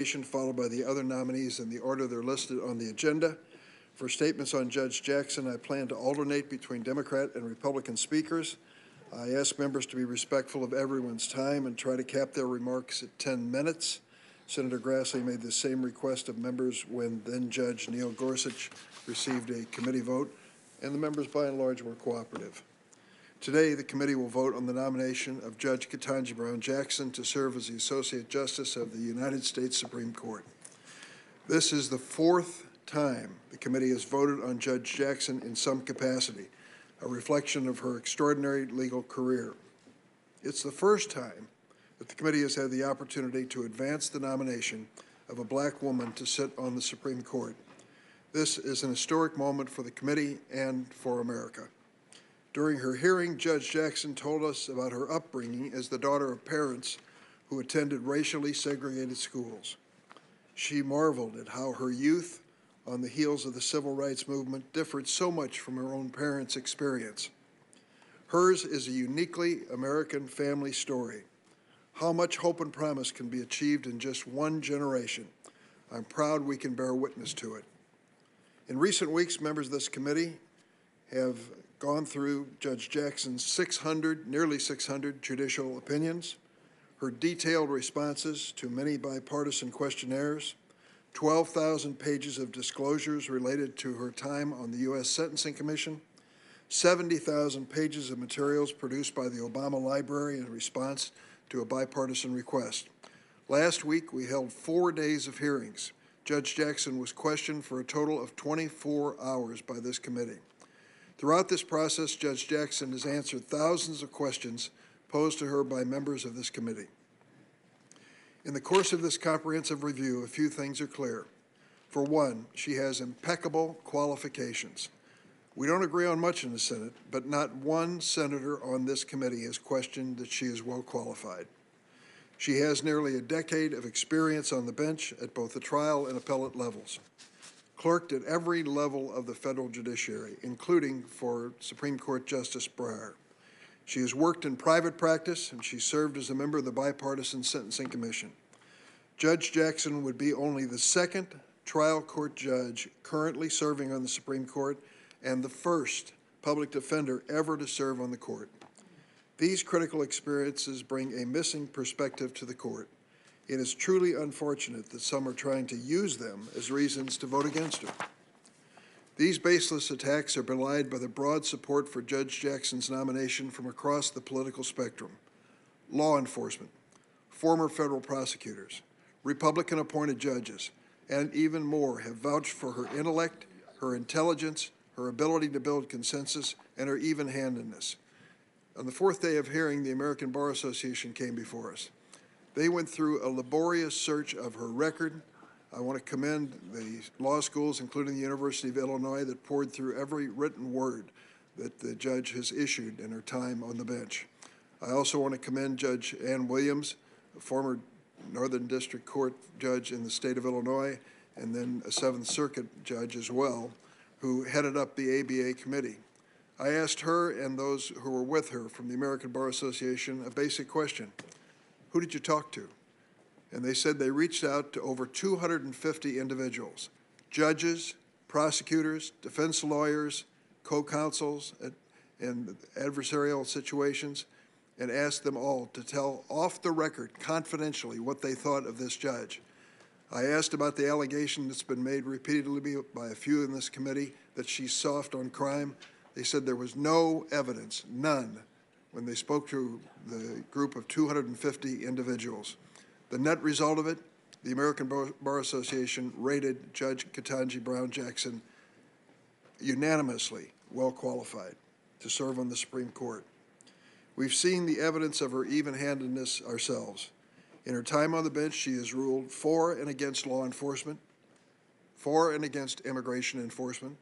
followed by the other nominees in the order they're listed on the agenda. For statements on Judge Jackson, I plan to alternate between Democrat and Republican speakers. I ask members to be respectful of everyone's time and try to cap their remarks at 10 minutes. Senator Grassley made the same request of members when then-Judge Neil Gorsuch received a committee vote, and the members by and large were cooperative. Today, the committee will vote on the nomination of Judge Ketanji Brown Jackson to serve as the Associate Justice of the United States Supreme Court. This is the fourth time the committee has voted on Judge Jackson in some capacity, a reflection of her extraordinary legal career. It's the first time that the committee has had the opportunity to advance the nomination of a black woman to sit on the Supreme Court. This is an historic moment for the committee and for America. During her hearing, Judge Jackson told us about her upbringing as the daughter of parents who attended racially segregated schools. She marveled at how her youth, on the heels of the civil rights movement, differed so much from her own parents' experience. Hers is a uniquely American family story. How much hope and promise can be achieved in just one generation? I'm proud we can bear witness to it. In recent weeks, members of this committee have gone through Judge Jackson's nearly 600 judicial opinions, her detailed responses to many bipartisan questionnaires, 12,000 pages of disclosures related to her time on the U.S. Sentencing Commission, 70,000 pages of materials produced by the Obama Library in response to a bipartisan request. Last week, we held 4 days of hearings. Judge Jackson was questioned for a total of 24 hours by this committee. Throughout this process, Judge Jackson has answered thousands of questions posed to her by members of this committee. In the course of this comprehensive review, a few things are clear. For one, she has impeccable qualifications. We don't agree on much in the Senate, but not one senator on this committee has questioned that she is well qualified. She has nearly a decade of experience on the bench at both the trial and appellate levels, clerked at every level of the federal judiciary, including for Supreme Court Justice Breyer. She has worked in private practice, and she served as a member of the Bipartisan Sentencing Commission. Judge Jackson would be only the second trial court judge currently serving on the Supreme Court and the first public defender ever to serve on the court. These critical experiences bring a missing perspective to the court. It is truly unfortunate that some are trying to use them as reasons to vote against her. These baseless attacks are belied by the broad support for Judge Jackson's nomination from across the political spectrum. Law enforcement, former federal prosecutors, Republican-appointed judges, and even more have vouched for her intellect, her intelligence, her ability to build consensus, and her even-handedness. On the fourth day of hearing, the American Bar Association came before us. They went through a laborious search of her record. I want to commend the law schools, including the University of Illinois, that poured through every written word that the judge has issued in her time on the bench. I also want to commend Judge Ann Williams, a former Northern District Court judge in the state of Illinois, and then a Seventh Circuit judge as well, who headed up the ABA committee. I asked her and those who were with her from the American Bar Association a basic question. Who did you talk to? And they said they reached out to over 250 individuals, judges, prosecutors, defense lawyers, co-counsels in adversarial situations, and asked them all to tell off the record confidentially what they thought of this judge. I asked about the allegation that's been made repeatedly by a few in this committee that she's soft on crime. They said there was no evidence, none, when they spoke to the group of 250 individuals. The net result of it, the American Bar Association rated Judge Ketanji Brown Jackson unanimously well qualified to serve on the Supreme Court. We've seen the evidence of her even-handedness ourselves. In her time on the bench, she has ruled for and against law enforcement, for and against immigration enforcement,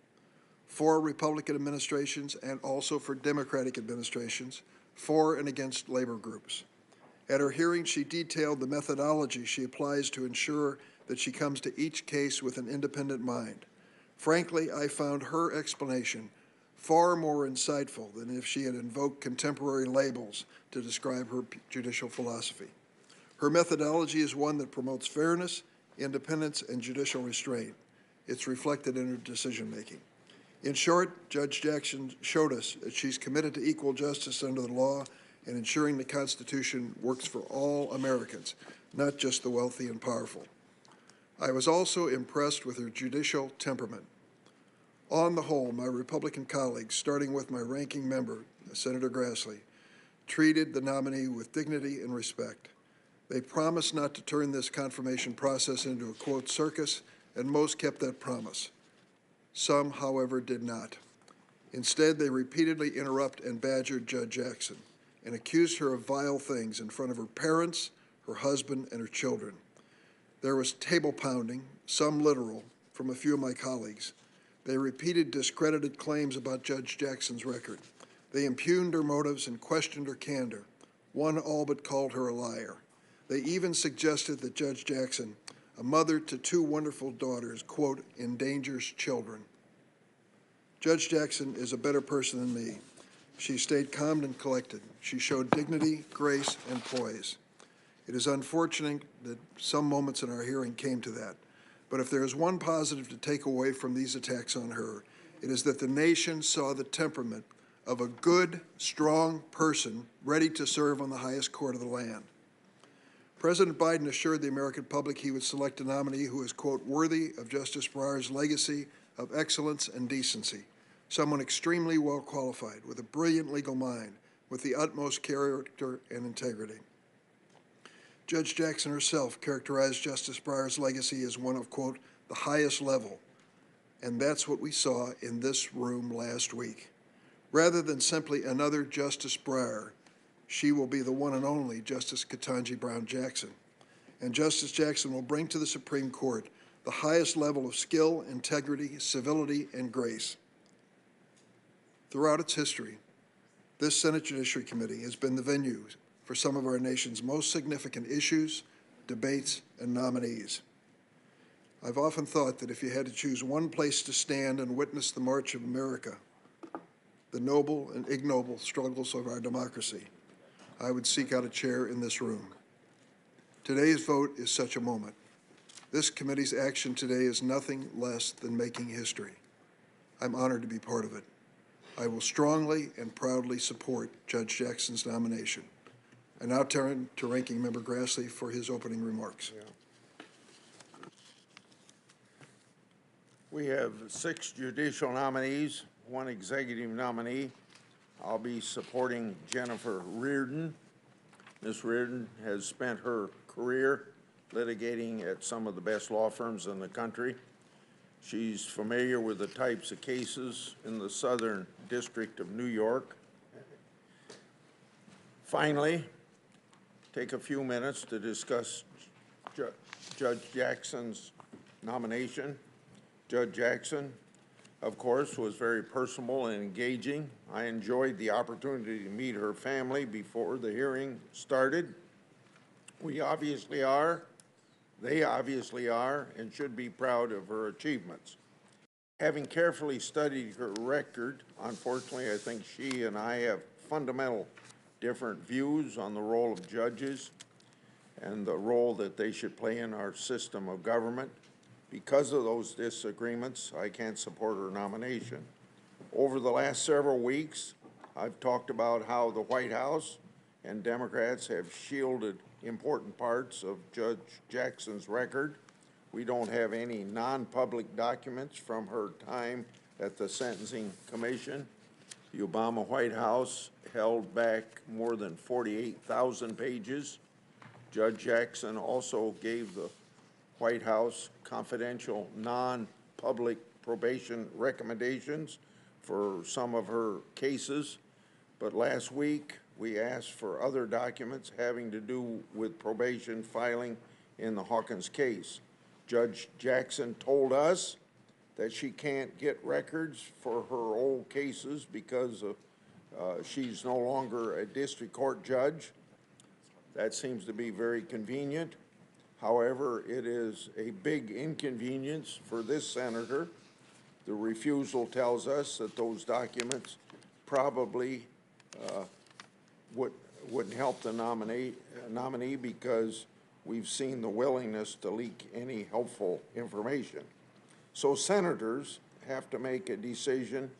for Republican administrations and also for Democratic administrations, for and against labor groups. At her hearing, she detailed the methodology she applies to ensure that she comes to each case with an independent mind. Frankly, I found her explanation far more insightful than if she had invoked contemporary labels to describe her judicial philosophy. Her methodology is one that promotes fairness, independence, and judicial restraint. It's reflected in her decision-making. In short, Judge Jackson showed us that she's committed to equal justice under the law and ensuring the Constitution works for all Americans, not just the wealthy and powerful. I was also impressed with her judicial temperament. On the whole, my Republican colleagues, starting with my ranking member, Senator Grassley, treated the nominee with dignity and respect. They promised not to turn this confirmation process into a, quote, circus, and most kept that promise. Some, however, did not. Instead, they repeatedly interrupted and badgered Judge Jackson and accused her of vile things in front of her parents, her husband, and her children. There was table pounding, some literal, from a few of my colleagues. They repeated discredited claims about Judge Jackson's record. They impugned her motives and questioned her candor. One all but called her a liar. They even suggested that Judge Jackson, a mother to two wonderful daughters, quote, endangers children. Judge Jackson is a better person than me. She stayed calm and collected. She showed dignity, grace, and poise. It is unfortunate that some moments in our hearing came to that. But if there is one positive to take away from these attacks on her, it is that the nation saw the temperament of a good, strong person ready to serve on the highest court of the land. President Biden assured the American public he would select a nominee who is, quote, worthy of Justice Breyer's legacy of excellence and decency, someone extremely well qualified, with a brilliant legal mind, with the utmost character and integrity. Judge Jackson herself characterized Justice Breyer's legacy as one of, quote, the highest level, and that's what we saw in this room last week. Rather than simply another Justice Breyer, she will be the one and only Justice Ketanji Brown Jackson. And Justice Jackson will bring to the Supreme Court the highest level of skill, integrity, civility, and grace. Throughout its history, this Senate Judiciary Committee has been the venue for some of our nation's most significant issues, debates, and nominees. I've often thought that if you had to choose one place to stand and witness the march of America, the noble and ignoble struggles of our democracy, I would seek out a chair in this room. Today's vote is such a moment. This committee's action today is nothing less than making history. I'm honored to be part of it. I will strongly and proudly support Judge Jackson's nomination. I now turn to Ranking Member Grassley for his opening remarks. We have 6 judicial nominees, 1 executive nominee. I'll be supporting Jennifer Reardon. Ms. Reardon has spent her career litigating at some of the best law firms in the country. She's familiar with the types of cases in the Southern District of New York. Finally, take a few minutes to discuss Judge Jackson's nomination. Judge Jackson, of course, was very personable and engaging. I enjoyed the opportunity to meet her family before the hearing started. We obviously are, they obviously are, and should be proud of her achievements. Having carefully studied her record, unfortunately, I think she and I have fundamental different views on the role of judges and the role that they should play in our system of government. Because of those disagreements, I can't support her nomination. Over the last several weeks, I've talked about how the White House and Democrats have shielded important parts of Judge Jackson's record. We don't have any non-public documents from her time at the Sentencing Commission. The Obama White House held back more than 48,000 pages. Judge Jackson also gave the White House confidential, non-public probation recommendations for some of her cases. But last week, we asked for other documents having to do with probation filing in the Hawkins case. Judge Jackson told us that she can't get records for her old cases because she's no longer a district court judge. That seems to be very convenient. However, it is a big inconvenience for this senator. The refusal tells us that those documents probably wouldn't help the nominee because we've seen the willingness to leak any helpful information. So senators have to make a decision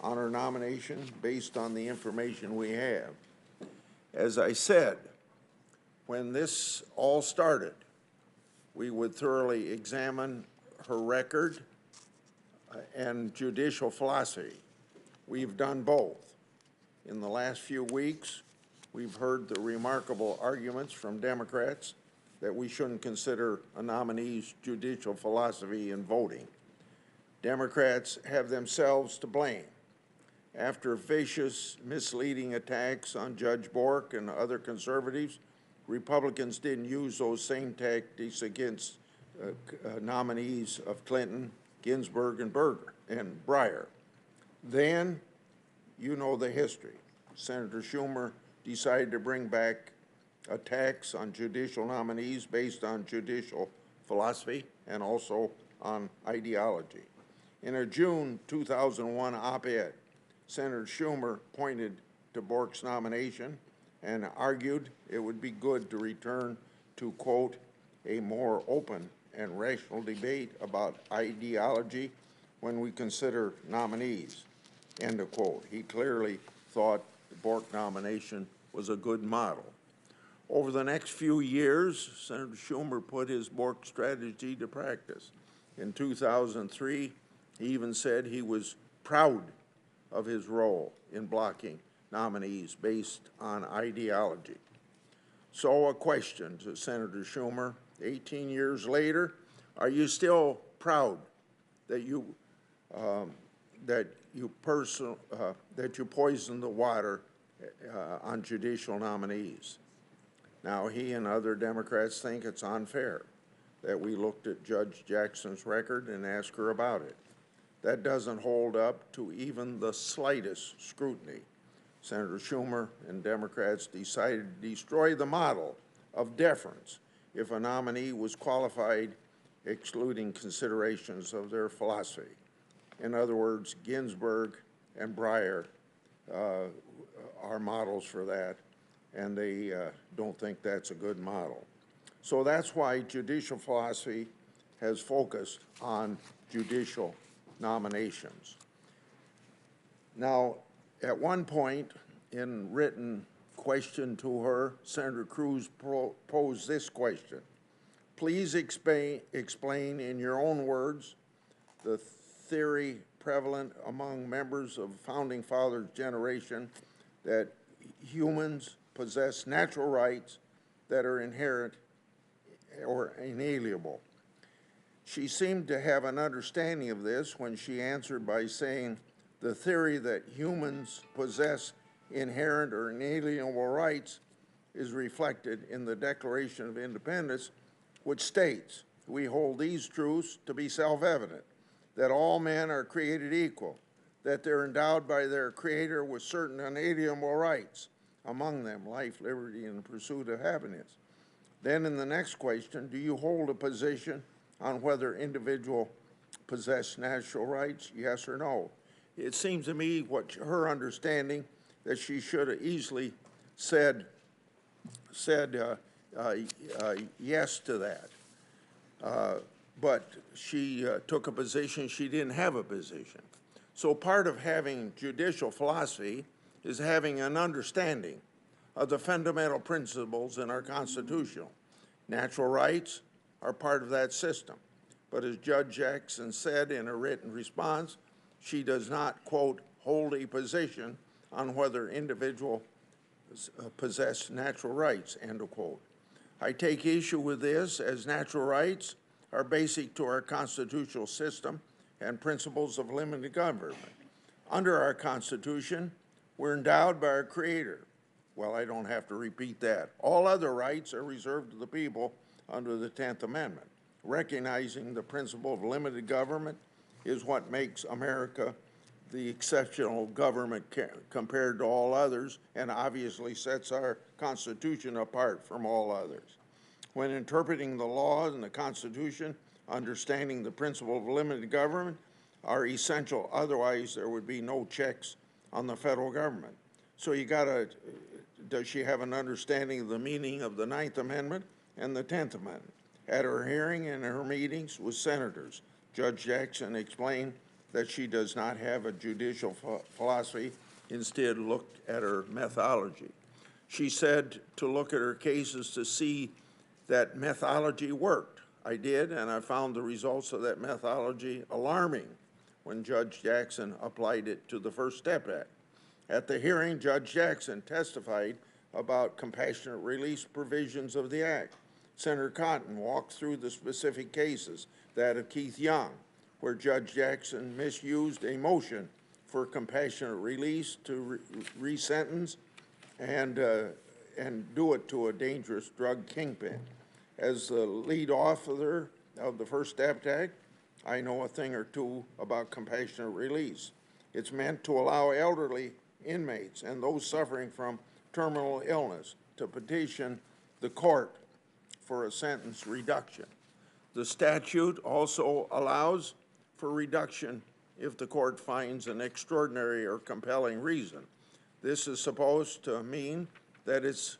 on our nomination based on the information we have. As I said, when this all started, we would thoroughly examine her record and judicial philosophy. We've done both. In the last few weeks, we've heard the remarkable arguments from Democrats that we shouldn't consider a nominee's judicial philosophy in voting. Democrats have themselves to blame. After vicious, misleading attacks on Judge Bork and other conservatives, Republicans didn't use those same tactics against nominees of Clinton, Ginsburg, and Breyer. Then, you know the history. Senator Schumer decided to bring back a tax on judicial nominees based on judicial philosophy and also on ideology. In a June 2001 op-ed, Senator Schumer pointed to Bork's nomination and argued it would be good to return to, quote, a more open and rational debate about ideology when we consider nominees, end of quote. He clearly thought the Bork nomination was a good model. Over the next few years, Senator Schumer put his Bork strategy to practice. In 2003, he even said he was proud of his role in blocking nominees based on ideology. So a question to Senator Schumer, 18 years later, are you still proud that you poisoned the water on judicial nominees? Now, he and other Democrats think it's unfair that we looked at Judge Jackson's record and asked her about it. That doesn't hold up to even the slightest scrutiny. Senator Schumer and Democrats decided to destroy the model of deference if a nominee was qualified, excluding considerations of their philosophy. In other words, Ginsburg and Breyer are models for that, and they don't think that's a good model. So that's why judicial philosophy has focused on judicial nominations. Now, at one point in written question to her, Senator Cruz posed this question: please explain in your own words the theory prevalent among members of Founding Fathers' generation that humans possess natural rights that are inherent or inalienable. She seemed to have an understanding of this when she answered by saying the theory that humans possess inherent or inalienable rights is reflected in the Declaration of Independence, which states, we hold these truths to be self-evident, that all men are created equal, that they're endowed by their Creator with certain unalienable rights, among them life, liberty, and the pursuit of happiness. Then in the next question, do you hold a position on whether individuals possess natural rights, yes or no? It seems to me what her understanding that she should have easily said yes to that. But she took a position, she didn't have a position. So part of having judicial philosophy is having an understanding of the fundamental principles in our Constitution. Natural rights are part of that system. But as Judge Jackson said in a written response, she does not, quote, hold a position on whether individuals possess natural rights, end of quote. I take issue with this, as natural rights are basic to our constitutional system and principles of limited government. Under our Constitution, we're endowed by our Creator. Well, I don't have to repeat that. All other rights are reserved to the people under the 10th Amendment. Recognizing the principle of limited government is what makes America the exceptional government compared to all others, and obviously sets our Constitution apart from all others. When interpreting the laws and the Constitution, understanding the principle of limited government are essential. Otherwise, there would be no checks on the federal government. So you gotta, does she have an understanding of the meaning of the 9th Amendment and the 10th Amendment. At her hearing and her meetings with senators, Judge Jackson explained that she does not have a judicial philosophy, instead looked at her methodology. She said to look at her cases to see that methodology worked. I did, and I found the results of that methodology alarming when Judge Jackson applied it to the First Step Act. At the hearing, Judge Jackson testified about compassionate release provisions of the Act. Senator Cotton walked through the specific cases, that of Keith Young, where Judge Jackson misused a motion for compassionate release to resentence and do it to a dangerous drug kingpin. As the lead author of the First Step Act, I know a thing or two about compassionate release. It's meant to allow elderly inmates and those suffering from terminal illness to petition the court for a sentence reduction. The statute also allows for reduction if the court finds an extraordinary or compelling reason. This is supposed to mean that it's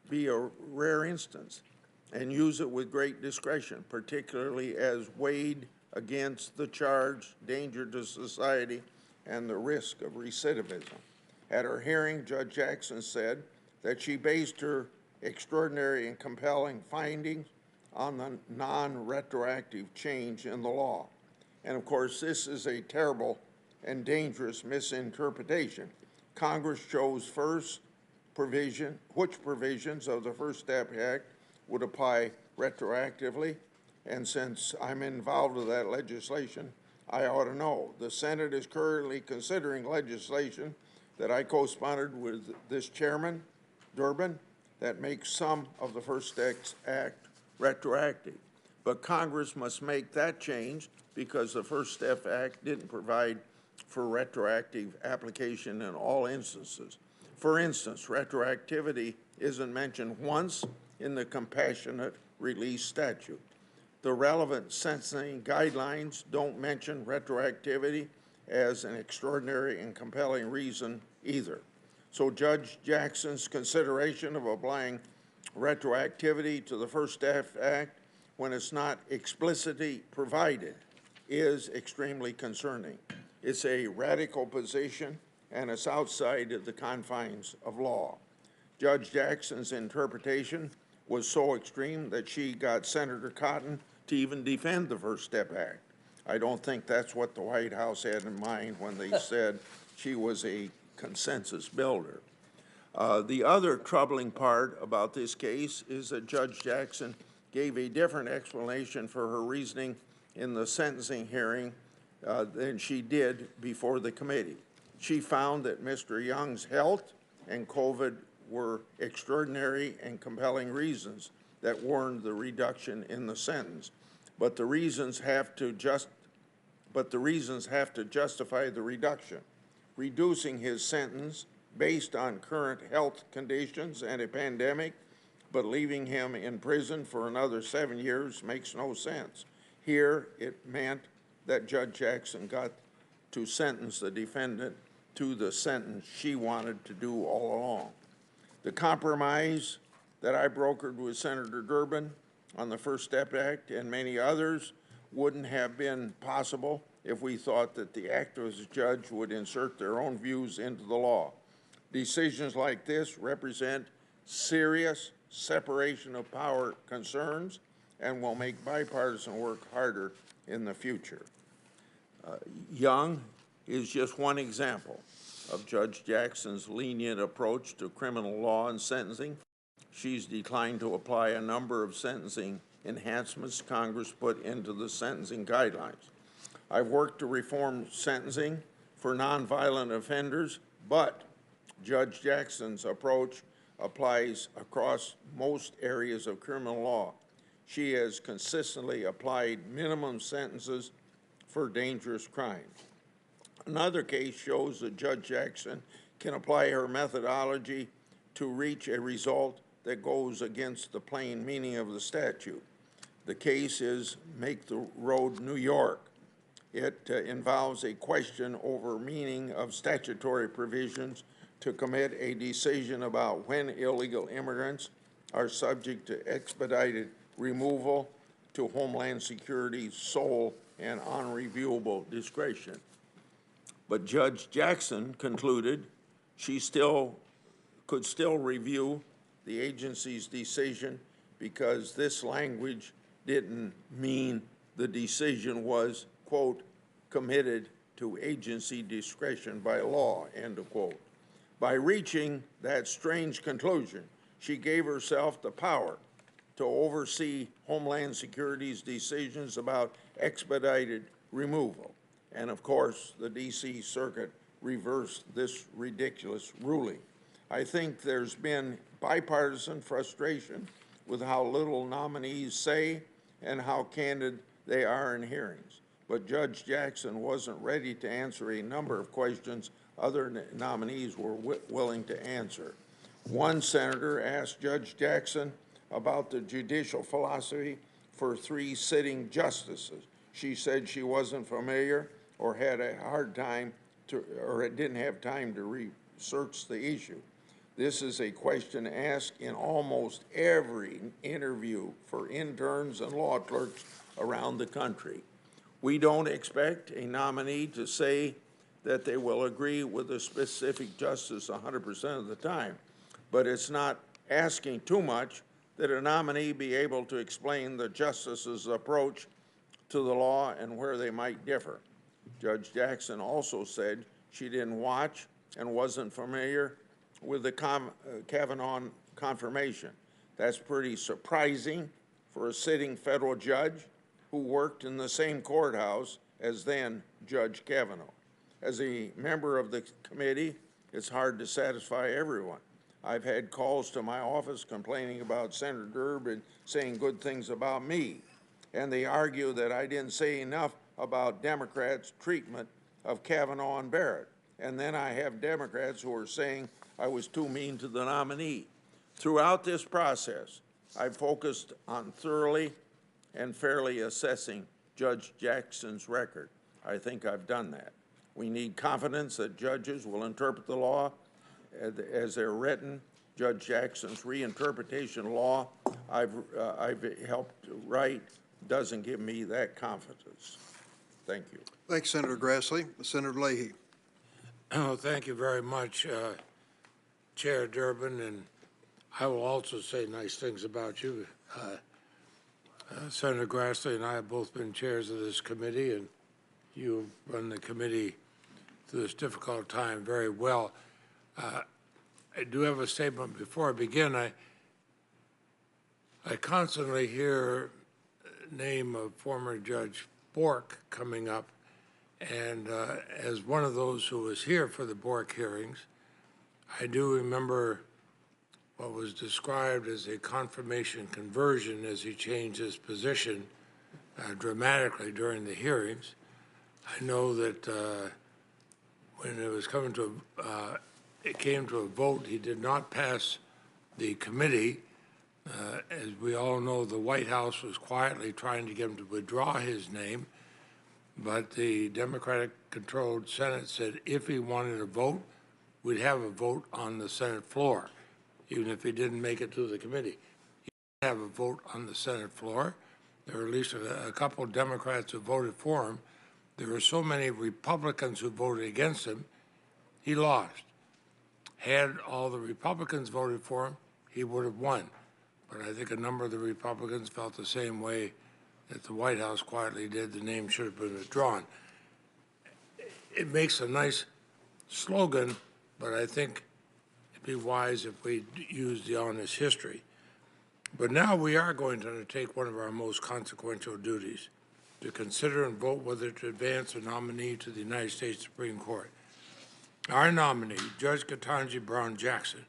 be a rare instance and use it with great discretion, particularly as weighed against the charge, danger to society, and the risk of recidivism. At her hearing, Judge Jackson said that she based her extraordinary and compelling findings on the non-retroactive change in the law. And of course, this is a terrible and dangerous misinterpretation. Congress chose which provisions of the First Step Act would apply retroactively, and since I'm involved with that legislation, I ought to know. The Senate is currently considering legislation that I co-sponsored with this chairman, Durbin, that makes some of the First Step Act retroactive. But Congress must make that change because the First Step Act didn't provide for retroactive application in all instances. For instance, retroactivity isn't mentioned once in the compassionate release statute. The relevant sentencing guidelines don't mention retroactivity as an extraordinary and compelling reason either. So Judge Jackson's consideration of applying retroactivity to the First Step Act when it's not explicitly provided is extremely concerning. It's a radical position, and it's outside of the confines of law. Judge Jackson's interpretation was so extreme that she got Senator Cotton to even defend the First Step Act. I don't think that's what the White House had in mind when they said she was a consensus builder. The other troubling part about this case is that Judge Jackson gave a different explanation for her reasoning in the sentencing hearing than she did before the committee. She found that Mr. Young's health and COVID were extraordinary and compelling reasons that warranted the reduction in the sentence. But the reasons have to justify the reduction. Reducing his sentence based on current health conditions and a pandemic, but leaving him in prison for another 7 years makes no sense. Here, it meant that Judge Jackson got to sentence the defendant to the sentence she wanted to do all along. The compromise that I brokered with Senator Durbin on the First Step Act and many others wouldn't have been possible if we thought that the activist judge would insert their own views into the law. Decisions like this represent serious separation of power concerns and will make bipartisan work harder in the future. Young is just one example of Judge Jackson's lenient approach to criminal law and sentencing. She's declined to apply a number of sentencing enhancements Congress put into the sentencing guidelines. I've worked to reform sentencing for nonviolent offenders, but Judge Jackson's approach applies across most areas of criminal law. She has consistently applied minimum sentences for dangerous crimes. Another case shows that Judge Jackson can apply her methodology to reach a result that goes against the plain meaning of the statute. The case is Make the Road New York. It involves a question over meaning of statutory provisions to commit a decision about when illegal immigrants are subject to expedited removal to Homeland Security's sole and unreviewable discretion. But Judge Jackson concluded she could still review the agency's decision because this language didn't mean the decision was, quote, committed to agency discretion by law, end of quote. By reaching that strange conclusion, she gave herself the power to oversee Homeland Security's decisions about expedited removal. And of course, the D.C. Circuit reversed this ridiculous ruling. I think there's been bipartisan frustration with how little nominees say and how candid they are in hearings. But Judge Jackson wasn't ready to answer a number of questions other nominees were willing to answer. One senator asked Judge Jackson about the judicial philosophy for 3 sitting justices. She said she wasn't familiar or had a hard time or didn't have time to research the issue. This is a question asked in almost every interview for interns and law clerks around the country. We don't expect a nominee to say that they will agree with a specific justice 100% of the time, but it's not asking too much that a nominee be able to explain the justice's approach to the law and where they might differ. Judge Jackson also said she didn't watch and wasn't familiar with the Kavanaugh confirmation. That's pretty surprising for a sitting federal judge who worked in the same courthouse as then Judge Kavanaugh. As a member of the committee, it's hard to satisfy everyone. I've had calls to my office complaining about Senator Durbin saying good things about me, and they argue that I didn't say enough about Democrats' treatment of Kavanaugh and Barrett. And then I have Democrats who are saying I was too mean to the nominee. Throughout this process, I've focused on thoroughly and fairly assessing Judge Jackson's record. I think I've done that. We need confidence that judges will interpret the law as they're written. Judge Jackson's reinterpretation law I've helped write doesn't give me that confidence. Thank you. Thanks, Senator Grassley. Senator Leahy. Oh, thank you very much, Chair Durbin, and I will also say nice things about you. Senator Grassley and I have both been chairs of this committee, and you run the committee through this difficult time very well. I do have a statement before I begin. I constantly hear the name of former Judge Bork coming up, and as one of those who was here for the Bork hearings, I do remember what was described as a confirmation conversion as he changed his position dramatically during the hearings. I know that when it came to a vote, he did not pass the committee. As we all know, the White House was quietly trying to get him to withdraw his name, but the Democratic-controlled Senate said if he wanted a vote, we'd have a vote on the Senate floor, even if he didn't make it to the committee. He did have a vote on the Senate floor. There were at least a couple of Democrats who voted for him. There were so many Republicans who voted against him, he lost. Had all the Republicans voted for him, he would have won. But I think a number of the Republicans felt the same way that the White House quietly did. The name should have been withdrawn. It makes a nice slogan, but I think it'd be wise if we use the honest history. But now we are going to undertake one of our most consequential duties, to consider and vote whether to advance a nominee to the United States Supreme Court. Our nominee, Judge Ketanji Brown Jackson,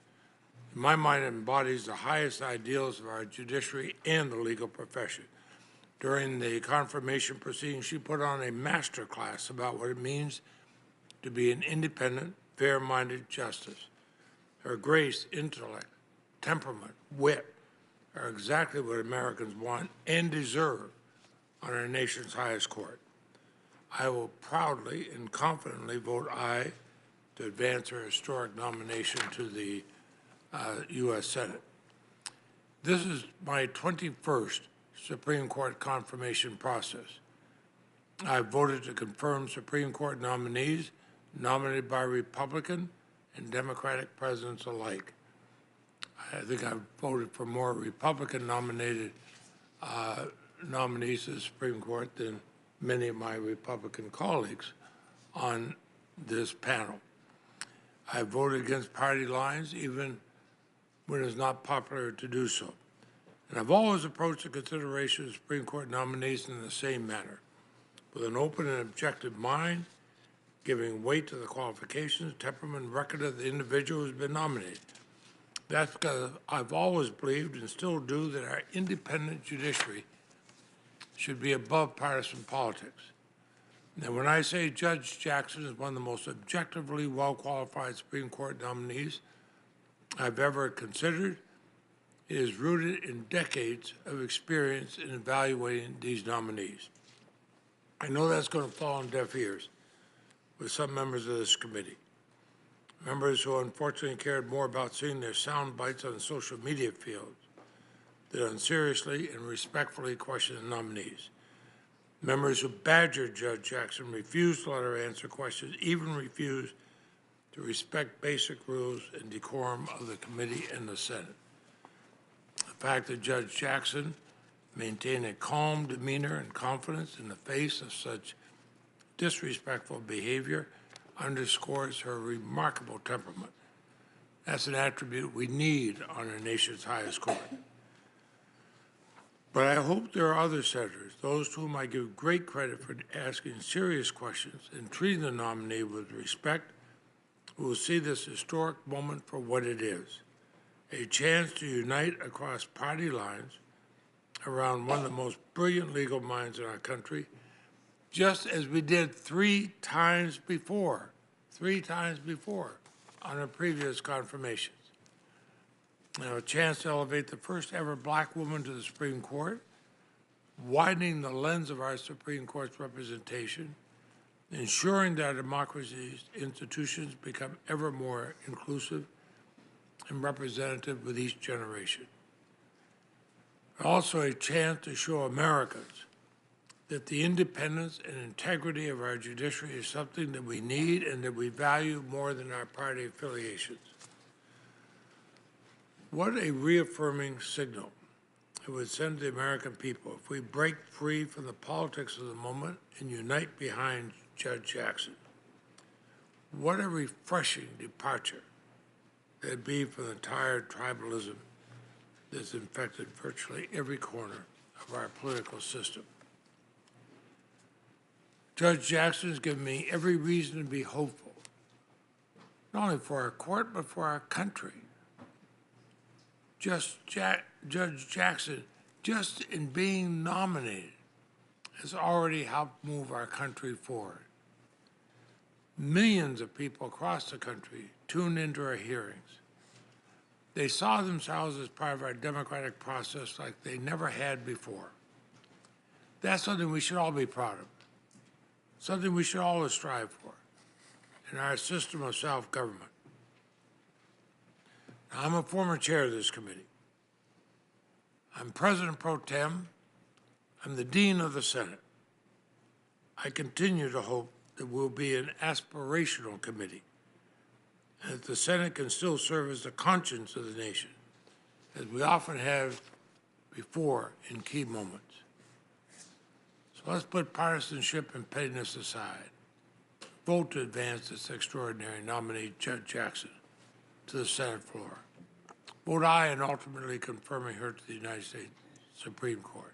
in my mind embodies the highest ideals of our judiciary and the legal profession. During the confirmation proceedings, she put on a master class about what it means to be an independent, fair-minded justice. Her grace, intellect, temperament, wit are exactly what Americans want and deserve on our nation's highest court. I will proudly and confidently vote aye to advance her historic nomination to the U.S. Senate. This is my 21st Supreme Court confirmation process. I voted to confirm Supreme Court nominees nominated by Republican and Democratic presidents alike. I think I've voted for more Republican-nominated nominees to the Supreme Court than many of my Republican colleagues on this panel. I voted against party lines, even when it's not popular to do so. And I've always approached the consideration of Supreme Court nominees in the same manner, with an open and objective mind, giving weight to the qualifications, temperament, and record of the individual who's been nominated. That's because I've always believed, and still do, that our independent judiciary should be above partisan politics. And when I say Judge Jackson is one of the most objectively well-qualified Supreme Court nominees I've ever considered, it is rooted in decades of experience in evaluating these nominees. I know that's going to fall on deaf ears with some members of this committee, members who unfortunately cared more about seeing their sound bites on the social media field than seriously and respectfully question the nominees. Members who badgered Judge Jackson, refused to let her answer questions, even refused to respect basic rules and decorum of the committee and the Senate. The fact that Judge Jackson maintained a calm demeanor and confidence in the face of such disrespectful behavior underscores her remarkable temperament. That's an attribute we need on our nation's highest court. But I hope there are other senators, those to whom I give great credit for asking serious questions and treating the nominee with respect, who will see this historic moment for what it is, a chance to unite across party lines around one of the most brilliant legal minds in our country, just as we did three times before on our previous confirmations. Now, a chance to elevate the first ever black woman to the Supreme Court, widening the lens of our Supreme Court's representation, ensuring that our democracy's institutions become ever more inclusive and representative with each generation. Also a chance to show Americans that the independence and integrity of our judiciary is something that we need and that we value more than our party affiliations. What a reaffirming signal it would send to the American people if we break free from the politics of the moment and unite behind Judge Jackson. What a refreshing departure that'd be from the tired tribalism that's infected virtually every corner of our political system. Judge Jackson has given me every reason to be hopeful, not only for our court, but for our country. Judge Jackson, just in being nominated, has already helped move our country forward. Millions of people across the country tuned into our hearings. They saw themselves as part of our democratic process like they never had before. That's something we should all be proud of, something we should always strive for in our system of self-government. Now, I'm a former chair of this committee. I'm president pro tem. I'm the dean of the Senate. I continue to hope that we'll be an aspirational committee and that the Senate can still serve as the conscience of the nation, as we often have before in key moments. So let's put partisanship and pettiness aside. Vote to advance this extraordinary nominee, Judge Jackson, to the Senate floor. Vote aye in ultimately confirming her to the United States Supreme Court.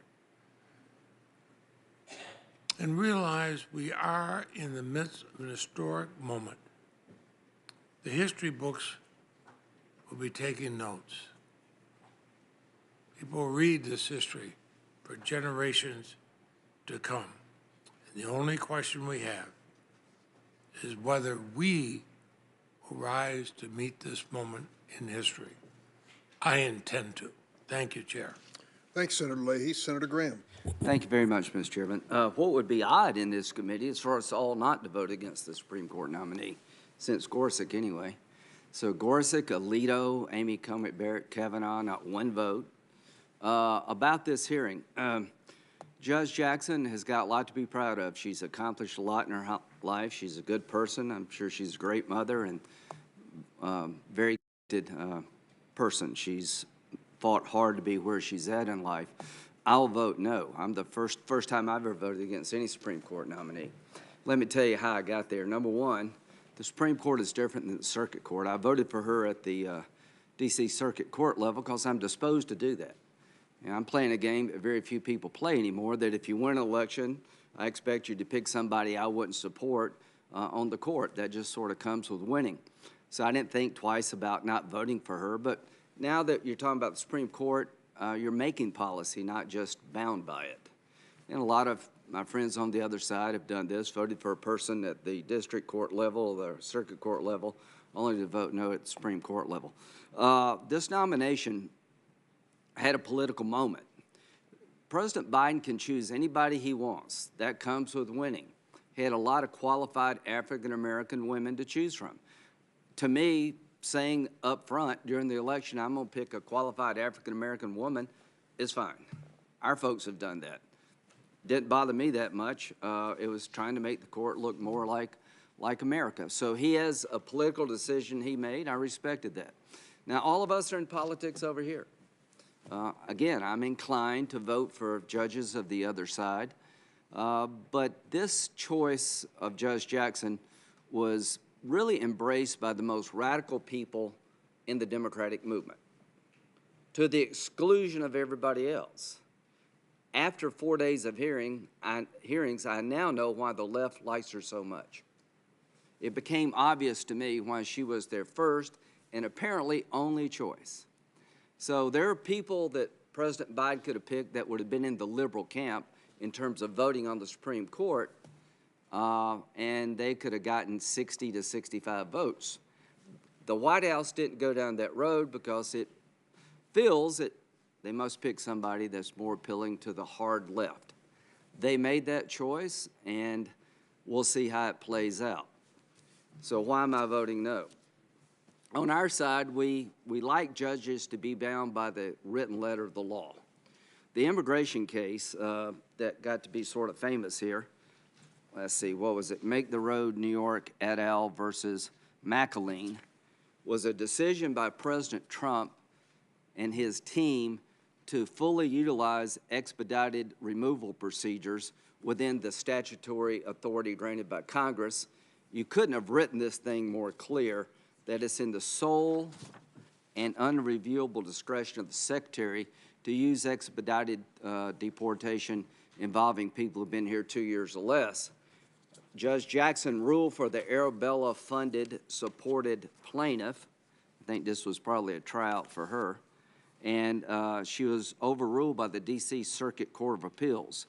And realize we are in the midst of an historic moment. The history books will be taking notes. People will read this history for generations to come. And the only question we have is whether we will rise to meet this moment in history. I intend to. Thank you, Chair. Thanks, Senator Leahy. Senator Graham. Thank you very much, Mr. Chairman. What would be odd in this committee is for us all not to vote against the Supreme Court nominee, since Gorsuch anyway. So Gorsuch, Alito, Amy Coney Barrett, Kavanaugh, not one vote. About this hearing, Judge Jackson has got a lot to be proud of. She's accomplished a lot in her life. She's a good person. I'm sure she's a great mother and very gifted person. She's fought hard to be where she's at in life. I'll vote no. I'm the first time I've ever voted against any Supreme Court nominee. Let me tell you how I got there. Number one, the Supreme Court is different than the Circuit Court. I voted for her at the D.C. Circuit Court level because I'm disposed to do that. And I'm playing a game that very few people play anymore, that if you win an election, I expect you to pick somebody I wouldn't support on the court. That just sort of comes with winning. So I didn't think twice about not voting for her. But now that you're talking about the Supreme Court, you're making policy, not just bound by it. And a lot of my friends on the other side have done this, voted for a person at the district court level, the circuit court level, only to vote no at the Supreme Court level. This nomination had a political moment. President Biden can choose anybody he wants. That comes with winning. He had a lot of qualified African-American women to choose from. To me, saying up front during the election, I'm going to pick a qualified African-American woman is fine. Our folks have done that. Didn't bother me that much. It was trying to make the court look more like America. So he has a political decision he made. I respected that. Now, all of us are in politics over here. Again, I'm inclined to vote for judges of the other side. But this choice of Judge Jackson was really embraced by the most radical people in the Democratic movement, to the exclusion of everybody else. After 4 days of hearings, I now know why the left likes her so much. It became obvious to me why she was their first and apparently only choice. So there are people that President Biden could have picked that would have been in the liberal camp in terms of voting on the Supreme Court, and they could have gotten 60 to 65 votes. The White House didn't go down that road because it feels that they must pick somebody that's more appealing to the hard left. They made that choice, and we'll see how it plays out. So why am I voting no? On our side, we like judges to be bound by the written letter of the law. The immigration case that got to be sort of famous here, let's see, what was it? Make the Road, New York, et al. Versus McAleen, was a decision by President Trump and his team to fully utilize expedited removal procedures within the statutory authority granted by Congress. You couldn't have written this thing more clear that it's in the sole and unreviewable discretion of the Secretary to use expedited deportation involving people who've been here 2 years or less. Judge Jackson ruled for the Arabella-funded, supported plaintiff. I think this was probably a tryout for her. And she was overruled by the D.C. Circuit Court of Appeals.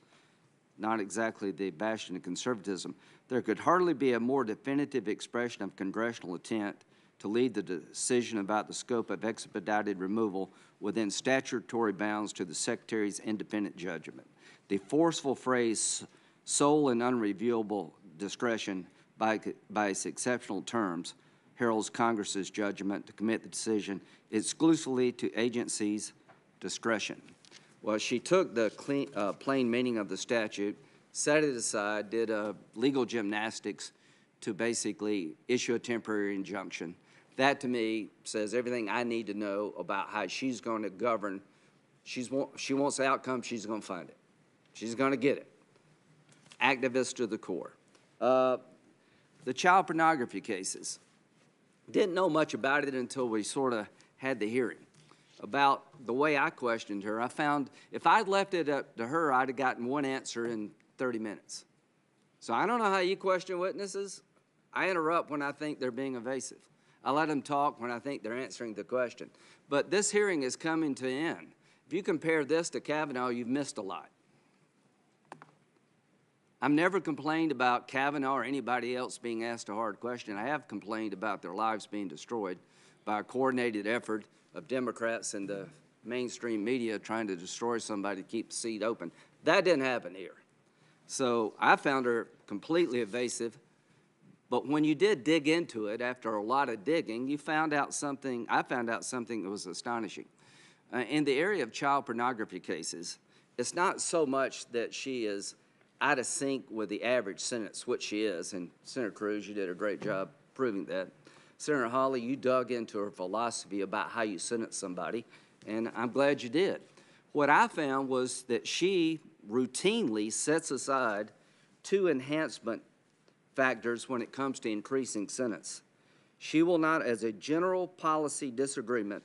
Not exactly the bastion of conservatism. There could hardly be a more definitive expression of congressional intent to lead the decision about the scope of expedited removal within statutory bounds to the Secretary's independent judgment. The forceful phrase, sole and unreviewable discretion by its exceptional terms, heralds Congress's judgment to commit the decision exclusively to agency's discretion. Well, she took the plain meaning of the statute, set it aside, did legal gymnastics to basically issue a temporary injunction. That, to me, says everything I need to know about how she's going to govern. She wants the outcome, she's going to find it. She's going to get it. Activist to the core. The child pornography cases. Didn't know much about it until we sort of had the hearing. About the way I questioned her, I found if I'd left it up to her, I'd have gotten one answer in 30 minutes. So I don't know how you question witnesses. I interrupt when I think they're being evasive. I let them talk when I think they're answering the question. But this hearing is coming to an end. If you compare this to Kavanaugh, you've missed a lot. I've never complained about Kavanaugh or anybody else being asked a hard question. I have complained about their lives being destroyed by a coordinated effort of Democrats and the mainstream media trying to destroy somebody to keep the seat open. That didn't happen here. So I found her completely evasive. But when you did dig into it, after a lot of digging, you found out something, I found out something that was astonishing. In the area of child pornography cases, it's not so much that she is out of sync with the average sentence, which she is, and Senator Cruz, you did a great job proving that. Senator Hawley, you dug into her philosophy about how you sentence somebody, and I'm glad you did. What I found was that she routinely sets aside 2 enhancement factors when it comes to increasing sentence. She will not, as a general policy disagreement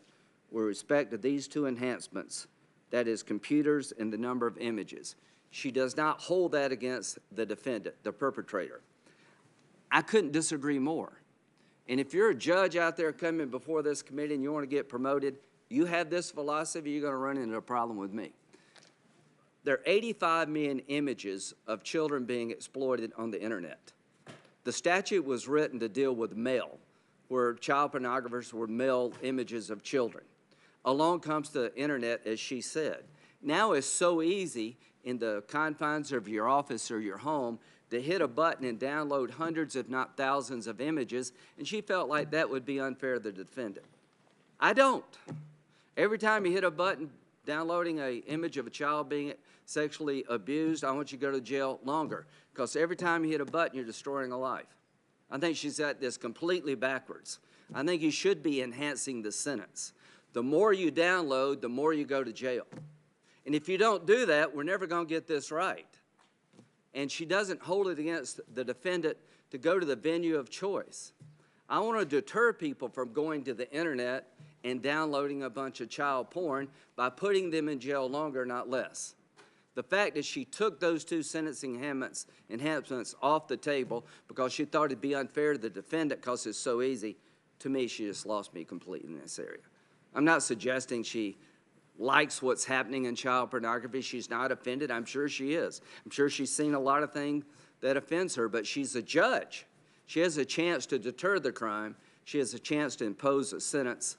with respect to these 2 enhancements, that is computers and the number of images, she does not hold that against the defendant, the perpetrator. I couldn't disagree more. And if you're a judge out there coming before this committee and you want to get promoted, you have this philosophy, you're going to run into a problem with me. There are 85 million images of children being exploited on the internet. The statute was written to deal with mail, where child pornographers were mail images of children. Along comes the internet, as she said. Now it's so easy in the confines of your office or your home to hit a button and download hundreds, if not thousands, of images, and she felt like that would be unfair to the defendant. I don't. Every time you hit a button downloading an image of a child being sexually abused, I want you to go to jail longer, because every time you hit a button, you're destroying a life. I think she's got this completely backwards. I think you should be enhancing the sentence. The more you download, the more you go to jail. And if you don't do that, we're never going to get this right. And she doesn't hold it against the defendant to go to the venue of choice. I want to deter people from going to the internet and downloading a bunch of child porn by putting them in jail longer, not less. The fact that she took those 2 sentencing enhancements off the table because she thought it'd be unfair to the defendant because it's so easy, to me, she just lost me completely in this area. I'm not suggesting she likes what's happening in child pornography. She's not offended. I'm sure she is. I'm sure she's seen a lot of things that offends her, but she's a judge. She has a chance to deter the crime. She has a chance to impose a sentence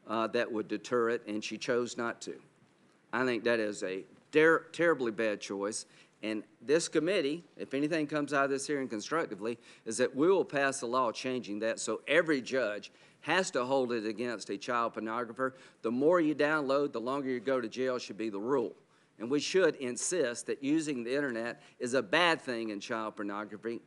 that would deter it, and she chose not to. I think that is a terribly bad choice, and this committee, if anything comes out of this hearing constructively, is that we will pass a law changing that so every judge has to hold it against a child pornographer. The more you download, the longer you go to jail should be the rule. And we should insist that using the internet is a bad thing in child pornography,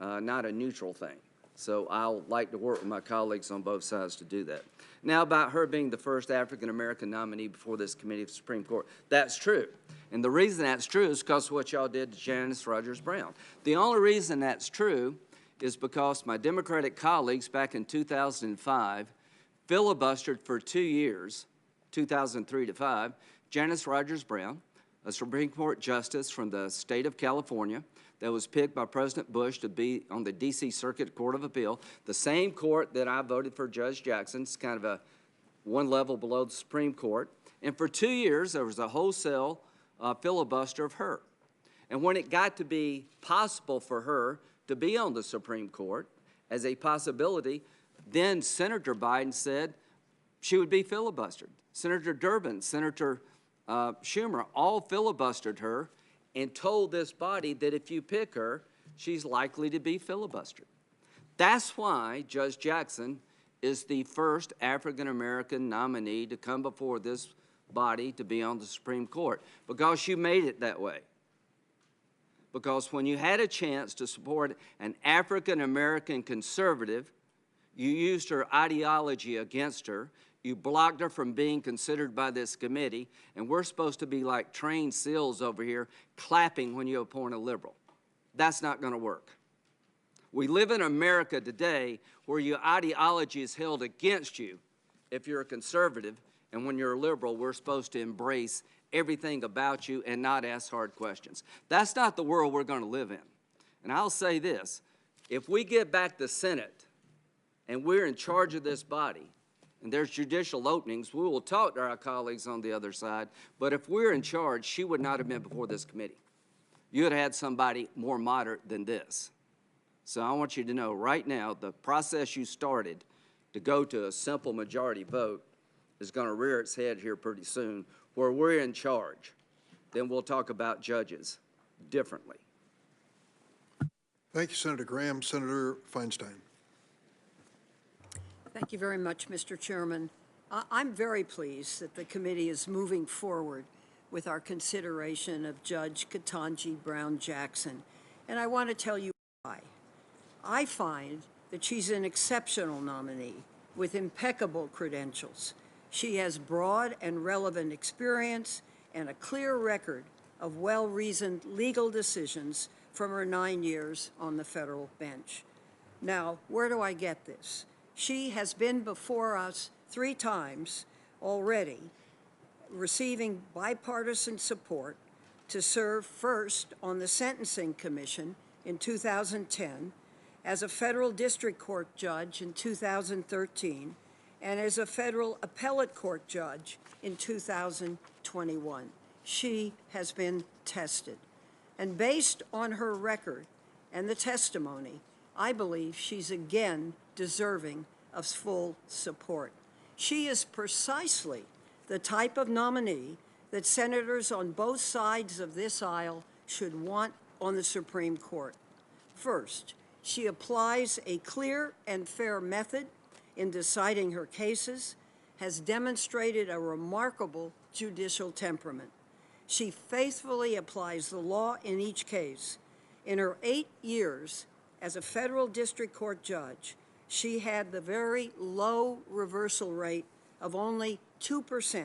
not a neutral thing. So I'll like to work with my colleagues on both sides to do that. Now, about her being the first African-American nominee before this committee of the Supreme Court, that's true. And the reason that's true is because of what y'all did to Janice Rogers Brown. The only reason that's true is because my Democratic colleagues back in 2005 filibustered for 2 years, 2003 to 5, Janice Rogers Brown, a Supreme Court justice from the state of California that was picked by President Bush to be on the D.C. Circuit Court of Appeal, the same court that I voted for Judge Jackson. It's kind of a one level below the Supreme Court. And for 2 years, there was a wholesale filibuster of her. And when it got to be possible for her to be on the Supreme Court as a possibility, then Senator Biden said she would be filibustered. Senator Durbin, Senator Schumer, all filibustered her and told this body that if you pick her, she's likely to be filibustered. That's why Judge Jackson is the first African-American nominee to come before this body to be on the Supreme Court, because you made it that way. Because when you had a chance to support an African-American conservative, you used her ideology against her. You blocked her from being considered by this committee, and we're supposed to be like trained seals over here clapping when you appoint a liberal. That's not going to work. We live in America today where your ideology is held against you if you're a conservative, and when you're a liberal, we're supposed to embrace everything about you and not ask hard questions. That's not the world we're going to live in. And I'll say this, if we get back the Senate and we're in charge of this body, and there's judicial openings, we will talk to our colleagues on the other side, but if we're in charge, she would not have been before this committee. You would have had somebody more moderate than this. So I want you to know right now, the process you started to go to a simple majority vote is going to rear its head here pretty soon, where we're in charge. Then we'll talk about judges differently. Thank you, Senator Graham. Senator Feinstein. Thank you very much, Mr. Chairman. I'm very pleased that the committee is moving forward with our consideration of Judge Ketanji Brown Jackson, and I want to tell you why. I find that she's an exceptional nominee with impeccable credentials. She has broad and relevant experience and a clear record of well-reasoned legal decisions from her 9 years on the federal bench. Now, where do I get this? She has been before us 3 times already, receiving bipartisan support to serve first on the Sentencing Commission in 2010, as a federal district court judge in 2013, and as a federal appellate court judge in 2021. She has been tested. And based on her record and the testimony, I believe she's again deserving of full support. She is precisely the type of nominee that senators on both sides of this aisle should want on the Supreme Court. First, she applies a clear and fair method in deciding her cases, has demonstrated a remarkable judicial temperament. She faithfully applies the law in each case. In her 8 years as a federal district court judge, she had the very low reversal rate of only 2%,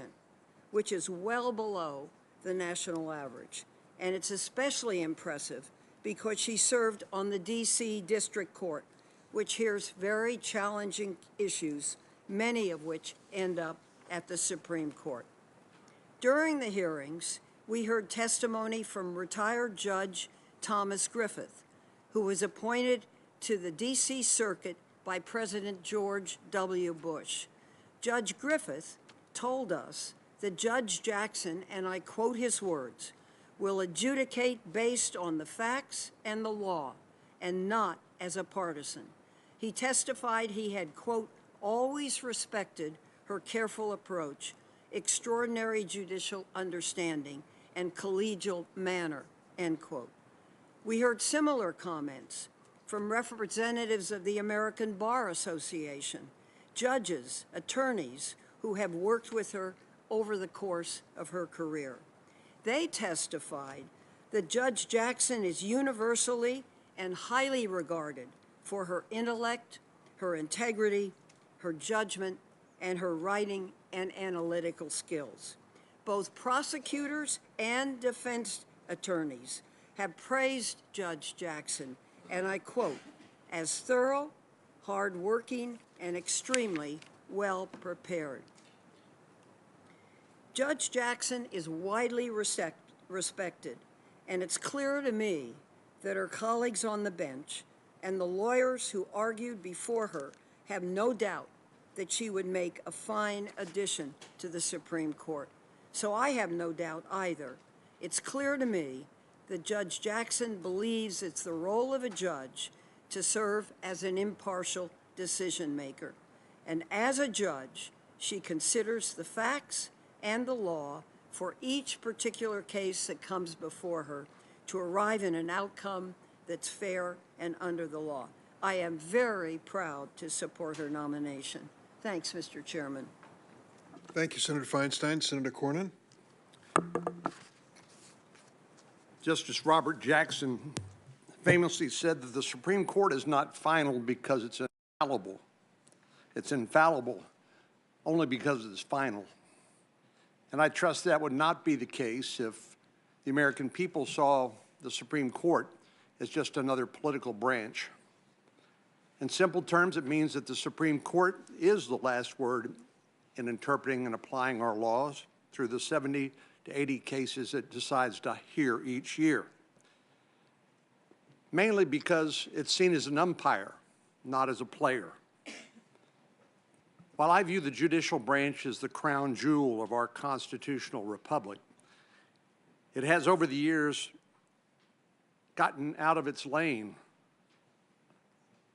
which is well below the national average. And it's especially impressive because she served on the D.C. District Court, which hears very challenging issues, many of which end up at the Supreme Court. During the hearings, we heard testimony from retired Judge Thomas Griffith, who was appointed to the D.C. Circuit by President George W. Bush. Judge Griffith told us that Judge Jackson, and I quote his words, will adjudicate based on the facts and the law, and not as a partisan. He testified he had, quote, always respected her careful approach, extraordinary judicial understanding, and collegial manner, end quote. We heard similar comments from representatives of the American Bar Association, judges, attorneys who have worked with her over the course of her career. They testified that Judge Jackson is universally and highly regarded for her intellect, her integrity, her judgment, and her writing and analytical skills. Both prosecutors and defense attorneys have praised Judge Jackson, and I quote, as thorough, hardworking, and extremely well prepared. Judge Jackson is widely respected, and it's clear to me that her colleagues on the bench and the lawyers who argued before her have no doubt that she would make a fine addition to the Supreme Court. So I have no doubt either. It's clear to me that Judge Jackson believes it's the role of a judge to serve as an impartial decision maker. And as a judge, she considers the facts and the law for each particular case that comes before her to arrive in an outcome that's fair and under the law. I am very proud to support her nomination. Thanks, Mr. Chairman. Thank you, Senator Feinstein. Senator Cornyn. Justice Robert Jackson famously said that the Supreme Court is not final because it's infallible. It's infallible only because it's final. And I trust that would not be the case if the American people saw the Supreme Court as just another political branch. In simple terms, it means that the Supreme Court is the last word in interpreting and applying our laws through the 70 to 80 cases it decides to hear each year, mainly because it's seen as an umpire, not as a player. While I view the judicial branch as the crown jewel of our constitutional republic, it has over the years gotten out of its lane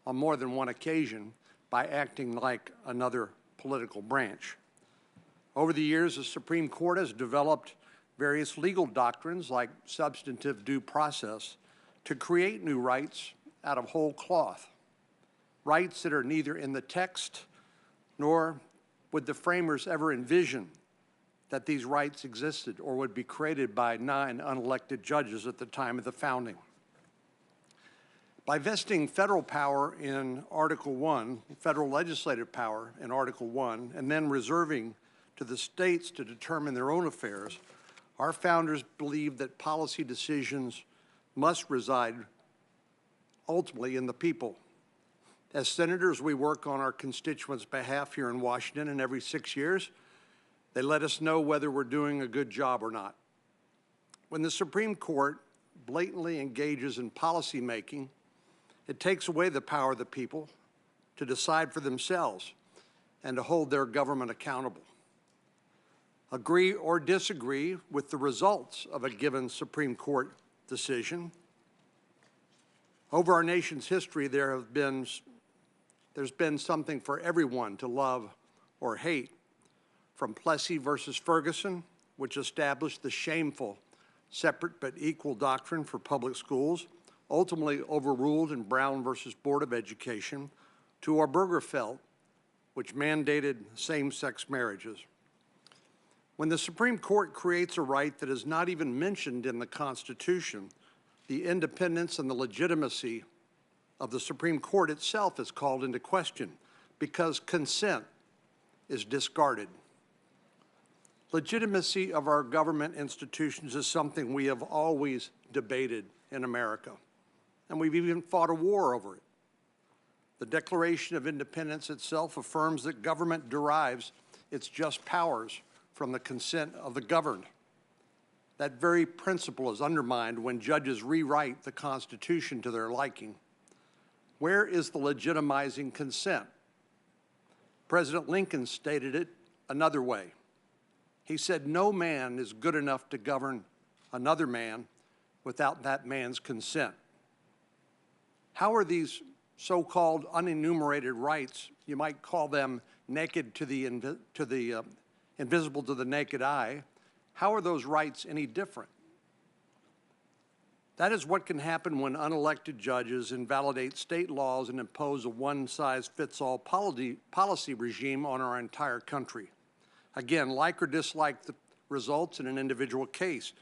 on more than one occasion by acting like another political branch. Over the years, the Supreme Court has developed various legal doctrines like substantive due process to create new rights out of whole cloth, rights that are neither in the text nor would the framers ever envision that these rights existed or would be created by 9 unelected judges at the time of the founding? By vesting federal power in Article 1, federal legislative power in Article 1, and then reserving to the states to determine their own affairs, our founders believed that policy decisions must reside ultimately in the people. As senators, we work on our constituents' behalf here in Washington, and every 6 years, they let us know whether we're doing a good job or not. When the Supreme Court blatantly engages in policymaking, it takes away the power of the people to decide for themselves and to hold their government accountable. Agree or disagree with the results of a given Supreme Court decision. Over our nation's history, there's been something for everyone to love or hate, from Plessy versus Ferguson, which established the shameful separate but equal doctrine for public schools, ultimately overruled in Brown versus Board of Education, to Obergefell, which mandated same-sex marriages. When the Supreme Court creates a right that is not even mentioned in the Constitution, the independence and the legitimacy of the Supreme Court itself is called into question because consent is discarded. Legitimacy of our government institutions is something we have always debated in America, and we've even fought a war over it. The Declaration of Independence itself affirms that government derives its just powers from the consent of the governed. That very principle is undermined when judges rewrite the Constitution to their liking. Where is the legitimizing consent? President Lincoln stated it another way. He said, "No man is good enough to govern another man without that man's consent." How are these so-called unenumerated rights, you might call them naked to the invisible to the naked eye, how are those rights any different? That is what can happen when unelected judges invalidate state laws and impose a one-size-fits-all policy regime on our entire country. Again, like or dislike the results in an individual case,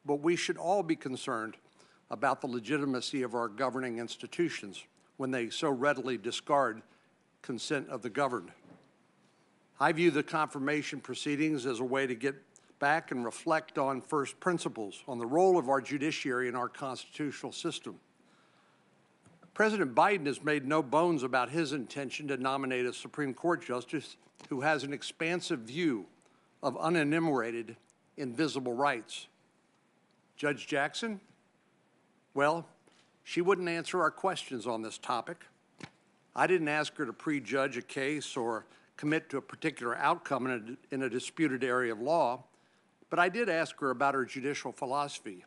but we should all be concerned about the legitimacy of our governing institutions when they so readily discard consent of the governed. I view the confirmation proceedings as a way to get back and reflect on first principles, on the role of our judiciary in our constitutional system. President Biden has made no bones about his intention to nominate a Supreme Court justice who has an expansive view of unenumerated, invisible rights. Judge Jackson? Well, she wouldn't answer our questions on this topic. I didn't ask her to prejudge a case or commit to a particular outcome in a disputed area of law, but I did ask her about her judicial philosophy.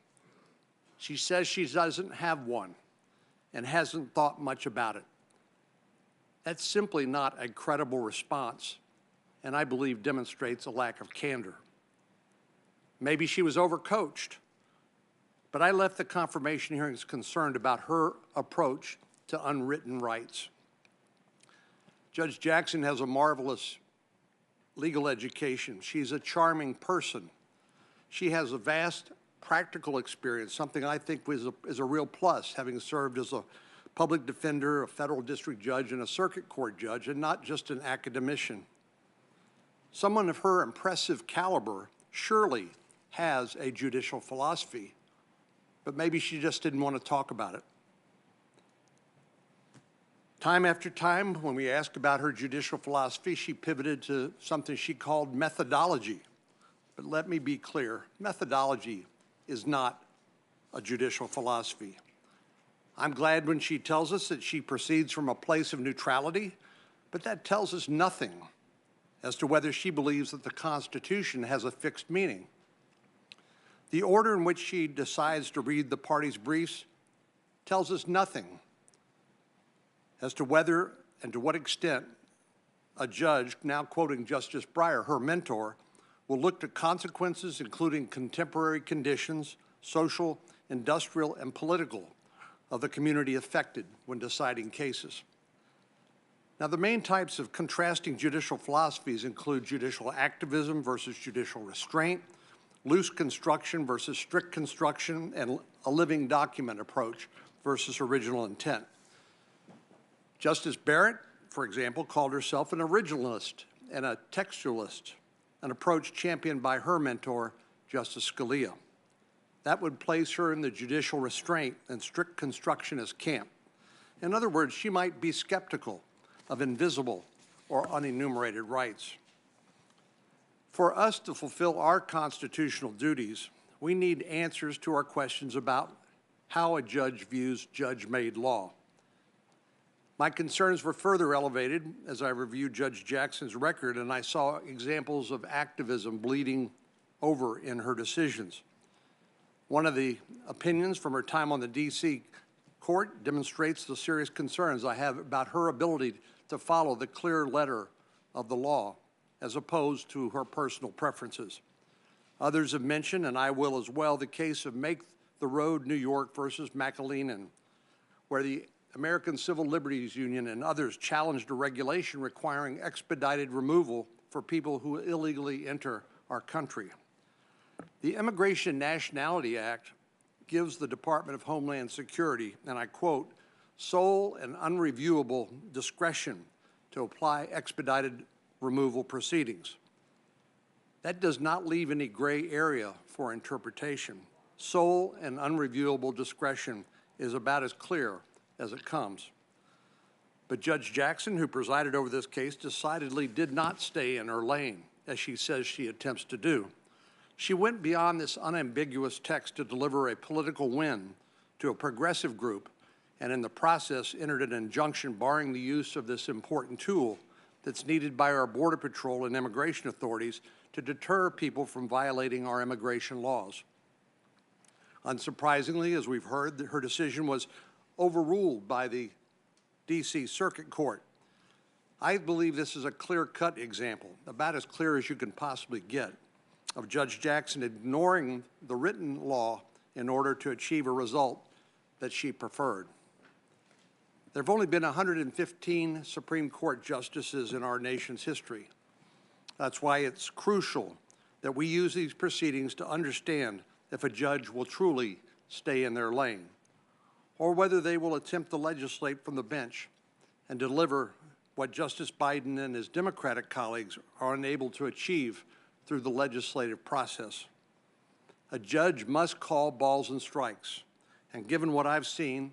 She says she doesn't have one and hasn't thought much about it. That's simply not a credible response, and I believe demonstrates a lack of candor. Maybe she was overcoached, but I left the confirmation hearings concerned about her approach to unwritten rights. Judge Jackson has a marvelous legal education. She's a charming person. She has a vast practical experience, something I think is a real plus, having served as a public defender, a federal district judge, and a circuit court judge, and not just an academician. Someone of her impressive caliber surely has a judicial philosophy, but maybe she just didn't want to talk about it. Time after time, when we asked about her judicial philosophy, she pivoted to something she called methodology. But let me be clear, methodology is not a judicial philosophy. I'm glad when she tells us that she proceeds from a place of neutrality, but that tells us nothing as to whether she believes that the Constitution has a fixed meaning. The order in which she decides to read the parties' briefs tells us nothing as to whether and to what extent a judge, now quoting Justice Breyer, her mentor, will look to consequences including contemporary conditions, social, industrial, and political, of the community affected when deciding cases. Now, the main types of contrasting judicial philosophies include judicial activism versus judicial restraint, loose construction versus strict construction, and a living document approach versus original intent. Justice Barrett, for example, called herself an originalist and a textualist, an approach championed by her mentor, Justice Scalia. That would place her in the judicial restraint and strict constructionist camp. In other words, she might be skeptical of invisible or unenumerated rights. For us to fulfill our constitutional duties, we need answers to our questions about how a judge views judge-made law. My concerns were further elevated as I reviewed Judge Jackson's record and I saw examples of activism bleeding over in her decisions. One of the opinions from her time on the D.C. court demonstrates the serious concerns I have about her ability to follow the clear letter of the law as opposed to her personal preferences. Others have mentioned, and I will as well, the case of Make the Road New York versus McAleenan, where the American Civil Liberties Union and others challenged a regulation requiring expedited removal for people who illegally enter our country. The Immigration Nationality Act gives the Department of Homeland Security, and I quote, sole and unreviewable discretion to apply expedited removal proceedings. That does not leave any gray area for interpretation. Sole and unreviewable discretion is about as clear as it comes. But Judge Jackson, who presided over this case, decidedly did not stay in her lane, as she says she attempts to do. She went beyond this unambiguous text to deliver a political win to a progressive group, and in the process entered an injunction barring the use of this important tool that's needed by our Border Patrol and immigration authorities to deter people from violating our immigration laws. Unsurprisingly, as we've heard, her decision was overruled by the D.C. Circuit Court. I believe this is a clear-cut example, about as clear as you can possibly get, of Judge Jackson ignoring the written law in order to achieve a result that she preferred. There have only been 115 Supreme Court justices in our nation's history. That's why it's crucial that we use these proceedings to understand if a judge will truly stay in their lane, or whether they will attempt to legislate from the bench and deliver what Justice Biden and his Democratic colleagues are unable to achieve through the legislative process. A judge must call balls and strikes, and given what I've seen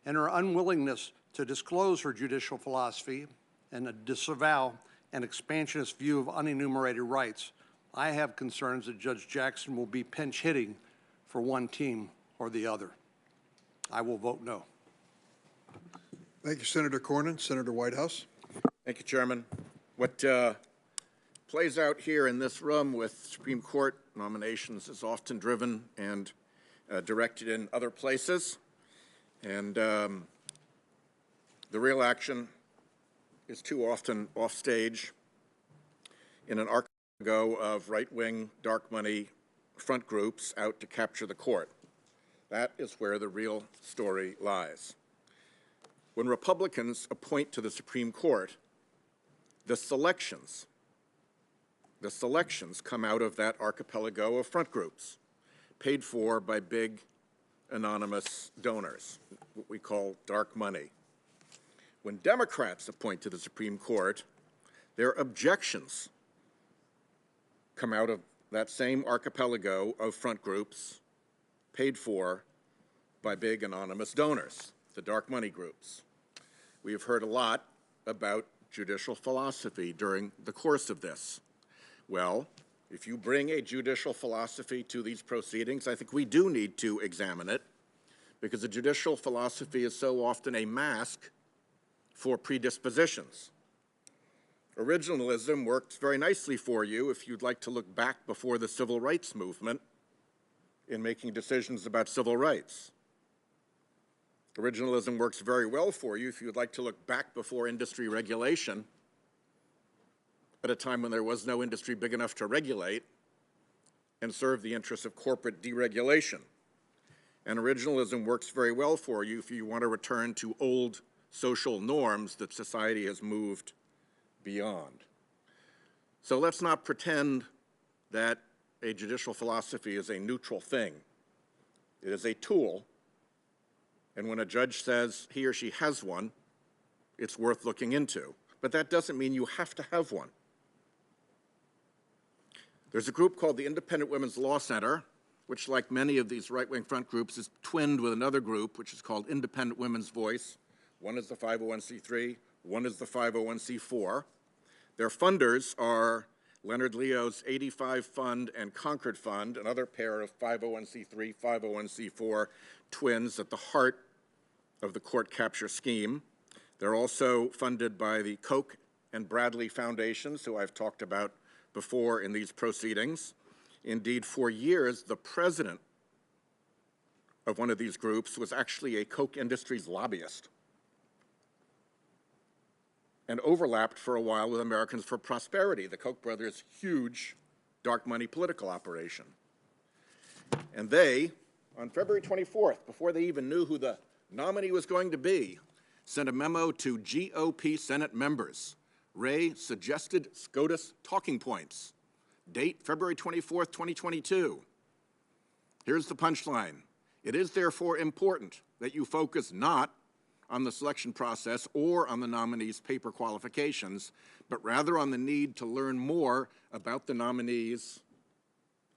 and her unwillingness to disclose her judicial philosophy and disavow an expansionist view of unenumerated rights, I have concerns that Judge Jackson will be pinch hitting for one team or the other. I will vote no. Thank you, Senator Cornyn. Senator Whitehouse. Thank you, Chairman. What plays out here in this room with Supreme Court nominations is often driven and directed in other places. And the real action is too often off stage in an archipelago of right-wing, dark money front groups out to capture the court. That is where the real story lies. When Republicans appoint to the Supreme Court, the selections come out of that archipelago of front groups, paid for by big anonymous donors, what we call dark money. When Democrats appoint to the Supreme Court, their objections come out of that same archipelago of front groups, paid for by big anonymous donors, the dark money groups. We have heard a lot about judicial philosophy during the course of this. Well, if you bring a judicial philosophy to these proceedings, I think we do need to examine it, because the judicial philosophy is so often a mask for predispositions. Originalism works very nicely for you if you'd like to look back before the civil rights movement in making decisions about civil rights. Originalism works very well for you if you'd like to look back before industry regulation at a time when there was no industry big enough to regulate and serve the interests of corporate deregulation. And originalism works very well for you if you want to return to old social norms that society has moved beyond. So let's not pretend that a judicial philosophy is a neutral thing. It is a tool, and when a judge says he or she has one, it's worth looking into. But that doesn't mean you have to have one. There's a group called the Independent Women's Law Center, which, like many of these right-wing front groups, is twinned with another group, which is called Independent Women's Voice. One is the 501c3, one is the 501c4. Their funders are Leonard Leo's 85 Fund and Concord Fund, another pair of 501c3, 501c4 twins at the heart of the court capture scheme. They're also funded by the Koch and Bradley Foundations, who I've talked about before in these proceedings. Indeed, for years, the president of one of these groups was actually a Koch Industries lobbyist and overlapped for a while with Americans for Prosperity, the Koch brothers' huge dark money political operation. And they, on February 24th, before they even knew who the nominee was going to be, sent a memo to GOP Senate members. Ray suggested SCOTUS talking points. Date, February 24th, 2022. Here's the punchline. It is therefore important that you focus not on the selection process or on the nominee's paper qualifications, but rather on the need to learn more about the nominee's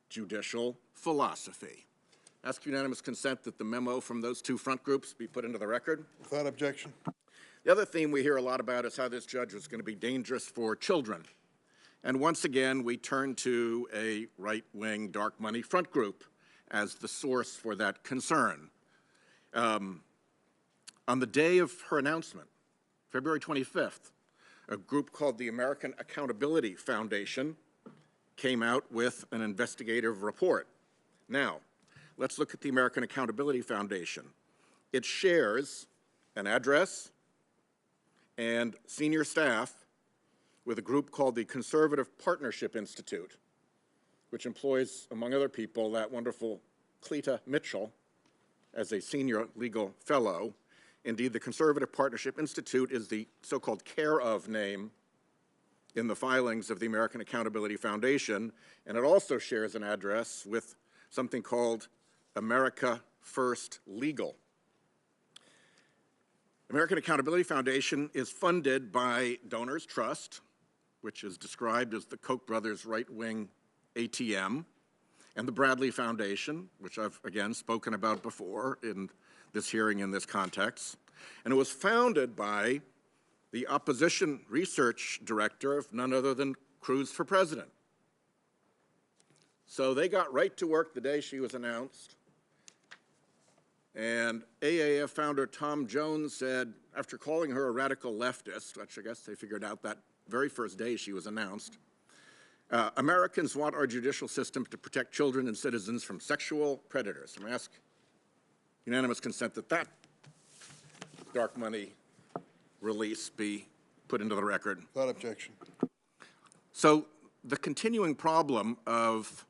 judicial philosophy. Ask unanimous consent that the memo from those two front groups be put into the record. Without objection. The other theme we hear a lot about is how this judge was going to be dangerous for children. And once again, we turn to a right-wing dark money front group as the source for that concern. On the day of her announcement, February 25th, a group called the American Accountability Foundation came out with an investigative report. Now, let's look at the American Accountability Foundation. It shares an address and senior staff with a group called the Conservative Partnership Institute, which employs, among other people, that wonderful Cleta Mitchell as a senior legal fellow. Indeed, the Conservative Partnership Institute is the so-called care of name in the filings of the American Accountability Foundation, and it also shares an address with something called America First Legal. American Accountability Foundation is funded by Donors Trust, which is described as the Koch brothers' right-wing ATM, and the Bradley Foundation, which I've, again, spoken about before in this hearing in this context. And it was founded by the opposition research director of none other than Cruz for President. So they got right to work the day she was announced. And AAF founder Tom Jones said, after calling her a radical leftist, which I guess they figured out that very first day she was announced, Americans want our judicial system to protect children and citizens from sexual predators. I'm asking unanimous consent that that dark money release be put into the record. Without objection. So the continuing problem of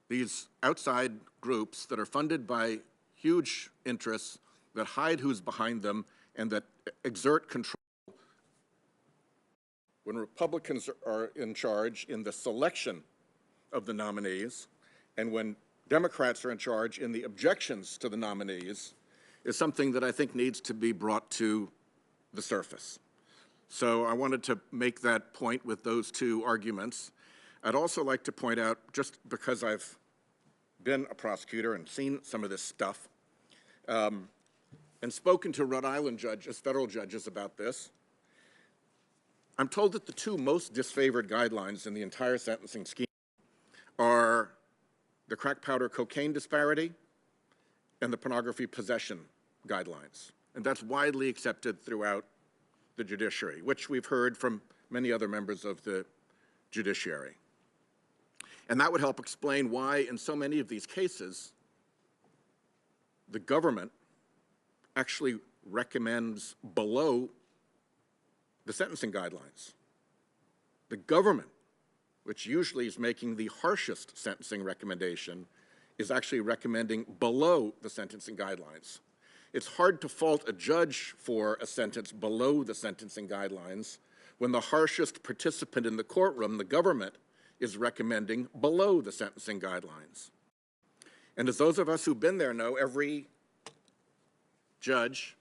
these outside groups that are funded by huge interests that hide who's behind them and that exert control when Republicans are in charge in the selection of the nominees and when Democrats are in charge in the objections to the nominees is something that I think needs to be brought to the surface. So I wanted to make that point with those two arguments. I'd also like to point out, just because I've been a prosecutor and seen some of this stuff, and spoken to Rhode Island judges, federal judges about this, I'm told that the two most disfavored guidelines in the entire sentencing scheme are the crack powder cocaine disparity and the pornography possession guidelines. And that's widely accepted throughout the judiciary, which we've heard from many other members of the judiciary. And that would help explain why, in so many of these cases, the government actually recommends below the sentencing guidelines. The government, which usually is making the harshest sentencing recommendation, is actually recommending below the sentencing guidelines. It's hard to fault a judge for a sentence below the sentencing guidelines when the harshest participant in the courtroom, the government, is recommending below the sentencing guidelines. And as those of us who've been there know, every judge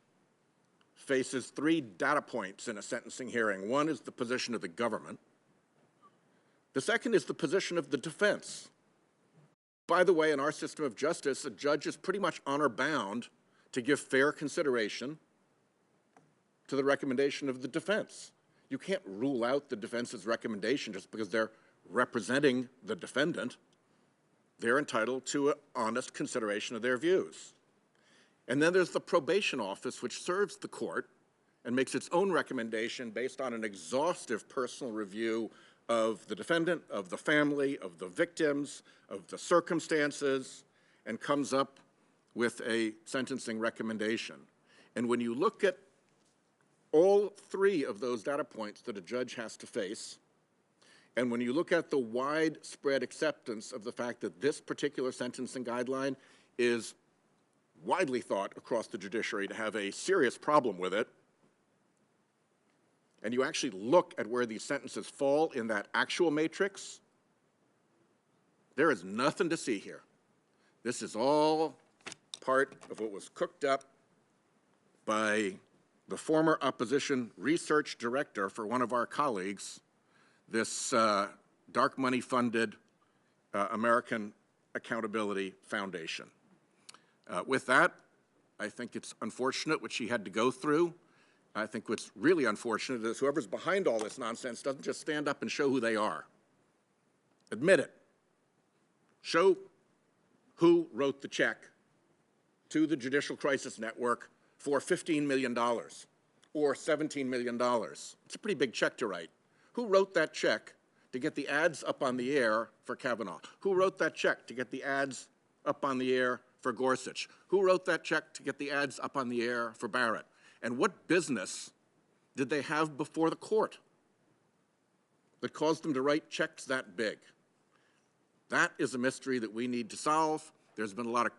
faces 3 data points in a sentencing hearing. One is the position of the government. The second is the position of the defense. By the way, in our system of justice, a judge is pretty much honor-bound to give fair consideration to the recommendation of the defense. You can't rule out the defense's recommendation just because they're representing the defendant. They're entitled to an honest consideration of their views. And then there's the probation office, which serves the court and makes its own recommendation based on an exhaustive personal review of the defendant, of the family, of the victims, of the circumstances, and comes up with a sentencing recommendation. And when you look at all 3 of those data points that a judge has to face, and when you look at the widespread acceptance of the fact that this particular sentencing guideline is widely thought across the judiciary to have a serious problem with it, and you actually look at where these sentences fall in that actual matrix, there is nothing to see here. This is all part of what was cooked up by the former opposition research director for one of our colleagues, this dark money funded American Accountability Foundation. With that, I think it's unfortunate what she had to go through. I think what's really unfortunate is whoever's behind all this nonsense doesn't just stand up and show who they are. Admit it. Show who wrote the check to the Judicial Crisis Network for $15 million or $17 million. It's a pretty big check to write. Who wrote that check to get the ads up on the air for Kavanaugh? Who wrote that check to get the ads up on the air for Gorsuch? Who wrote that check to get the ads up on the air for Barrett? And what business did they have before the court that caused them to write checks that big? That is a mystery that we need to solve. There's been a lot of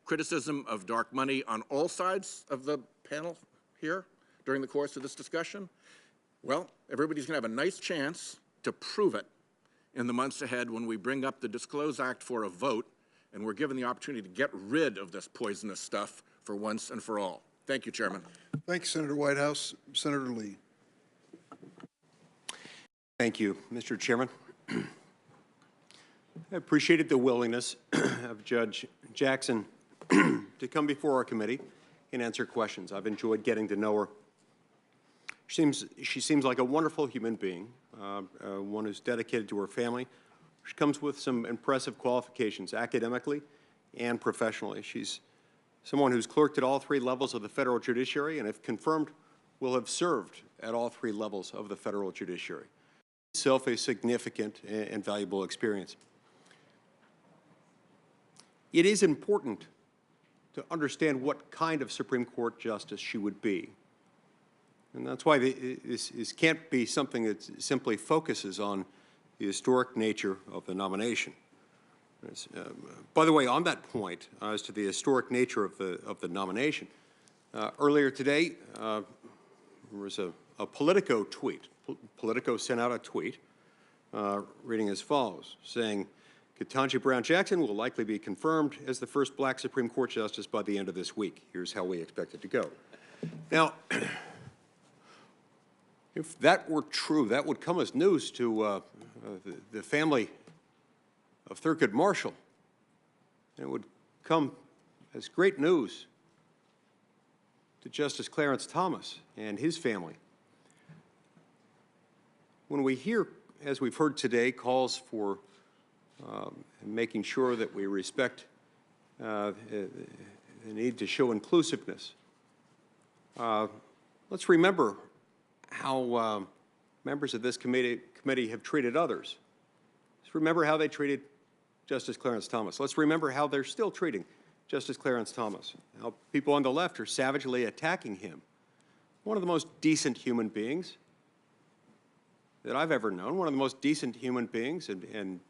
criticism of dark money on all sides of the panel here during the course of this discussion. Well, everybody's going to have a nice chance to prove it in the months ahead when we bring up the Disclose Act for a vote, and we're given the opportunity to get rid of this poisonous stuff for once and for all. Thank you, Chairman. Thank you, Senator Whitehouse. Senator Lee. Thank you, Mr. Chairman. I appreciated the willingness of Judge Jackson to come before our committee and answer questions. I've enjoyed getting to know her. She seems like a wonderful human being, one who's dedicated to her family. She comes with some impressive qualifications academically and professionally. She's someone who's clerked at all 3 levels of the federal judiciary and, if confirmed, will have served at all 3 levels of the federal judiciary. Itself a significant and valuable experience. It is important to understand what kind of Supreme Court justice she would be. And that's why this can't be something that simply focuses on the historic nature of the nomination. By the way, on that point, as to the historic nature of the nomination, earlier today there was a Politico tweet. Politico sent out a tweet reading as follows, saying, Ketanji Brown Jackson will likely be confirmed as the first black Supreme Court justice by the end of this week. Here's how we expect it to go. Now, if that were true, that would come as news to the family of Thurgood Marshall. And it would come as great news to Justice Clarence Thomas and his family. When we hear, as we've heard today, calls for making sure that we respect the need to show inclusiveness, let's remember how members of this committee have treated others. Let's remember how they treated Justice Clarence Thomas. Let's remember how they're still treating Justice Clarence Thomas, how people on the left are savagely attacking him. One of the most decent human beings that I've ever known, one of the most decent human beings and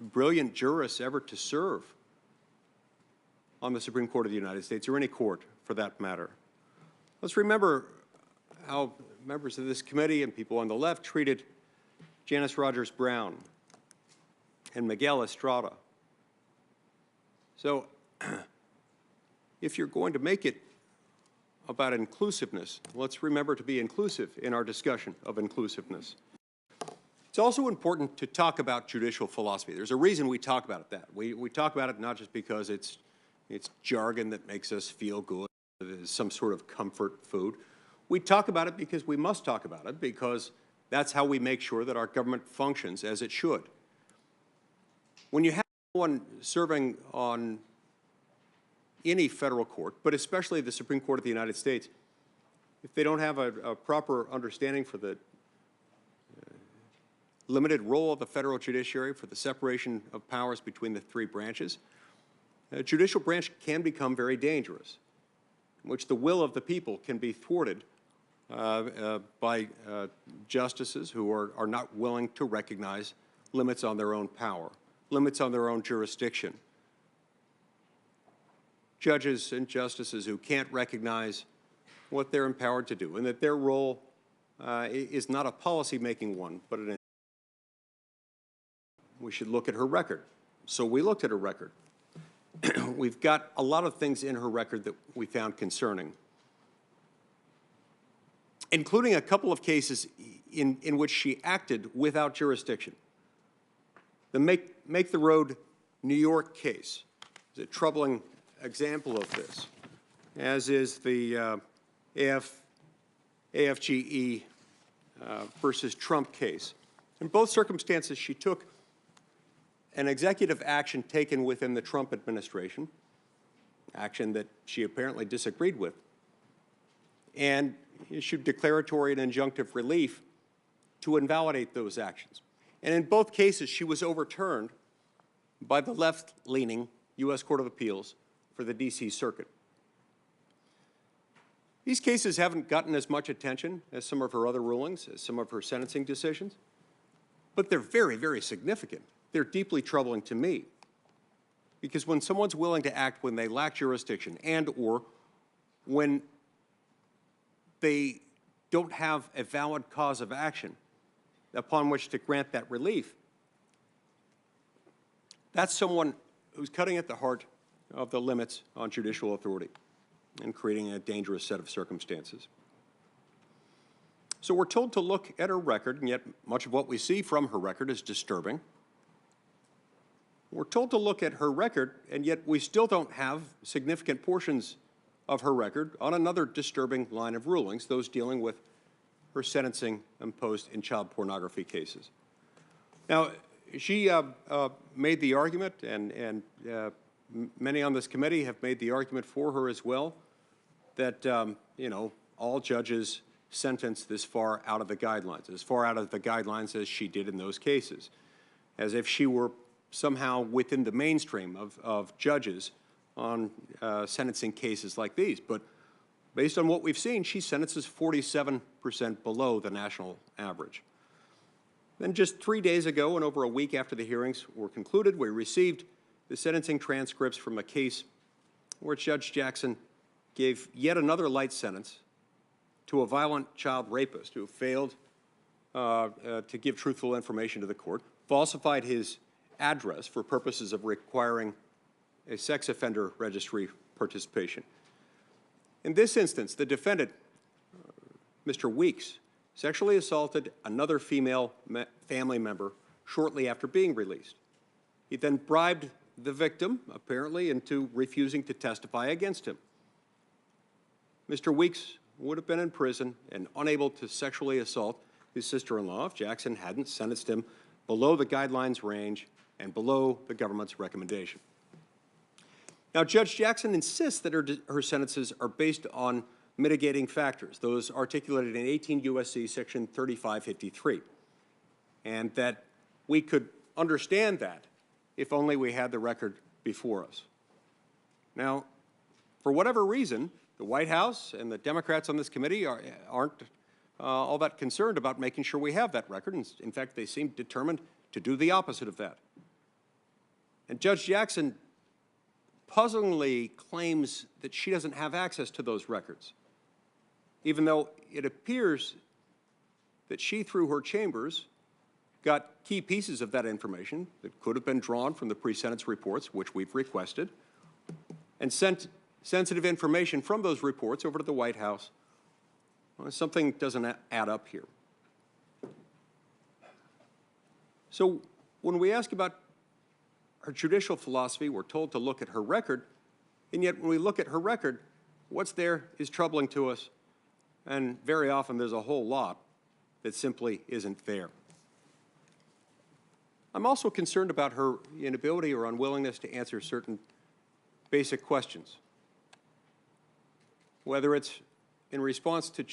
brilliant jurists ever to serve on the Supreme Court of the United States, or any court for that matter. Let's remember how members of this committee and people on the left treated Janice Rogers Brown and Miguel Estrada. So if you're going to make it about inclusiveness, let's remember to be inclusive in our discussion of inclusiveness. It's also important to talk about judicial philosophy. There's a reason we talk about it that. We talk about it not just because it's jargon that makes us feel good, it's some sort of comfort food. We talk about it because we must talk about it, because that's how we make sure that our government functions as it should. When you have someone serving on any federal court, but especially the Supreme Court of the United States, if they don't have a proper understanding for the limited role of the federal judiciary, for the separation of powers between the three branches, the judicial branch can become very dangerous, in which the will of the people can be thwarted by justices who are not willing to recognize limits on their own power, limits on their own jurisdiction. Judges and justices who can't recognize what they're empowered to do, and that their role is not a policy-making one, but an. We should look at her record. So we looked at her record. We've got a lot of things in her record that we found concerning, including a couple of cases in which she acted without jurisdiction. The Make the Road New York case is a troubling example of this, as is the AFGE versus Trump case. In both circumstances, she took an executive action taken within the Trump administration, action that she apparently disagreed with, and issued declaratory and injunctive relief to invalidate those actions. And in both cases, she was overturned by the left-leaning U.S. Court of Appeals for the D.C. Circuit. These cases haven't gotten as much attention as some of her other rulings, as some of her sentencing decisions, but they're very, very significant. They're deeply troubling to me, because when someone's willing to act when they lack jurisdiction and or when they don't have a valid cause of action upon which to grant that relief, that's someone who's cutting at the heart of the limits on judicial authority and creating a dangerous set of circumstances. So we're told to look at her record, and yet much of what we see from her record is disturbing. We're told to look at her record, and yet we still don't have significant portions of her record on another disturbing line of rulings, those dealing with her sentencing imposed in child pornography cases. Now, she made the argument, and many on this committee have made the argument for her as well, that, you know, all judges sentence this far out of the guidelines, as far out of the guidelines as she did in those cases, as if she were somehow within the mainstream of judges on sentencing cases like these. But based on what we've seen, she sentences 47% below the national average. Then just 3 days ago, and over a week after the hearings were concluded, we received the sentencing transcripts from a case where Judge Jackson gave yet another light sentence to a violent child rapist who failed to give truthful information to the court, falsified his address for purposes of requiring a sex offender registry participation. In this instance, the defendant, Mr. Weeks, sexually assaulted another female family member shortly after being released. He then bribed the victim, apparently, into refusing to testify against him. Mr. Weeks would have been in prison and unable to sexually assault his sister-in-law if Jackson hadn't sentenced him below the guidelines range and below the government's recommendation. Now, Judge Jackson insists that her sentences are based on mitigating factors, those articulated in 18 U.S.C. Section 3553, and that we could understand that if only we had the record before us. Now, for whatever reason, the White House and the Democrats on this committee aren't all that concerned about making sure we have that record. And in fact, they seem determined to do the opposite of that. And Judge Jackson puzzlingly claims that she doesn't have access to those records, even though it appears that she, through her chambers, got key pieces of that information that could have been drawn from the pre-sentence reports, which we've requested, and sent sensitive information from those reports over to the White House. Well, something doesn't add up here. So when we ask about her judicial philosophy, we're told to look at her record, and yet when we look at her record, what's there is troubling to us, and very often there's a whole lot that simply isn't there. I'm also concerned about her inability or unwillingness to answer certain basic questions. Whether it's in response to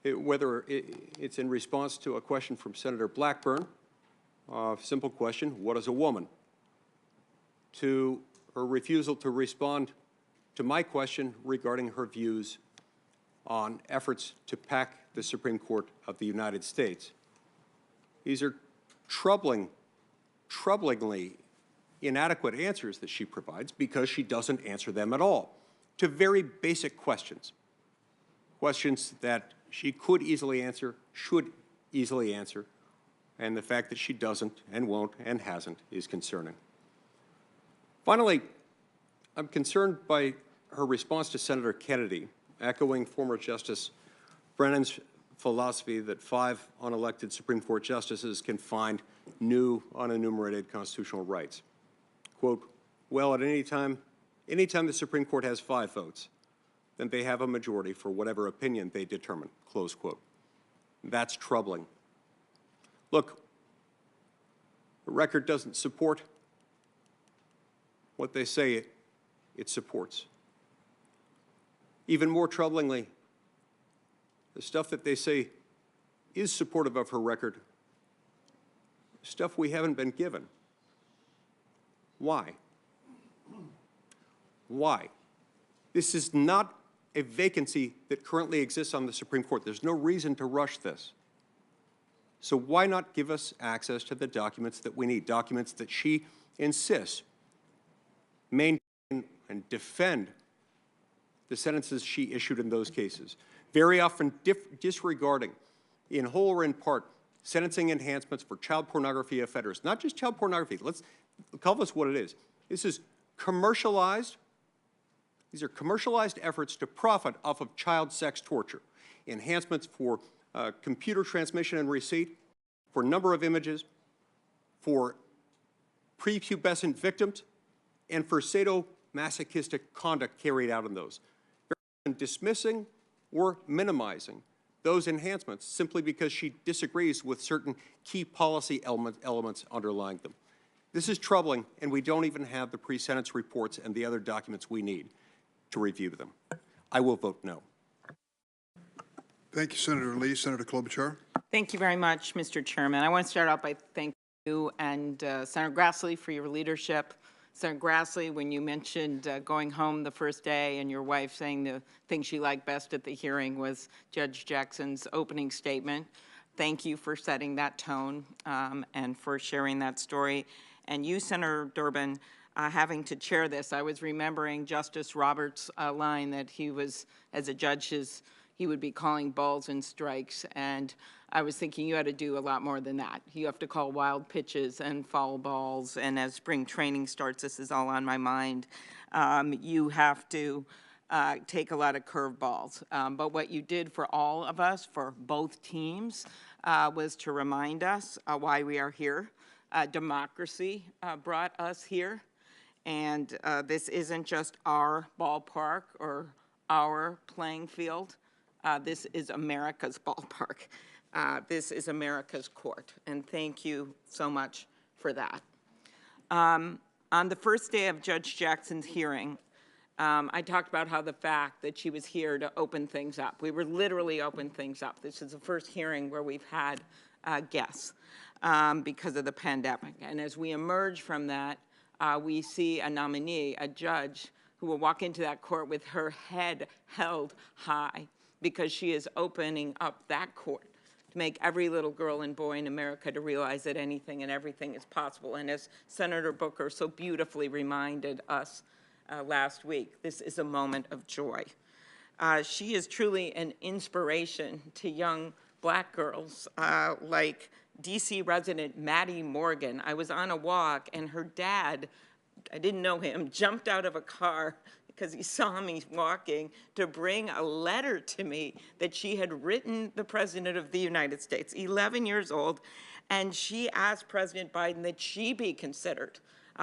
whether it's in response to a question from Senator Blackburn, a simple question, what is a woman? To her refusal to respond to my question regarding her views on efforts to pack the Supreme Court of the United States. These are troublingly inadequate answers that she provides because she doesn't answer them at all to very basic questions, questions that she could easily answer, should easily answer, and the fact that she doesn't and won't and hasn't is concerning. Finally, I'm concerned by her response to Senator Kennedy, echoing former Justice Brennan's philosophy that 5 unelected Supreme Court justices can find new unenumerated constitutional rights. Quote, well, at any time the Supreme Court has 5 votes, then they have a majority for whatever opinion they determine, close quote. That's troubling. Look, the record doesn't support what they say it supports. Even more troublingly, the stuff that they say is supportive of her record, stuff we haven't been given. Why? Why? This is not a vacancy that currently exists on the Supreme Court. There's no reason to rush this. So why not give us access to the documents that we need, documents that she insists maintain and defend the sentences she issued in those cases, very often disregarding, in whole or in part, sentencing enhancements for child pornography offenders. Not just child pornography. Let's call this what it is. This is commercialized. These are commercialized efforts to profit off of child sex torture. Enhancements for computer transmission and receipt, for number of images, for prepubescent victims, and for sadomasochistic conduct carried out in those. Dismissing or minimizing those enhancements simply because she disagrees with certain key policy elements underlying them. This is troubling, and we don't even have the pre-sentence reports and the other documents we need to review them. I will vote no. Thank you, Senator Lee. Senator Klobuchar. Thank you very much, Mr. Chairman. I want to start out by thanking you and Senator Grassley for your leadership. Senator Grassley, when you mentioned going home the first day and your wife saying the thing she liked best at the hearing was Judge Jackson's opening statement, thank you for setting that tone and for sharing that story. And you, Senator Durbin, having to chair this, I was remembering Justice Roberts' line that he was, as a judge, he would be calling balls and strikes, and I was thinking you had to do a lot more than that. You have to call wild pitches and foul balls, and as spring training starts, this is all on my mind, you have to take a lot of curveballs. But what you did for all of us, for both teams, was to remind us why we are here. Democracy brought us here, and this isn't just our ballpark or our playing field. This is America's ballpark. This is America's court, and thank you so much for that. On the first day of Judge Jackson's hearing, I talked about how the fact that she was here to open things up. We were literally open things up. This is the first hearing where we've had guests because of the pandemic. And as we emerge from that, we see a nominee, a judge, who will walk into that court with her head held high, because she is opening up that court to make every little girl and boy in America to realize that anything and everything is possible. And as Senator Booker so beautifully reminded us last week. This is a moment of joy. She is truly an inspiration to young black girls like D.C. resident Maddie Morgan. I was on a walk, and her dad, I didn't know him, jumped out of a car because he saw me walking to bring a letter to me that she had written the President of the United States, 11 years old, and she asked President Biden that she be considered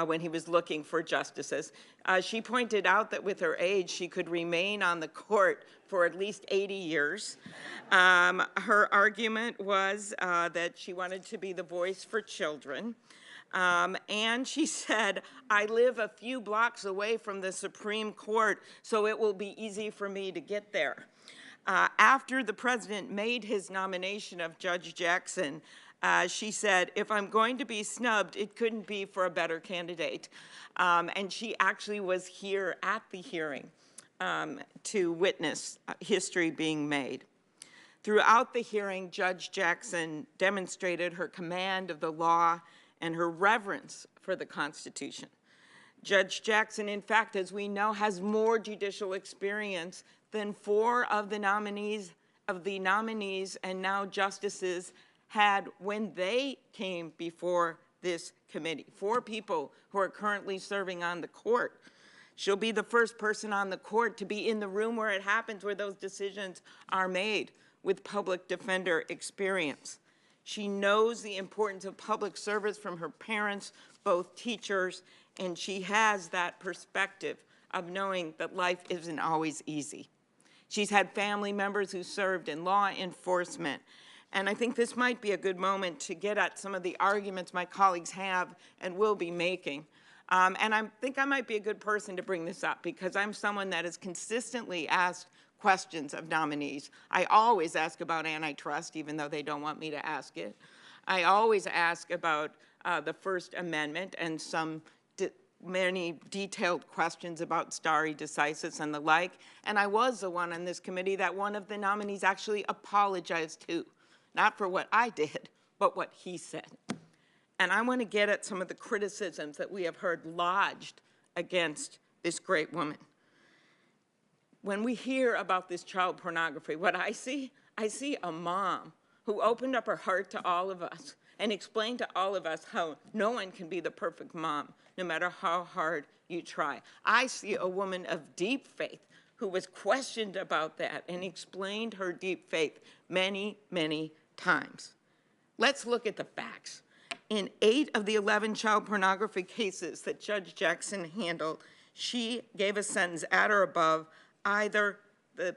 when he was looking for justices. She pointed out that with her age, she could remain on the court for at least 80 years. Her argument was that she wanted to be the voice for children. And she said, I live a few blocks away from the Supreme Court, so it will be easy for me to get there. After the president made his nomination of Judge Jackson, she said, if I'm going to be snubbed, it couldn't be for a better candidate. And she actually was here at the hearing to witness history being made. Throughout the hearing, Judge Jackson demonstrated her command of the law and her reverence for the Constitution. Judge Jackson, in fact, as we know, has more judicial experience than 4 of the nominees and now justices had when they came before this committee. 4 people who are currently serving on the court. She'll be the first person on the court to be in the room where it happens, where those decisions are made, with public defender experience. She knows the importance of public service from her parents, both teachers, and she has that perspective of knowing that life isn't always easy. She's had family members who served in law enforcement, and I think this might be a good moment to get at some of the arguments my colleagues have and will be making. And I think I might be a good person to bring this up because I'm someone that has consistently asked questions of nominees. I always ask about antitrust, even though they don't want me to ask it. I always ask about the First Amendment and many detailed questions about stare decisis and the like. And I was the one on this committee that one of the nominees actually apologized to, not for what I did, but what he said. And I want to get at some of the criticisms that we have heard lodged against this great woman. When we hear about this child pornography, what I see a mom who opened up her heart to all of us and explained to all of us how no one can be the perfect mom, no matter how hard you try. I see a woman of deep faith who was questioned about that and explained her deep faith many, many times. Let's look at the facts. In 8 of the 11 child pornography cases that Judge Jackson handled, she gave a sentence at or above either the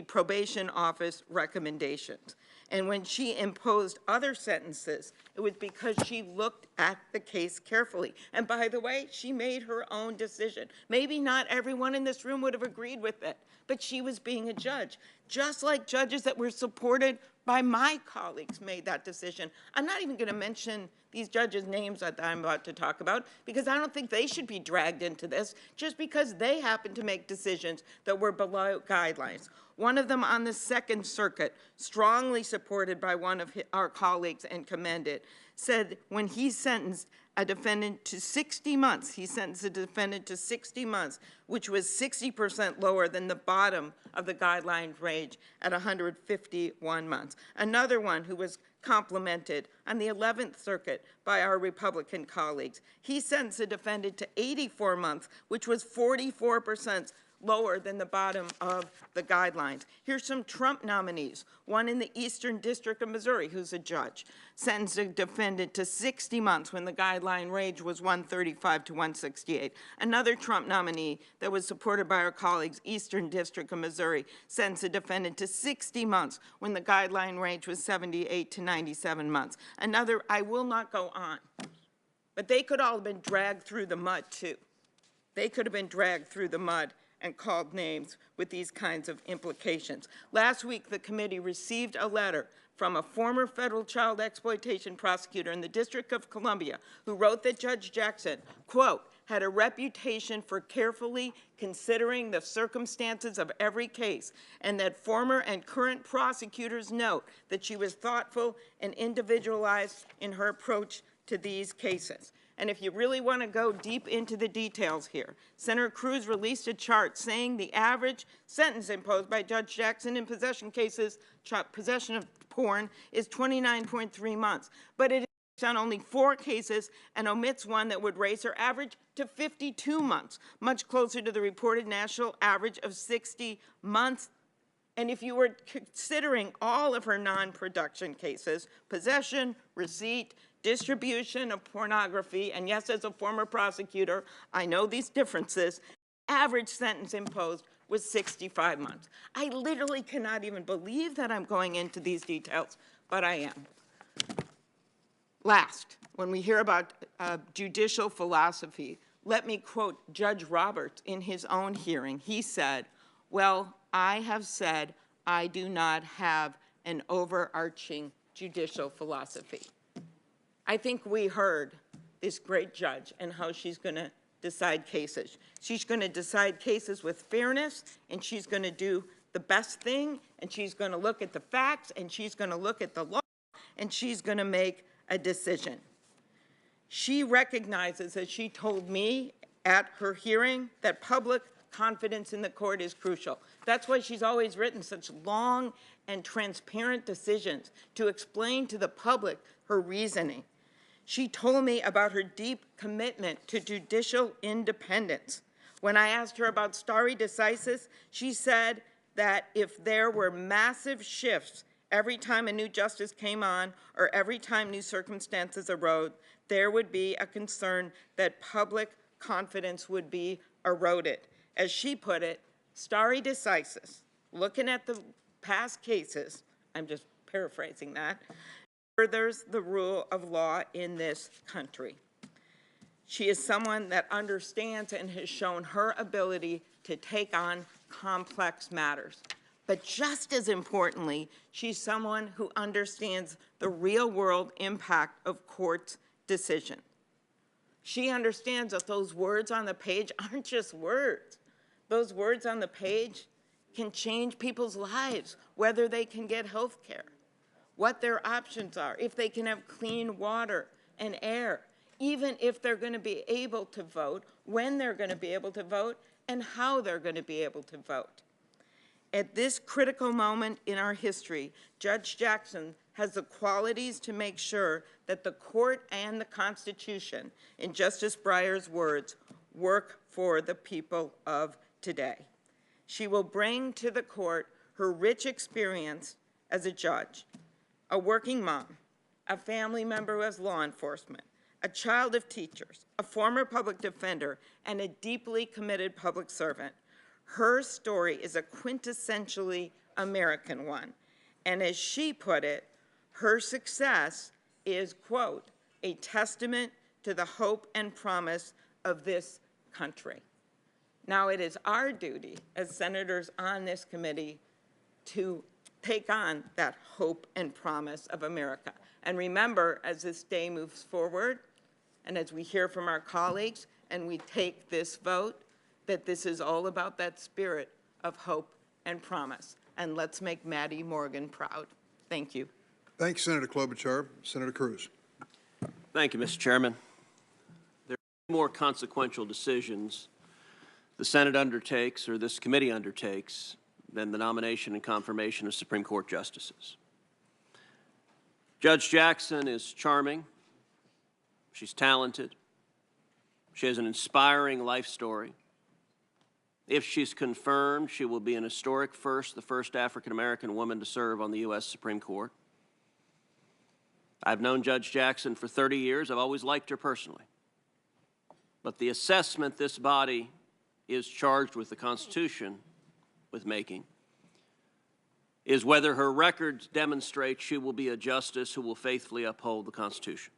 probation office recommendations. And when she imposed other sentences, it was because she looked at the case carefully. And by the way, she made her own decision. Maybe not everyone in this room would have agreed with it, but she was being a judge. Just like judges that were supported by my colleagues made that decision. I'm not even going to mention these judges' names that I'm about to talk about because I don't think they should be dragged into this just because they happen to make decisions that were below guidelines. One of them on the Second Circuit, strongly supported by one of our colleagues and commended, said when he sentenced a defendant to 60 months, he sentenced a defendant to 60 months, which was 60% lower than the bottom of the guideline range at 151 months. Another one who was complimented on the 11th Circuit by our Republican colleagues, he sentenced a defendant to 84 months, which was 44% lower than the bottom of the guidelines. Here's some Trump nominees. One in the Eastern District of Missouri, who's a judge, sentenced a defendant to 60 months when the guideline range was 135 to 168. Another Trump nominee that was supported by our colleagues, Eastern District of Missouri, sentenced a defendant to 60 months when the guideline range was 78 to 97 months. Another, I will not go on, but they could all have been dragged through the mud too. They could have been dragged through the mud and called names with these kinds of implications. Last week, the committee received a letter from a former federal child exploitation prosecutor in the District of Columbia who wrote that Judge Jackson, quote, had a reputation for carefully considering the circumstances of every case, and that former and current prosecutors note that she was thoughtful and individualized in her approach to these cases. And if you really want to go deep into the details here, Senator Cruz released a chart saying the average sentence imposed by Judge Jackson in possession cases, possession of porn, is 29.3 months. But it is on only 4 cases and omits one that would raise her average to 52 months, much closer to the reported national average of 60 months. And if you were considering all of her non-production cases, possession, receipt, distribution of pornography, and yes, as a former prosecutor, I know these differences, average sentence imposed was 65 months. I literally cannot even believe that I'm going into these details, but I am. Last, when we hear about judicial philosophy, let me quote Judge Roberts in his own hearing. He said, well, I have said I do not have an overarching judicial philosophy. I think we heard this great judge and how she's going to decide cases. She's going to decide cases with fairness, and she's going to do the best thing, and she's going to look at the facts, and she's going to look at the law, and she's going to make a decision. She recognizes, as she told me at her hearing, that public confidence in the court is crucial. That's why she's always written such long and transparent decisions to explain to the public her reasoning. She told me about her deep commitment to judicial independence. When I asked her about stare decisis, she said that if there were massive shifts every time a new justice came on or every time new circumstances arose, there would be a concern that public confidence would be eroded. As she put it, stare decisis, looking at the past cases, I'm just paraphrasing that, furthers the rule of law in this country. She is someone that understands and has shown her ability to take on complex matters. But just as importantly, she's someone who understands the real-world impact of courts' decisions. She understands that those words on the page aren't just words. Those words on the page can change people's lives, whether they can get health care, what their options are, if they can have clean water and air, even if they're going to be able to vote, when they're going to be able to vote, and how they're going to be able to vote. At this critical moment in our history, Judge Jackson has the qualities to make sure that the court and the Constitution, in Justice Breyer's words, work for the people of today. She will bring to the court her rich experience as a judge, a working mom, a family member who has law enforcement, a child of teachers, a former public defender, and a deeply committed public servant. Her story is a quintessentially American one. And as she put it, her success is, quote, a testament to the hope and promise of this country. Now, it is our duty as senators on this committee to take on that hope and promise of America. And remember, as this day moves forward, and as we hear from our colleagues, and we take this vote, that this is all about that spirit of hope and promise. And let's make Maddie Morgan proud. Thank you. Thanks, Senator Klobuchar. Senator Cruz. Thank you, Mr. Chairman. There are more consequential decisions the Senate undertakes or this committee undertakes than the nomination and confirmation of Supreme Court justices. Judge Jackson is charming. She's talented. She has an inspiring life story. If she's confirmed, she will be an historic first, the first African-American woman to serve on the U.S. Supreme Court. I've known Judge Jackson for 30 years. I've always liked her personally. But the assessment this body is charged with the Constitution with making is whether her records demonstrate she will be a justice who will faithfully uphold the Constitution.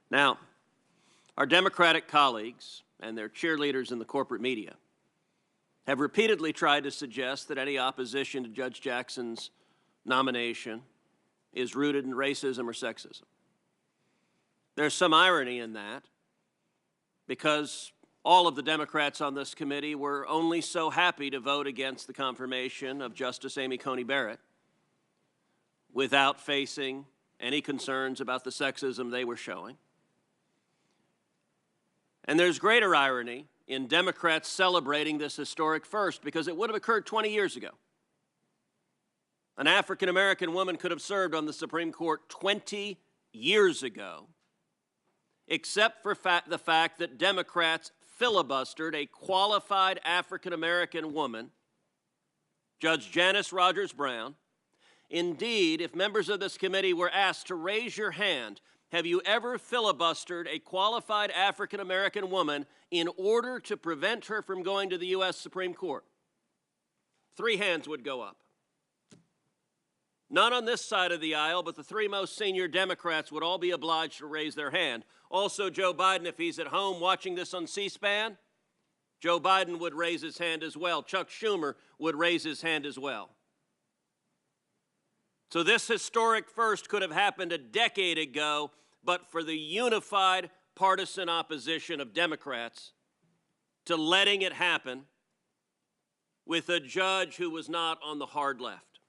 Now, our Democratic colleagues and their cheerleaders in the corporate media have repeatedly tried to suggest that any opposition to Judge Jackson's nomination is rooted in racism or sexism. There's some irony in that because all of the Democrats on this committee were only so happy to vote against the confirmation of Justice Amy Coney Barrett without facing any concerns about the sexism they were showing. And there's greater irony in Democrats celebrating this historic first, because it would have occurred 20 years ago. An African-American woman could have served on the Supreme Court 20 years ago, except for the fact that Democrats filibustered a qualified African-American woman, Judge Janice Rogers Brown. Indeed, if members of this committee were asked to raise your hand, have you ever filibustered a qualified African-American woman in order to prevent her from going to the U.S. Supreme Court? 3 hands would go up. None on this side of the aisle, but the 3 most senior Democrats would all be obliged to raise their hand. Also, Joe Biden, if he's at home watching this on C-SPAN, Joe Biden would raise his hand as well. Chuck Schumer would raise his hand as well. So this historic first could have happened a decade ago, but for the unified partisan opposition of Democrats to letting it happen with a judge who was not on the hard left.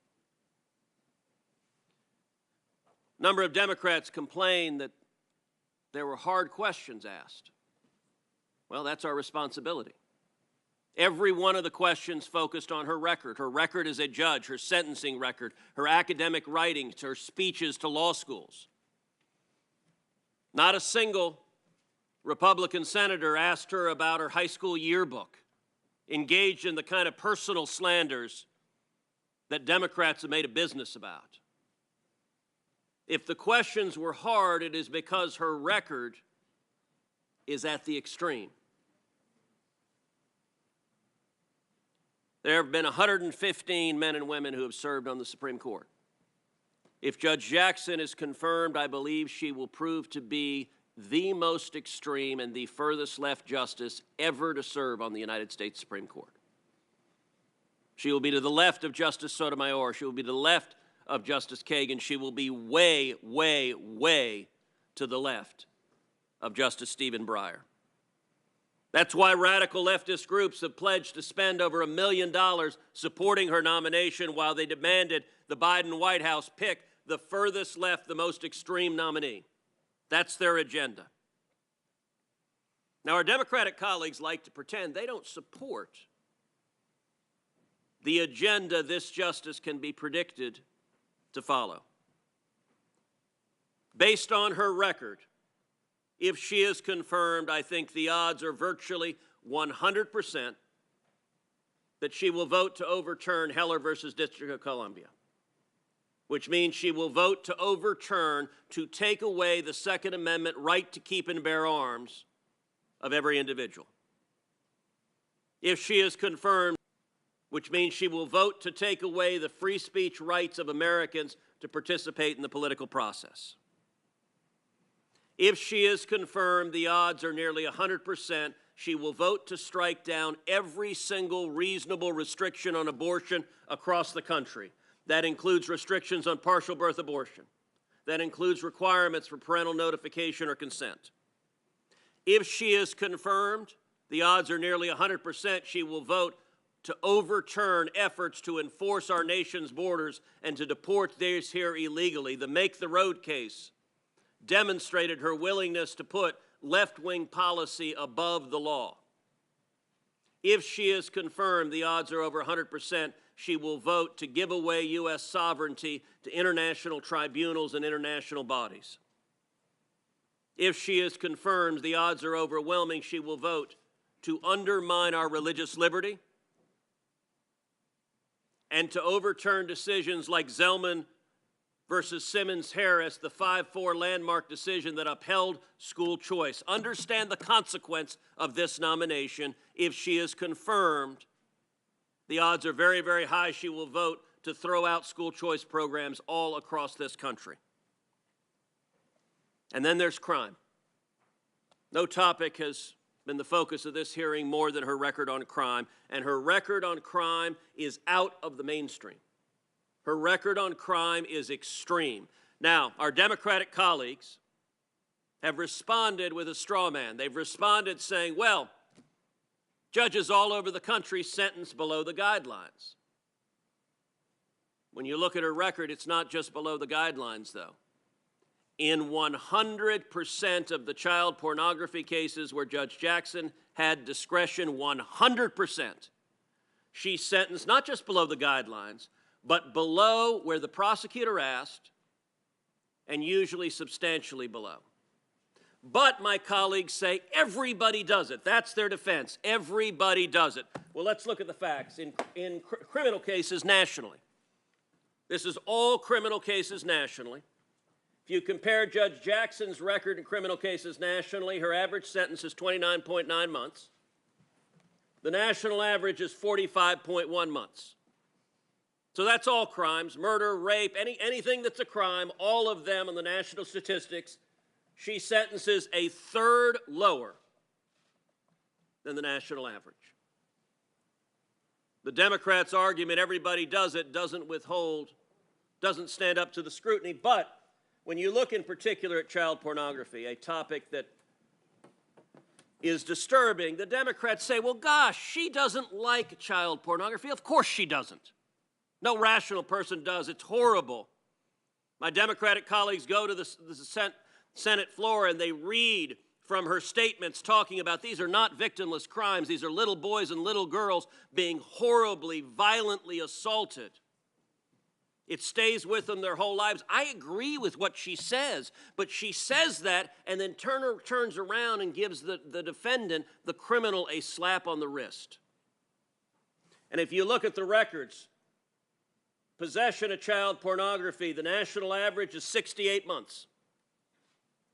A number of Democrats complained that there were hard questions asked. Well, that's our responsibility. Every one of the questions focused on her record as a judge, her sentencing record, her academic writings, her speeches to law schools. Not a single Republican senator asked her about her high school yearbook, engaged in the kind of personal slanders that Democrats have made a business about. If the questions were hard, it is because her record is at the extreme. There have been 115 men and women who have served on the Supreme Court. If Judge Jackson is confirmed, I believe she will prove to be the most extreme and the furthest left justice ever to serve on the United States Supreme Court. She will be to the left of Justice Sotomayor. She will be to the left of Justice Kagan. She will be way, way, way to the left of Justice Stephen Breyer. That's why radical leftist groups have pledged to spend over $1 million supporting her nomination while they demanded the Biden White House pick the furthest left, the most extreme nominee. That's their agenda. Now, our Democratic colleagues like to pretend they don't support the agenda this justice can be predicted to follow. Based on her record, if she is confirmed, I think the odds are virtually 100% that she will vote to overturn Heller versus District of Columbia, which means she will vote to overturn, to take away the Second Amendment right to keep and bear arms of every individual. If she is confirmed, which means she will vote to take away the free speech rights of Americans to participate in the political process. If she is confirmed, the odds are nearly 100% she will vote to strike down every single reasonable restriction on abortion across the country. That includes restrictions on partial birth abortion. That includes requirements for parental notification or consent. If she is confirmed, the odds are nearly 100% she will vote to overturn efforts to enforce our nation's borders and to deport those here illegally. The Make the Road case demonstrated her willingness to put left-wing policy above the law. If she is confirmed, the odds are over 100% she will vote to give away U.S. sovereignty to international tribunals and international bodies. If she is confirmed, the odds are overwhelming she will vote to undermine our religious liberty and to overturn decisions like Zellman versus Simmons-Harris, the 5-4 landmark decision that upheld school choice. Understand the consequence of this nomination. If she is confirmed, the odds are very, very high she will vote to throw out school choice programs all across this country. And then there's crime. No topic has been the focus of this hearing more than her record on crime, and her record on crime is out of the mainstream. Her record on crime is extreme. Now, our Democratic colleagues have responded with a straw man. They've responded saying, well, judges all over the country sentence below the guidelines. When you look at her record, it's not just below the guidelines, though. in 100% of the child pornography cases where Judge Jackson had discretion, 100%, she sentenced not just below the guidelines, but below where the prosecutor asked, and usually substantially below. But my colleagues say everybody does it. That's their defense. Everybody does it. Well, let's look at the facts. In criminal cases nationally, this is all criminal cases nationally. If you compare Judge Jackson's record in criminal cases nationally, her average sentence is 29.9 months. The national average is 45.1 months. So that's all crimes, murder, rape, anything that's a crime, all of them on the national statistics. She sentences a third lower than the national average. The Democrats' argument, everybody does it, doesn't stand up to the scrutiny. But when you look in particular at child pornography, a topic that is disturbing, the Democrats say, well, gosh, she doesn't like child pornography. Of course she doesn't. No rational person does. It's horrible. My Democratic colleagues go to the Senate floor and they read from her statements talking about these are not victimless crimes. These are little boys and little girls being horribly, violently assaulted. It stays with them their whole lives. I agree with what she says, but she says that and then turns around and gives the defendant, the criminal, a slap on the wrist. And if you look at the records, possession of child pornography, the national average is 68 months.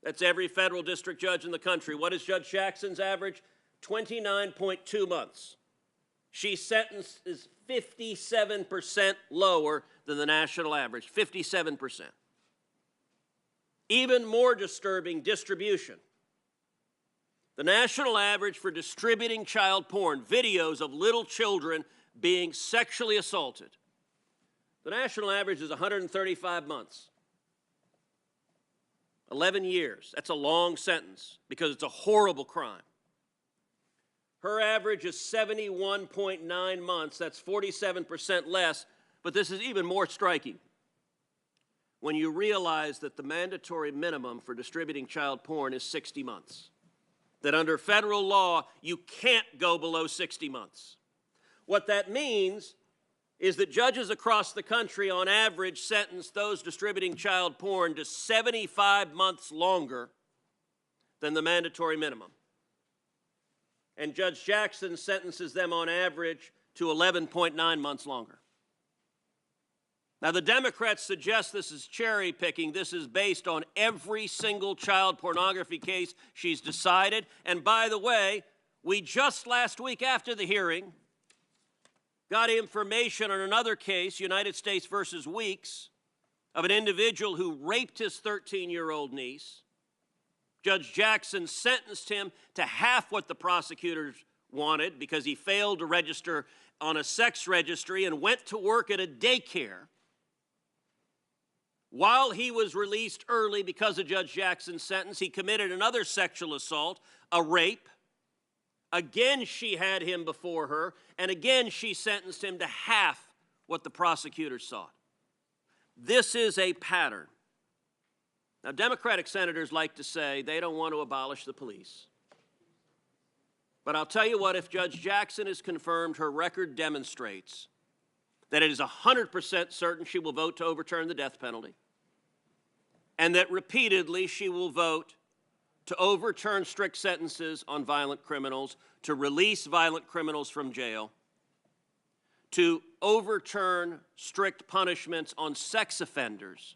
That's every federal district judge in the country. What is Judge Jackson's average? 29.2 months. She sentences 57% lower than the national average, 57%. Even more disturbing, distribution. The national average for distributing child porn, videos of little children being sexually assaulted, the national average is 135 months. 11 years. That's a long sentence because it's a horrible crime. Her average is 71.9 months. That's 47% less, but this is even more striking when you realize that the mandatory minimum for distributing child porn is 60 months. That under federal law, you can't go below 60 months. What that means is that judges across the country on average sentence those distributing child porn to 75 months longer than the mandatory minimum. And Judge Jackson sentences them on average to 11.9 months longer. Now, the Democrats suggest this is cherry picking. This is based on every single child pornography case she's decided. And by the way, we just last week after the hearing got information on another case, United States versus Weeks, of an individual who raped his 13-year-old niece. Judge Jackson sentenced him to half what the prosecutors wanted because he failed to register on a sex registry and went to work at a daycare. While he was released early because of Judge Jackson's sentence, he committed another sexual assault, a rape. Again, she had him before her, and again, she sentenced him to half what the prosecutors sought. This is a pattern. Now, Democratic senators like to say they don't want to abolish the police. But I'll tell you what, if Judge Jackson is confirmed, her record demonstrates that it is 100% certain she will vote to overturn the death penalty, and that repeatedly she will vote to overturn strict sentences on violent criminals, to release violent criminals from jail, to overturn strict punishments on sex offenders.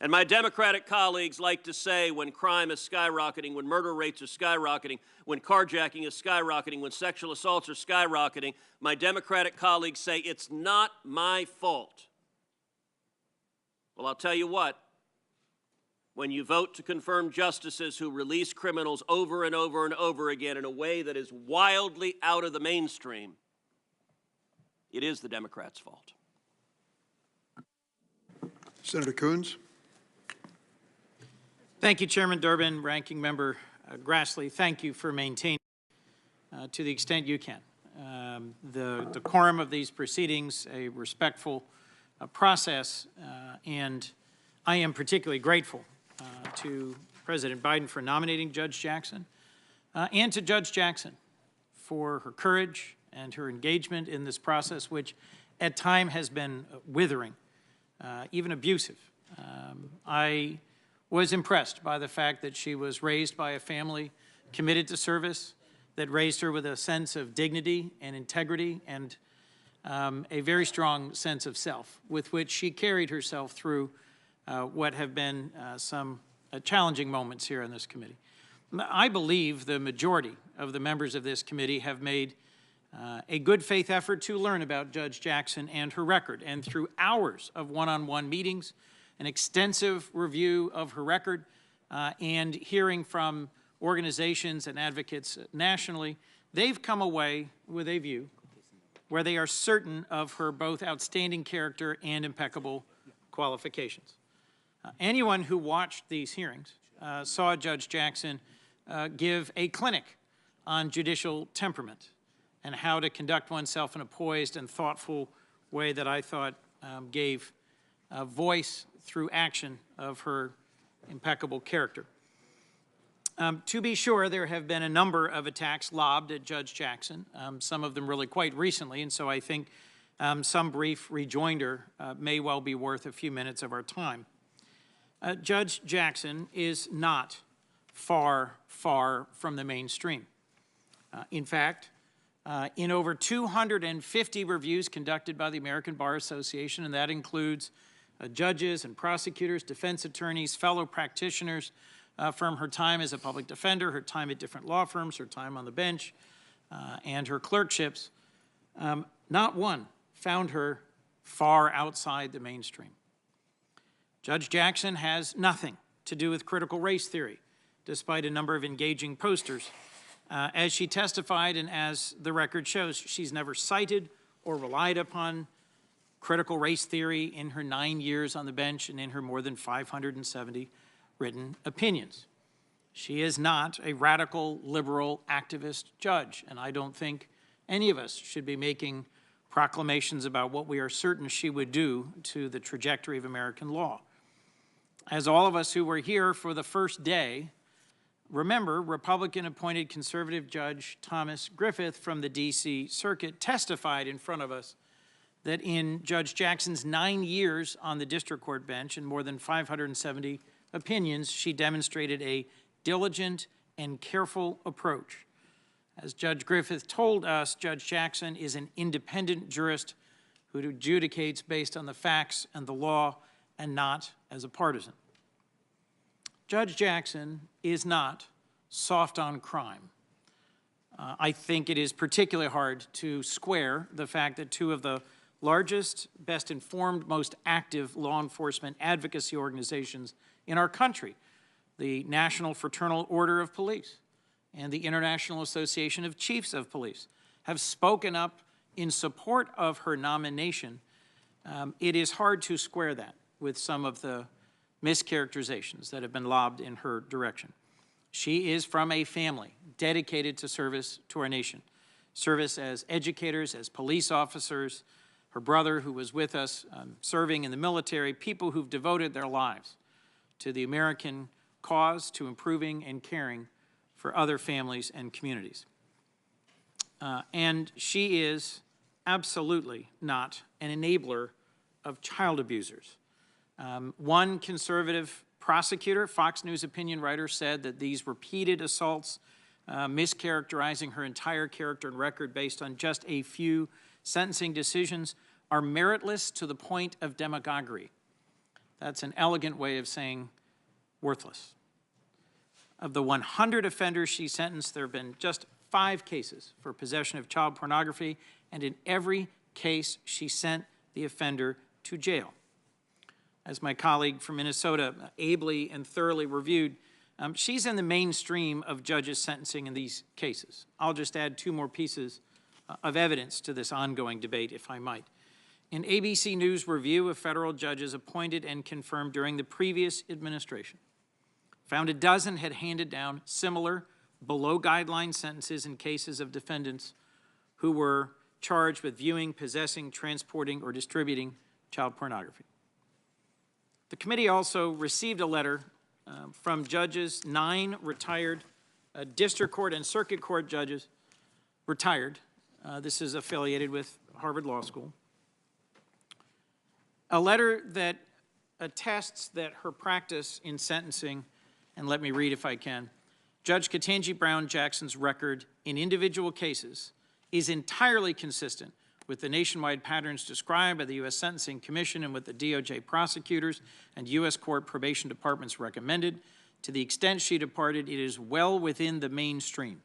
And my Democratic colleagues like to say when crime is skyrocketing, when murder rates are skyrocketing, when carjacking is skyrocketing, when sexual assaults are skyrocketing, my Democratic colleagues say it's not my fault. Well, I'll tell you what. When you vote to confirm justices who release criminals over and over and over again in a way that is wildly out of the mainstream, it is the Democrats' fault. Senator Coons. Thank you, Chairman Durbin, Ranking Member Grassley. Thank you for maintaining, to the extent you can, the decorum of these proceedings, a respectful process, and I am particularly grateful to President Biden for nominating Judge Jackson, and to Judge Jackson for her courage and her engagement in this process, which at times has been withering, even abusive. I was impressed by the fact that she was raised by a family committed to service, that raised her with a sense of dignity and integrity and a very strong sense of self, with which she carried herself through what have been some challenging moments here in this committee. I believe the majority of the members of this committee have made a good faith effort to learn about Judge Jackson and her record, and through hours of one-on-one meetings, an extensive review of her record, and hearing from organizations and advocates nationally, they've come away with a view where they are certain of her both outstanding character and impeccable qualifications. Anyone who watched these hearings saw Judge Jackson give a clinic on judicial temperament and how to conduct oneself in a poised and thoughtful way that I thought gave voice through action of her impeccable character. To be sure, there have been a number of attacks lobbed at Judge Jackson, some of them really quite recently, and so I think some brief rejoinder may well be worth a few minutes of our time. Judge Jackson is not far, far from the mainstream. In fact, in over 250 reviews conducted by the American Bar Association, and that includes judges and prosecutors, defense attorneys, fellow practitioners, from her time as a public defender, her time at different law firms, her time on the bench, and her clerkships, not one found her far outside the mainstream. Judge Jackson has nothing to do with critical race theory, despite a number of engaging posters. As she testified, and as the record shows, she's never cited or relied upon critical race theory in her 9 years on the bench and in her more than 570 written opinions. She is not a radical liberal activist judge, and I don't think any of us should be making proclamations about what we are certain she would do to the trajectory of American law. As all of us who were here for the first day remember, Republican-appointed conservative Judge Thomas Griffith from the D.C. Circuit testified in front of us that in Judge Jackson's 9 years on the district court bench and more than 570 opinions, she demonstrated a diligent and careful approach. As Judge Griffith told us, Judge Jackson is an independent jurist who adjudicates based on the facts and the law and not as a partisan. Judge Jackson is not soft on crime. I think it is particularly hard to square the fact that two of the largest, best informed, most active law enforcement advocacy organizations in our country, the National Fraternal Order of Police and the International Association of Chiefs of Police, have spoken up in support of her nomination. It is hard to square that with some of the mischaracterizations that have been lobbed in her direction. She is from a family dedicated to service to our nation, service as educators, as police officers, her brother who was with us serving in the military, people who've devoted their lives to the American cause, to improving and caring for other families and communities. And she is absolutely not an enabler of child abusers. One conservative prosecutor, Fox News opinion writer, said that these repeated assaults, mischaracterizing her entire character and record based on just a few sentencing decisions, are meritless to the point of demagoguery. That's an elegant way of saying worthless. Of the 100 offenders she sentenced, there have been just 5 cases for possession of child pornography, and in every case, she sent the offender to jail. As my colleague from Minnesota ably and thoroughly reviewed, she's in the mainstream of judges sentencing in these cases. I'll just add 2 more pieces of evidence to this ongoing debate, if I might. An ABC News review of federal judges appointed and confirmed during the previous administration found a dozen had handed down similar below-guideline sentences in cases of defendants who were charged with viewing, possessing, transporting, or distributing child pornography. The committee also received a letter from judges, 9 retired district court and circuit court judges, retired. This is affiliated with Harvard Law School. A letter that attests that her practice in sentencing, and let me read if I can, Judge Ketanji Brown Jackson's record in individual cases is entirely consistent with the nationwide patterns described by the U.S. Sentencing Commission and what the DOJ prosecutors and U.S. Court probation departments recommended. To the extent she departed, it is well within the mainstream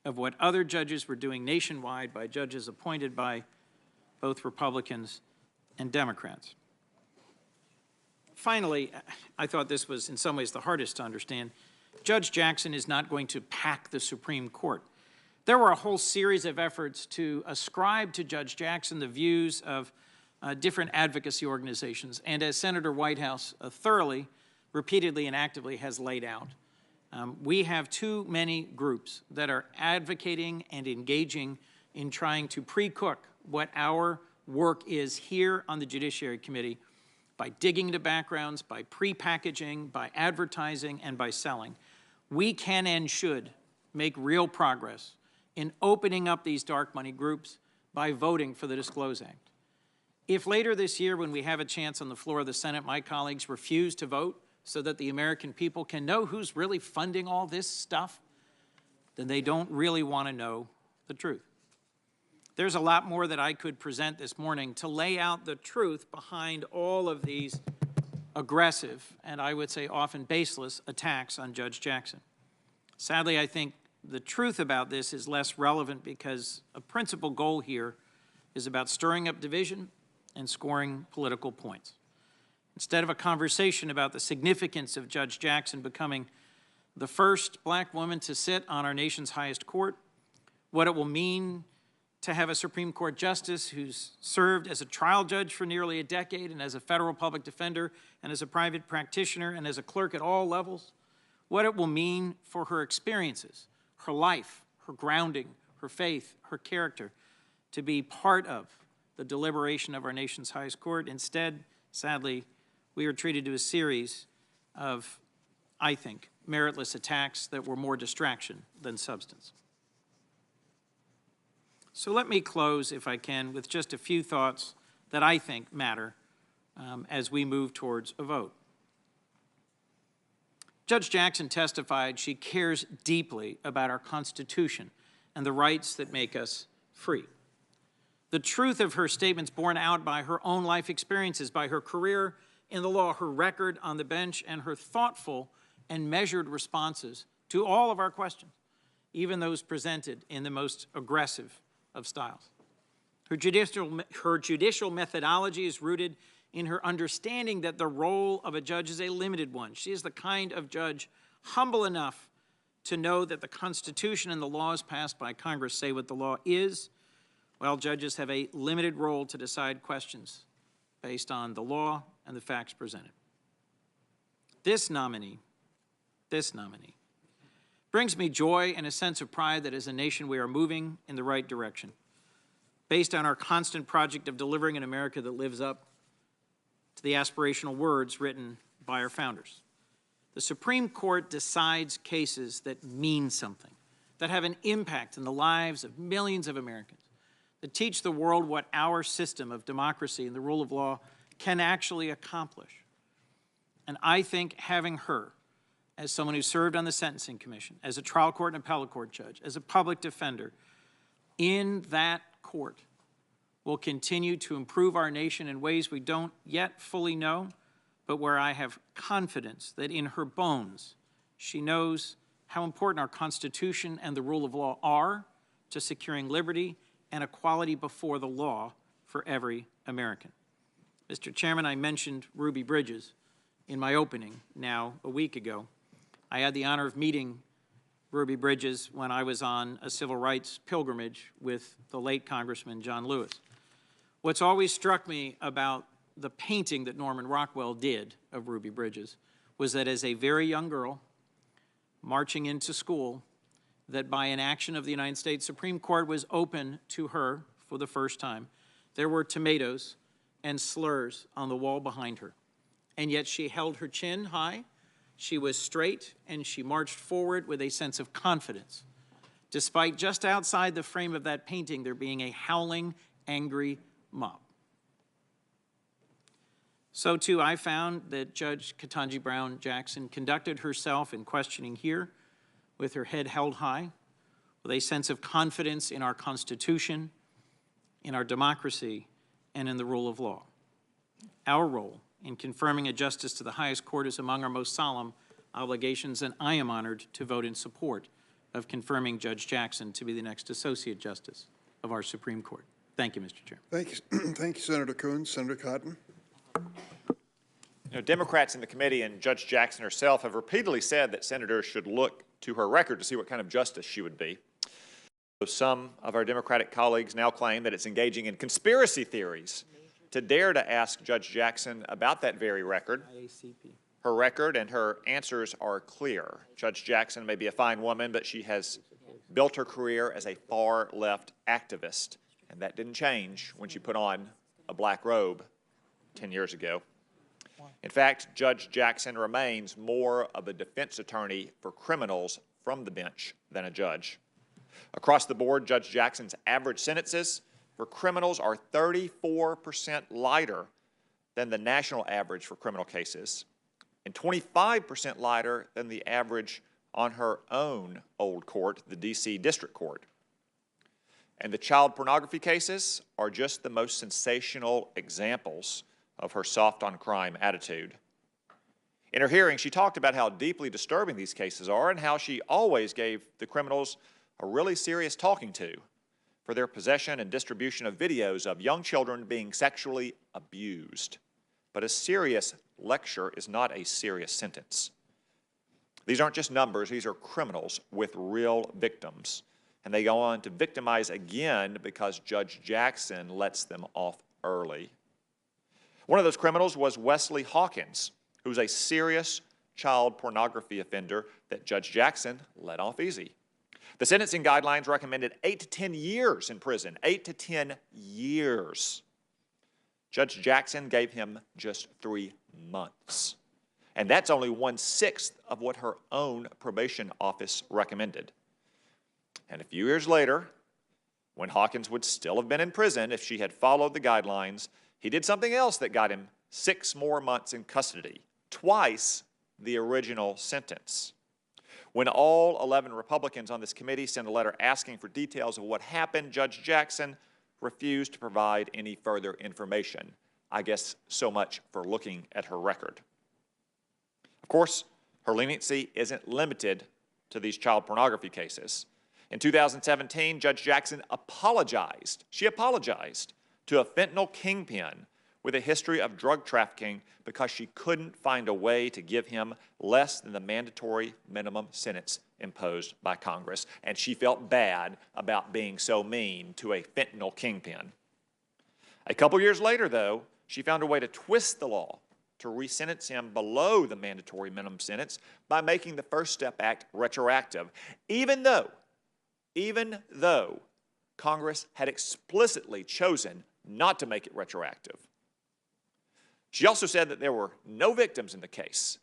of what other judges were doing nationwide by judges appointed by both Republicans and Democrats. Finally, I thought this was in some ways the hardest to understand. Judge Jackson is not going to pack the Supreme Court. There were a whole series of efforts to ascribe to Judge Jackson the views of different advocacy organizations, and as Senator Whitehouse thoroughly, repeatedly, and actively has laid out, we have too many groups that are advocating and engaging in trying to pre-cook what our work is here on the Judiciary Committee by digging into backgrounds, by pre-packaging, by advertising, and by selling. We can and should make real progress in opening up these dark money groups by voting for the Disclose Act. If later this year, when we have a chance on the floor of the Senate, my colleagues refuse to vote so that the American people can know who's really funding all this stuff, then they don't really want to know the truth. There's a lot more that I could present this morning to lay out the truth behind all of these aggressive, and I would say often baseless, attacks on Judge Jackson. Sadly, I think the truth about this is less relevant because a principal goal here is about stirring up division and scoring political points. Instead of a conversation about the significance of Judge Jackson becoming the first black woman to sit on our nation's highest court, what it will mean to have a Supreme Court justice who's served as a trial judge for nearly a decade and as a federal public defender and as a private practitioner and as a clerk at all levels, what it will mean for her experiences, her life, her grounding, her faith, her character, to be part of the deliberation of our nation's highest court. Instead, sadly, we are treated to a series of, I think, meritless attacks that were more distraction than substance. So let me close, if I can, with just a few thoughts that I think matter as we move towards a vote. Judge Jackson testified she cares deeply about our Constitution and the rights that make us free. The truth of her statements borne out by her own life experiences, by her career in the law, her record on the bench, and her thoughtful and measured responses to all of our questions, even those presented in the most aggressive of styles. Her judicial methodology is rooted in her understanding that the role of a judge is a limited one. She is the kind of judge humble enough to know that the Constitution and the laws passed by Congress say what the law is, while judges have a limited role to decide questions based on the law and the facts presented. This nominee brings me joy and a sense of pride that as a nation we are moving in the right direction, based on our constant project of delivering an America that lives up to the aspirational words written by our founders. The Supreme Court decides cases that mean something, that have an impact in the lives of millions of Americans, that teach the world what our system of democracy and the rule of law can actually accomplish. And I think having her, as someone who served on the Sentencing Commission, as a trial court and appellate court judge, as a public defender, in that court will continue to improve our nation in ways we don't yet fully know, but where I have confidence that in her bones, she knows how important our Constitution and the rule of law are to securing liberty and equality before the law for every American. Mr. Chairman, I mentioned Ruby Bridges in my opening now a week ago. I had the honor of meeting Ruby Bridges when I was on a civil rights pilgrimage with the late Congressman John Lewis. What's always struck me about the painting that Norman Rockwell did of Ruby Bridges was that as a very young girl marching into school, that by an action of the United States Supreme Court was open to her for the first time. There were tomatoes and slurs on the wall behind her, and yet she held her chin high She was straight, and she marched forward with a sense of confidence, despite just outside the frame of that painting there being a howling, angry mob. So, too, I found that Judge Ketanji Brown Jackson conducted herself in questioning here with her head held high, with a sense of confidence in our Constitution, in our democracy, and in the rule of law. Our role in confirming a justice to the highest court is among our most solemn obligations, and I am honored to vote in support of confirming Judge Jackson to be the next Associate Justice of our Supreme Court. Thank you, Mr. Chairman. Thank you, thank you, Senator Coons. Senator Cotton. You know, Democrats in the committee and Judge Jackson herself have repeatedly said that senators should look to her record to see what kind of justice she would be. Some of our Democratic colleagues now claim that it's engaging in conspiracy theories to dare to ask Judge Jackson about that very record. Her record and her answers are clear. Judge Jackson may be a fine woman, but she has built her career as a far-left activist, and that didn't change when she put on a black robe 10 years ago. In fact, Judge Jackson remains more of a defense attorney for criminals from the bench than a judge. Across the board, Judge Jackson's average sentences for criminals are 34% lighter than the national average for criminal cases, and 25% lighter than the average on her own old court, the D.C. District Court. And the child pornography cases are just the most sensational examples of her soft-on-crime attitude. In her hearing, she talked about how deeply disturbing these cases are and how she always gave the criminals a really serious talking to for their possession and distribution of videos of young children being sexually abused. But a serious lecture is not a serious sentence. These aren't just numbers, these are criminals with real victims. And they go on to victimize again because Judge Jackson lets them off early. One of those criminals was Wesley Hawkins, who was a serious child pornography offender that Judge Jackson let off easy. The sentencing guidelines recommended 8 to 10 years in prison, 8 to 10 years. Judge Jackson gave him just 3 months. And that's only 1/6 of what her own probation office recommended. And a few years later, when Hawkins would still have been in prison if she had followed the guidelines, he did something else that got him 6 more months in custody, twice the original sentence. When all 11 Republicans on this committee sent a letter asking for details of what happened, Judge Jackson refused to provide any further information. I guess so much for looking at her record. Of course, her leniency isn't limited to these child pornography cases. In 2017, Judge Jackson apologized. She apologized to a fentanyl kingpin with a history of drug trafficking because she couldn't find a way to give him less than the mandatory minimum sentence imposed by Congress. And she felt bad about being so mean to a fentanyl kingpin. A couple years later, though, she found a way to twist the law to re-sentence him below the mandatory minimum sentence by making the First Step Act retroactive, even though Congress had explicitly chosen not to make it retroactive. She also said that there were no victims in the case.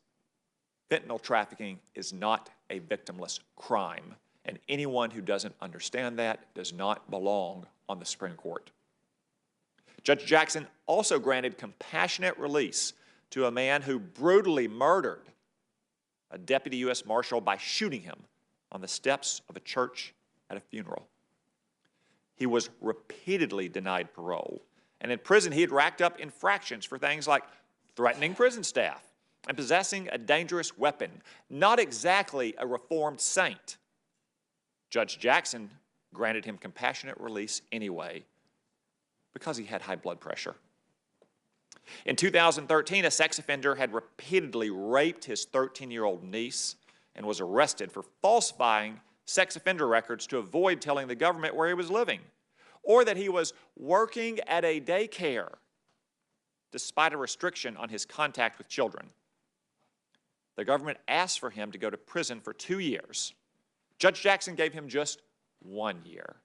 Fentanyl trafficking is not a victimless crime, and anyone who doesn't understand that does not belong on the Supreme Court. Judge Jackson also granted compassionate release to a man who brutally murdered a deputy U.S. Marshal by shooting him on the steps of a church at a funeral. He was repeatedly denied parole, and in prison he had racked up infractions for things like threatening prison staff and possessing a dangerous weapon. Not exactly a reformed saint. Judge Jackson granted him compassionate release anyway because he had high blood pressure. In 2013, a sex offender had repeatedly raped his 13-year-old niece and was arrested for falsifying sex offender records to avoid telling the government where he was living, or that he was working at a daycare despite a restriction on his contact with children. The government asked for him to go to prison for 2 years. Judge Jackson gave him just 1 year.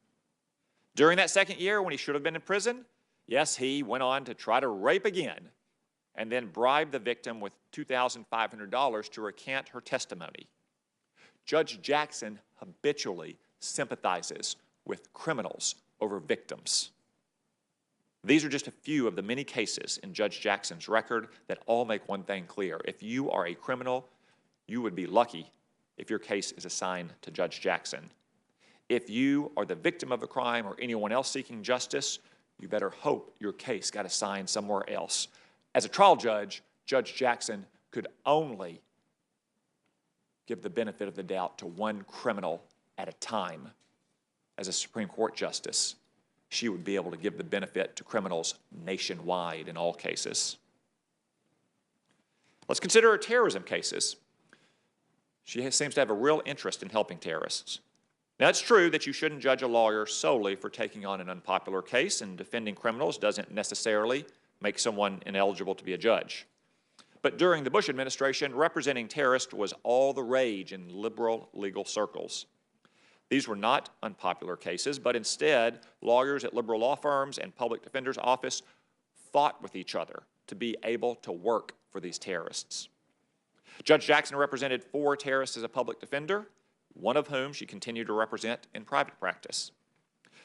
During that second year, when he should have been in prison, yes, he went on to try to rape again. and then bribe the victim with $2,500 to recant her testimony. Judge Jackson habitually sympathizes with criminals over victims. These are just a few of the many cases in Judge Jackson's record that all make one thing clear. If you are a criminal, you would be lucky if your case is assigned to Judge Jackson. If you are the victim of a crime or anyone else seeking justice, you better hope your case got assigned somewhere else. As a trial judge, Judge Jackson could only give the benefit of the doubt to one criminal at a time. As a Supreme Court justice, she would be able to give the benefit to criminals nationwide in all cases. Let's consider her terrorism cases. She seems to have a real interest in helping terrorists. Now, it's true that you shouldn't judge a lawyer solely for taking on an unpopular case, and defending criminals doesn't necessarily make someone ineligible to be a judge. But during the Bush administration, representing terrorists was all the rage in liberal legal circles. These were not unpopular cases, but instead, lawyers at liberal law firms and public defender's office fought with each other to be able to work for these terrorists. Judge Jackson represented 4 terrorists as a public defender, one of whom she continued to represent in private practice.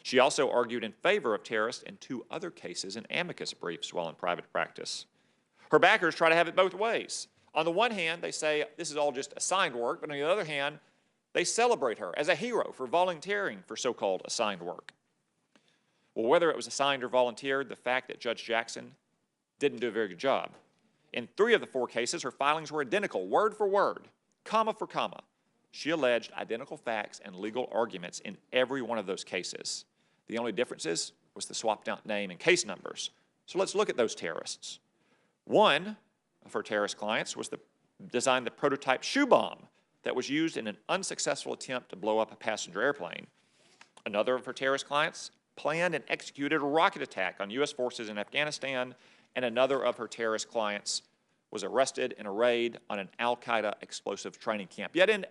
She also argued in favor of terrorists in 2 other cases in amicus briefs while in private practice. Her backers try to have it both ways. On the one hand, they say this is all just assigned work, but on the other hand, they celebrate her as a hero for volunteering for so-called assigned work. Well, whether it was assigned or volunteered, the fact that Judge Jackson didn't do a very good job. In 3 of the 4 cases, her filings were identical, word for word, comma for comma. She alleged identical facts and legal arguments in every one of those cases. The only differences was the swapped out name and case numbers. So let's look at those terrorists. One of her terrorist clients designed the prototype shoe bomb that was used in an unsuccessful attempt to blow up a passenger airplane. Another of her terrorist clients planned and executed a rocket attack on U.S. forces in Afghanistan, and another of her terrorist clients was arrested in a raid on an al-Qaeda explosive training camp. Yet in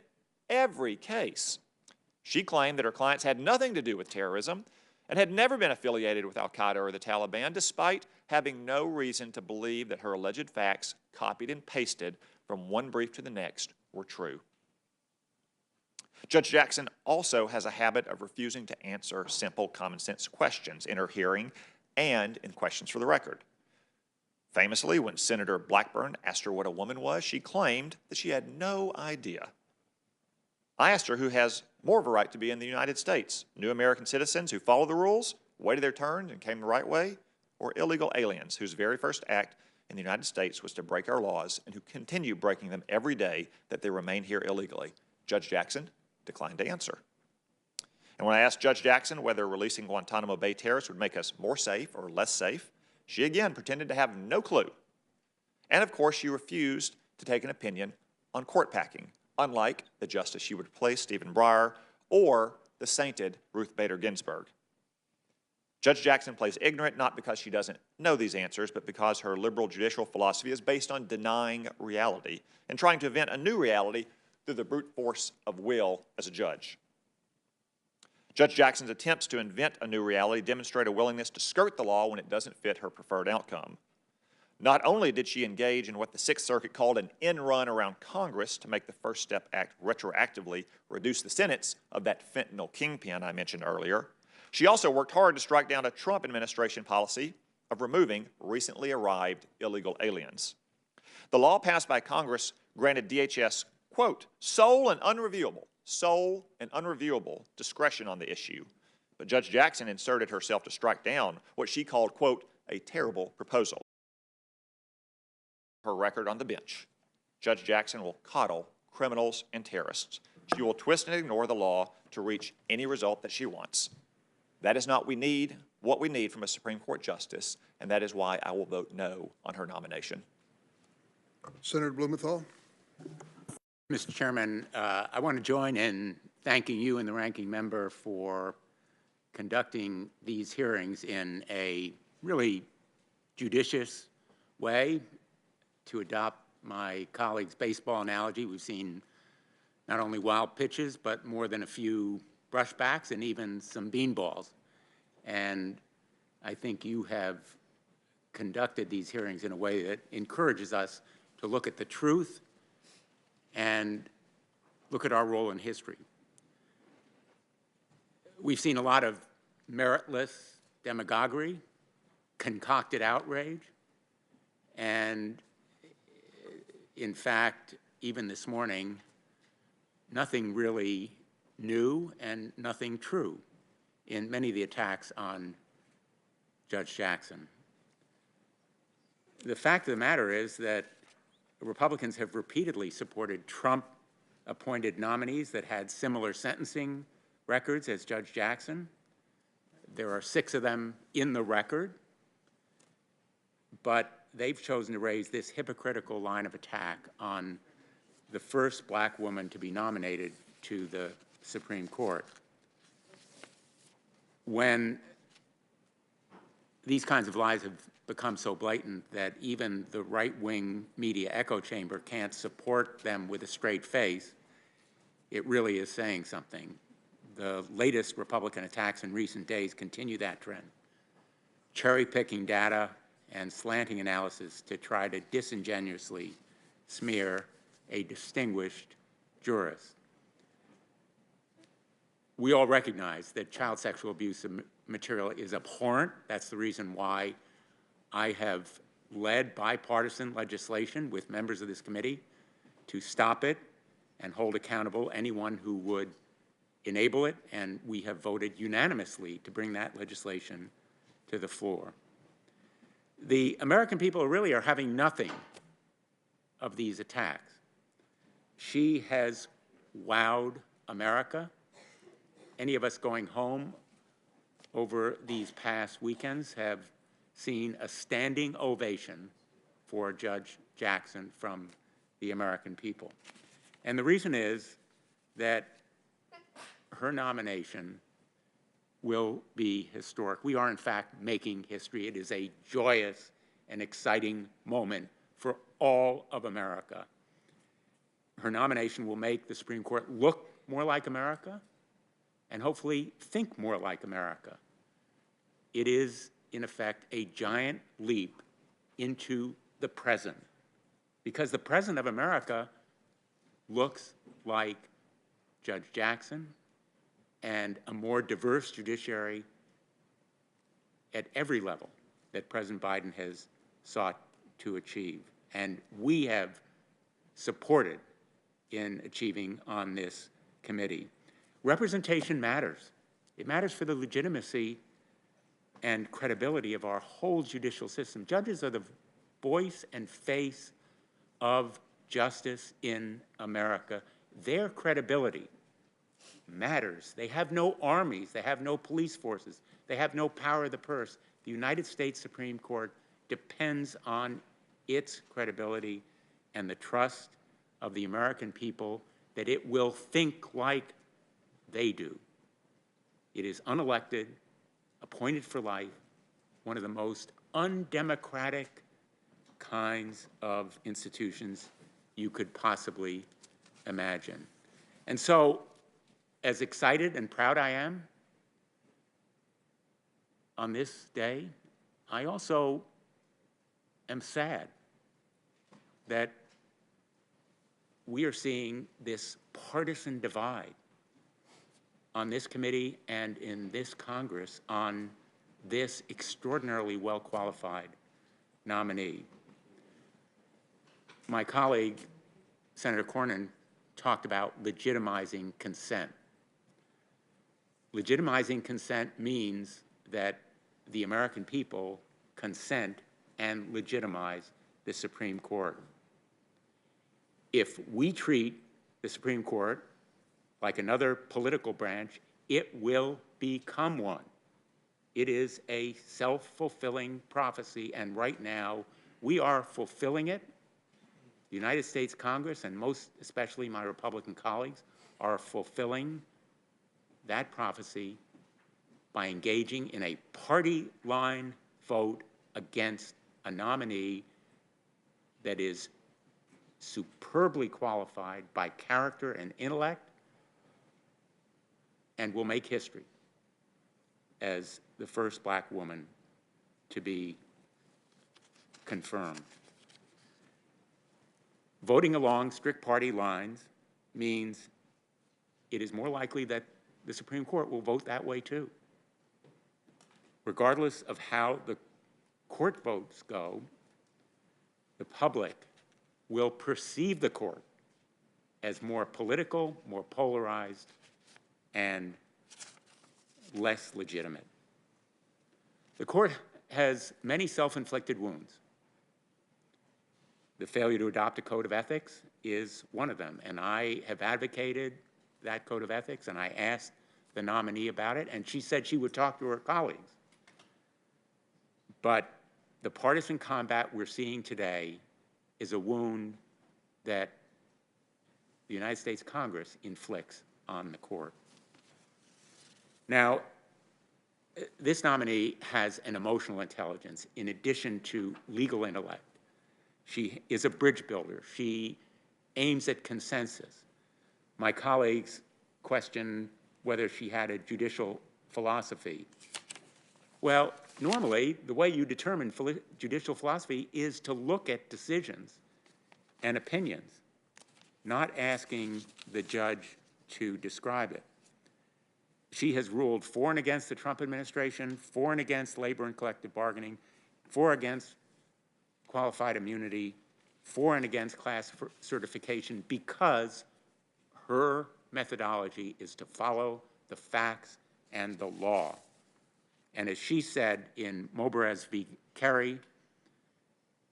every case, she claimed that her clients had nothing to do with terrorism and had never been affiliated with al-Qaeda or the Taliban, despite having no reason to believe that her alleged facts, copied and pasted from one brief to the next, were true. Judge Jackson also has a habit of refusing to answer simple common sense questions in her hearing and in questions for the record. Famously, when Senator Blackburn asked her what a woman was, she claimed that she had no idea. I asked her who has more of a right to be in the United States, new American citizens who follow the rules, waited their turn and came the right way, or illegal aliens whose very first act in the United States was to break our laws and who continue breaking them every day that they remain here illegally. Judge Jackson declined to answer. And when I asked Judge Jackson whether releasing Guantanamo Bay terrorists would make us more safe or less safe, she again pretended to have no clue. And of course, she refused to take an opinion on court packing, unlike the justice she would replace, Stephen Breyer, or the sainted Ruth Bader Ginsburg. Judge Jackson plays ignorant not because she doesn't know these answers, but because her liberal judicial philosophy is based on denying reality and trying to invent a new reality through the brute force of will as a judge. Judge Jackson's attempts to invent a new reality demonstrate a willingness to skirt the law when it doesn't fit her preferred outcome. Not only did she engage in what the Sixth Circuit called an end run around Congress to make the First Step Act retroactively reduce the sentence of that fentanyl kingpin I mentioned earlier, she also worked hard to strike down a Trump administration policy of removing recently arrived illegal aliens. The law passed by Congress granted DHS, quote, sole and unreviewable discretion on the issue. But Judge Jackson inserted herself to strike down what she called, quote, a terrible proposal. Her record on the bench. Judge Jackson will coddle criminals and terrorists. She will twist and ignore the law to reach any result that she wants. That is not what we need from a Supreme Court justice, and that is why I will vote no on her nomination. Senator Blumenthal. Mr. Chairman, I want to join in thanking you and the ranking member for conducting these hearings in a really judicious way. To adopt my colleague's baseball analogy, we've seen not only wild pitches, but more than a few brushbacks and even some beanballs. And I think you have conducted these hearings in a way that encourages us to look at the truth and look at our role in history. We've seen a lot of meritless demagoguery, concocted outrage, and in fact, even this morning, nothing really new and nothing true in many of the attacks on Judge Jackson. The fact of the matter is that Republicans have repeatedly supported Trump-appointed nominees that had similar sentencing records as Judge Jackson. There are 6 of them in the record, but they've chosen to raise this hypocritical line of attack on the first black woman to be nominated to the Supreme Court. When these kinds of lies have become so blatant that even the right-wing media echo chamber can't support them with a straight face, it really is saying something. The latest Republican attacks in recent days continue that trend, cherry-picking data and slanting analysis to try to disingenuously smear a distinguished jurist. We all recognize that child sexual abuse material is abhorrent. That's the reason why I have led bipartisan legislation with members of this committee to stop it and hold accountable anyone who would enable it, and we have voted unanimously to bring that legislation to the floor. The American people really are having nothing of these attacks. She has wowed America. Any of us going home over these past weekends have seen a standing ovation for Judge Jackson from the American people. And the reason is that her nomination will be historic. We are, in fact, making history. It is a joyous and exciting moment for all of America. Her nomination will make the Supreme Court look more like America and hopefully think more like America. It is, in effect, a giant leap into the present, because the present of America looks like Judge Jackson and a more diverse judiciary at every level that President Biden has sought to achieve. And we have supported in achieving on this committee. Representation matters. It matters for the legitimacy and credibility of our whole judicial system. Judges are the voice and face of justice in America. Their credibility matters. They have no armies. They have no police forces. They have no power of the purse. The United States Supreme Court depends on its credibility and the trust of the American people that it will think like they do. It is unelected, appointed for life, one of the most undemocratic kinds of institutions you could possibly imagine. And so, as excited and proud I am on this day, I also am sad that we are seeing this partisan divide on this committee and in this Congress on this extraordinarily well-qualified nominee. My colleague, Senator Cornyn, talked about legitimizing consent. Legitimizing consent means that the American people consent and legitimize the Supreme Court. If we treat the Supreme Court like another political branch, it will become one. It is a self-fulfilling prophecy, and right now we are fulfilling it. The United States Congress, and most especially my Republican colleagues, are fulfilling that prophecy by engaging in a party line vote against a nominee that is superbly qualified by character and intellect and will make history as the first black woman to be confirm. Voting along strict party lines means it is more likely that the Supreme Court will vote that way too. Regardless of how the court votes go, the public will perceive the court as more political, more polarized, and less legitimate. The court has many self-inflicted wounds. The failure to adopt a code of ethics is one of them, and I have advocated that code of ethics, and I asked the nominee about it, and she said she would talk to her colleagues. But the partisan combat we're seeing today is a wound that the United States Congress inflicts on the court. Now, this nominee has an emotional intelligence in addition to legal intellect. She is a bridge builder. She aims at consensus. My colleagues question whether she had a judicial philosophy. Well, normally, the way you determine judicial philosophy is to look at decisions and opinions, not asking the judge to describe it. She has ruled for and against the Trump administration, for and against labor and collective bargaining, for and against qualified immunity, for and against class certification, because her methodology is to follow the facts and the law. And as she said in Mobarez v. Kerry,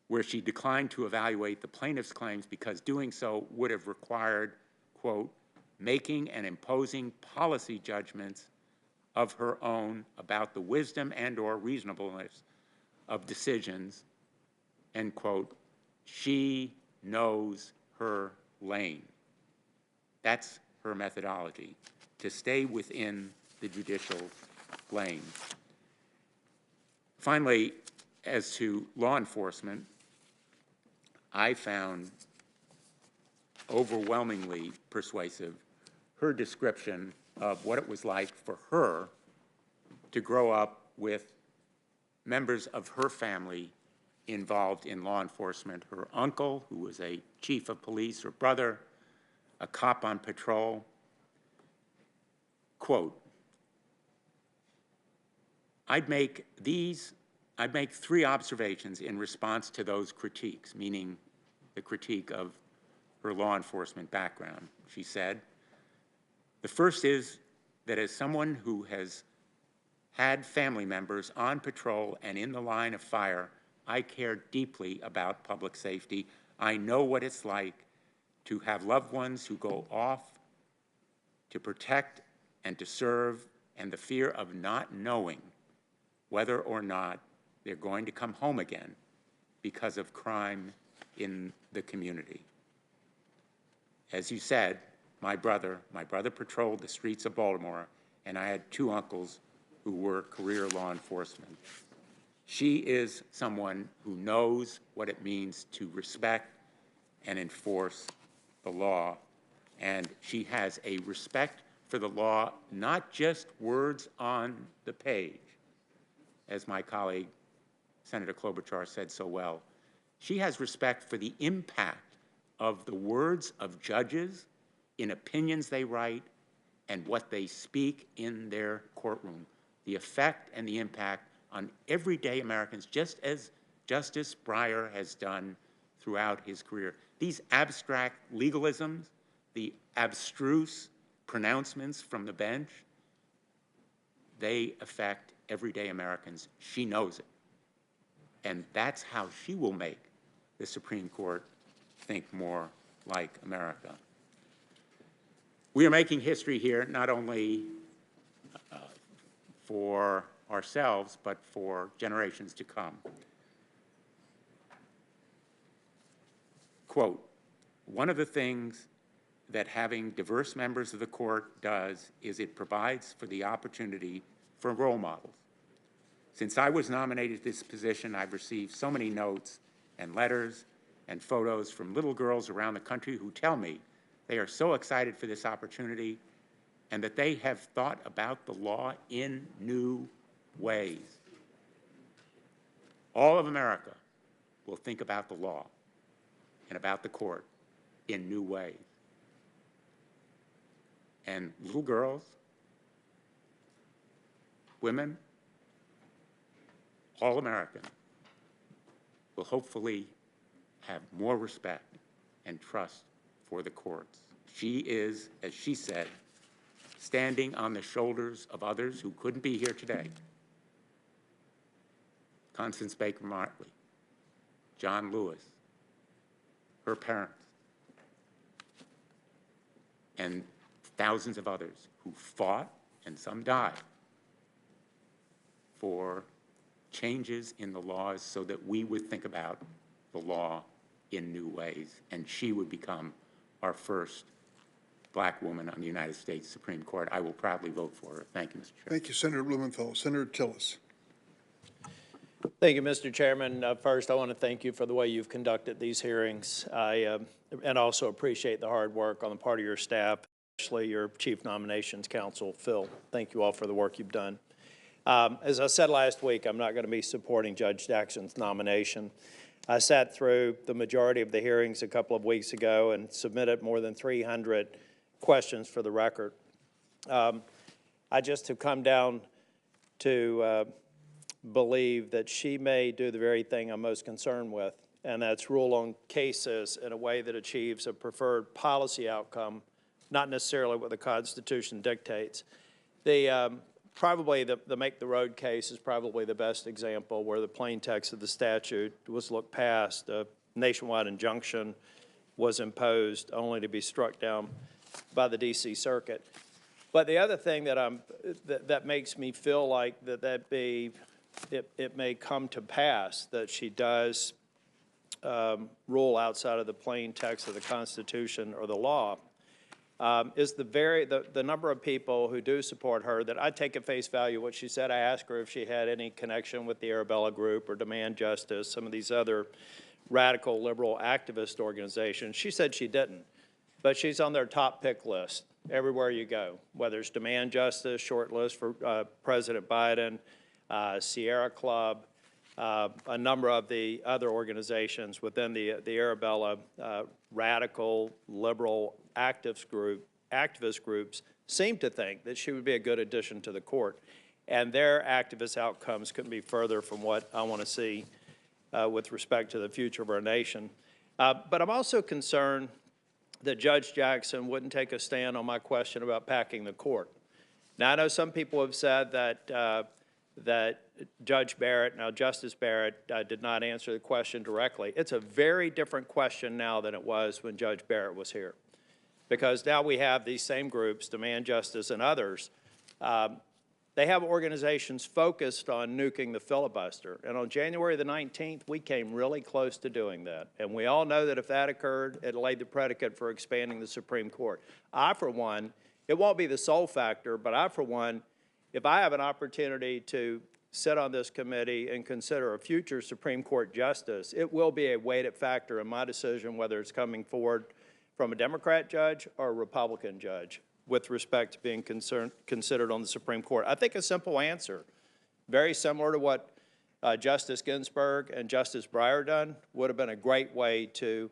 where she declined to evaluate the plaintiff's claims because doing so would have required, quote, making and imposing policy judgments of her own about the wisdom and or reasonableness of decisions, end quote, she knows her lane. That's her methodology, to stay within the judicial lane. Finally, as to law enforcement, I found overwhelmingly persuasive her description of what it was like for her to grow up with members of her family involved in law enforcement. Her uncle, who was a chief of police, her brother, a cop on patrol. Quote, I'd make three observations in response to those critiques, meaning the critique of her law enforcement background. She said, the first is that as someone who has had family members on patrol and in the line of fire, I care deeply about public safety. I know what it's like to have loved ones who go off to protect and to serve, and the fear of not knowing whether or not they're going to come home again because of crime in the community. As you said, my brother patrolled the streets of Baltimore, and I had two uncles who were career law enforcement. She is someone who knows what it means to respect and enforce the law, and she has a respect for the law, not just words on the page, as my colleague, Senator Klobuchar, said so well. She has respect for the impact of the words of judges in opinions they write and what they speak in their courtroom, the effect and the impact on everyday Americans, just as Justice Breyer has done throughout his career. These abstract legalisms, the abstruse pronouncements from the bench, they affect everyday Americans. She knows it. And that's how she will make the Supreme Court think more like America. We are making history here, not only for ourselves, but for generations to come. Quote, one of the things that having diverse members of the court does is it provides for the opportunity for role models. Since I was nominated to this position, I've received so many notes and letters and photos from little girls around the country who tell me they are so excited for this opportunity and that they have thought about the law in new ways. All of America will think about the law and about the court in new ways. And little girls, women, all Americans will hopefully have more respect and trust for the courts. She is, as she said, standing on the shoulders of others who couldn't be here today. Constance Baker Martley, John Lewis, her parents, and thousands of others who fought, and some died, for changes in the laws so that we would think about the law in new ways, and she would become our first black woman on the United States Supreme Court. I will proudly vote for her. Thank you, Mr. Chairman. Thank you, Senator Blumenthal. Senator Tillis. Thank you, Mr. Chairman. First, I want to thank you for the way you've conducted these hearings. And also appreciate the hard work on the part of your staff, especially your Chief Nominations Counsel, Phil. Thank you all for the work you've done. As I said last week, I'm not going to be supporting Judge Jackson's nomination. I sat through the majority of the hearings a couple of weeks ago and submitted more than 300 questions for the record. I just have come down to believe that she may do the very thing I'm most concerned with, and that's rule on cases in a way that achieves a preferred policy outcome, not necessarily what the Constitution dictates. Probably the Make the Road case is probably the best example where the plain text of the statute was looked past. A nationwide injunction was imposed only to be struck down by the D.C. Circuit. But the other thing that makes me feel like it may come to pass that she does rule outside of the plain text of the Constitution or the law is the number of people who do support her that I take at face value what she said. I asked her if she had any connection with the Arabella Group or Demand Justice, some of these other radical liberal activist organizations. She said she didn't, but she's on their top pick list everywhere you go, whether it's Demand Justice, short list for President Biden, Sierra Club, a number of the other organizations within the Arabella radical liberal activist groups seem to think that she would be a good addition to the court. And their activist outcomes couldn't be further from what I want to see with respect to the future of our nation. But I'm also concerned that Judge Jackson wouldn't take a stand on my question about packing the court. Now, I know some people have said that Judge Barrett, now Justice Barrett, did not answer the question directly. It's a very different question now than it was when Judge Barrett was here. Because now we have these same groups, Demand Justice and others, they have organizations focused on nuking the filibuster. And on January the 19th, we came really close to doing that. And we all know that if that occurred, it laid the predicate for expanding the Supreme Court. I, for one, it won't be the sole factor, but I, for one, if I have an opportunity to sit on this committee and consider a future Supreme Court justice, it will be a weighted factor in my decision whether it's coming forward from a Democrat judge or a Republican judge with respect to being considered on the Supreme Court. I think a simple answer, very similar to what Justice Ginsburg and Justice Breyer done, would have been a great way to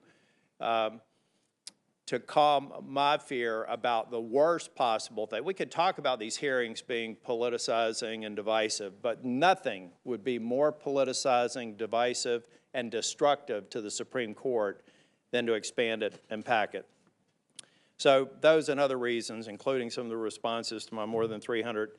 calm my fear about the worst possible thing. We could talk about these hearings being politicizing and divisive, but nothing would be more politicizing, divisive, and destructive to the Supreme Court than to expand it and pack it. So those and other reasons, including some of the responses to my more than 300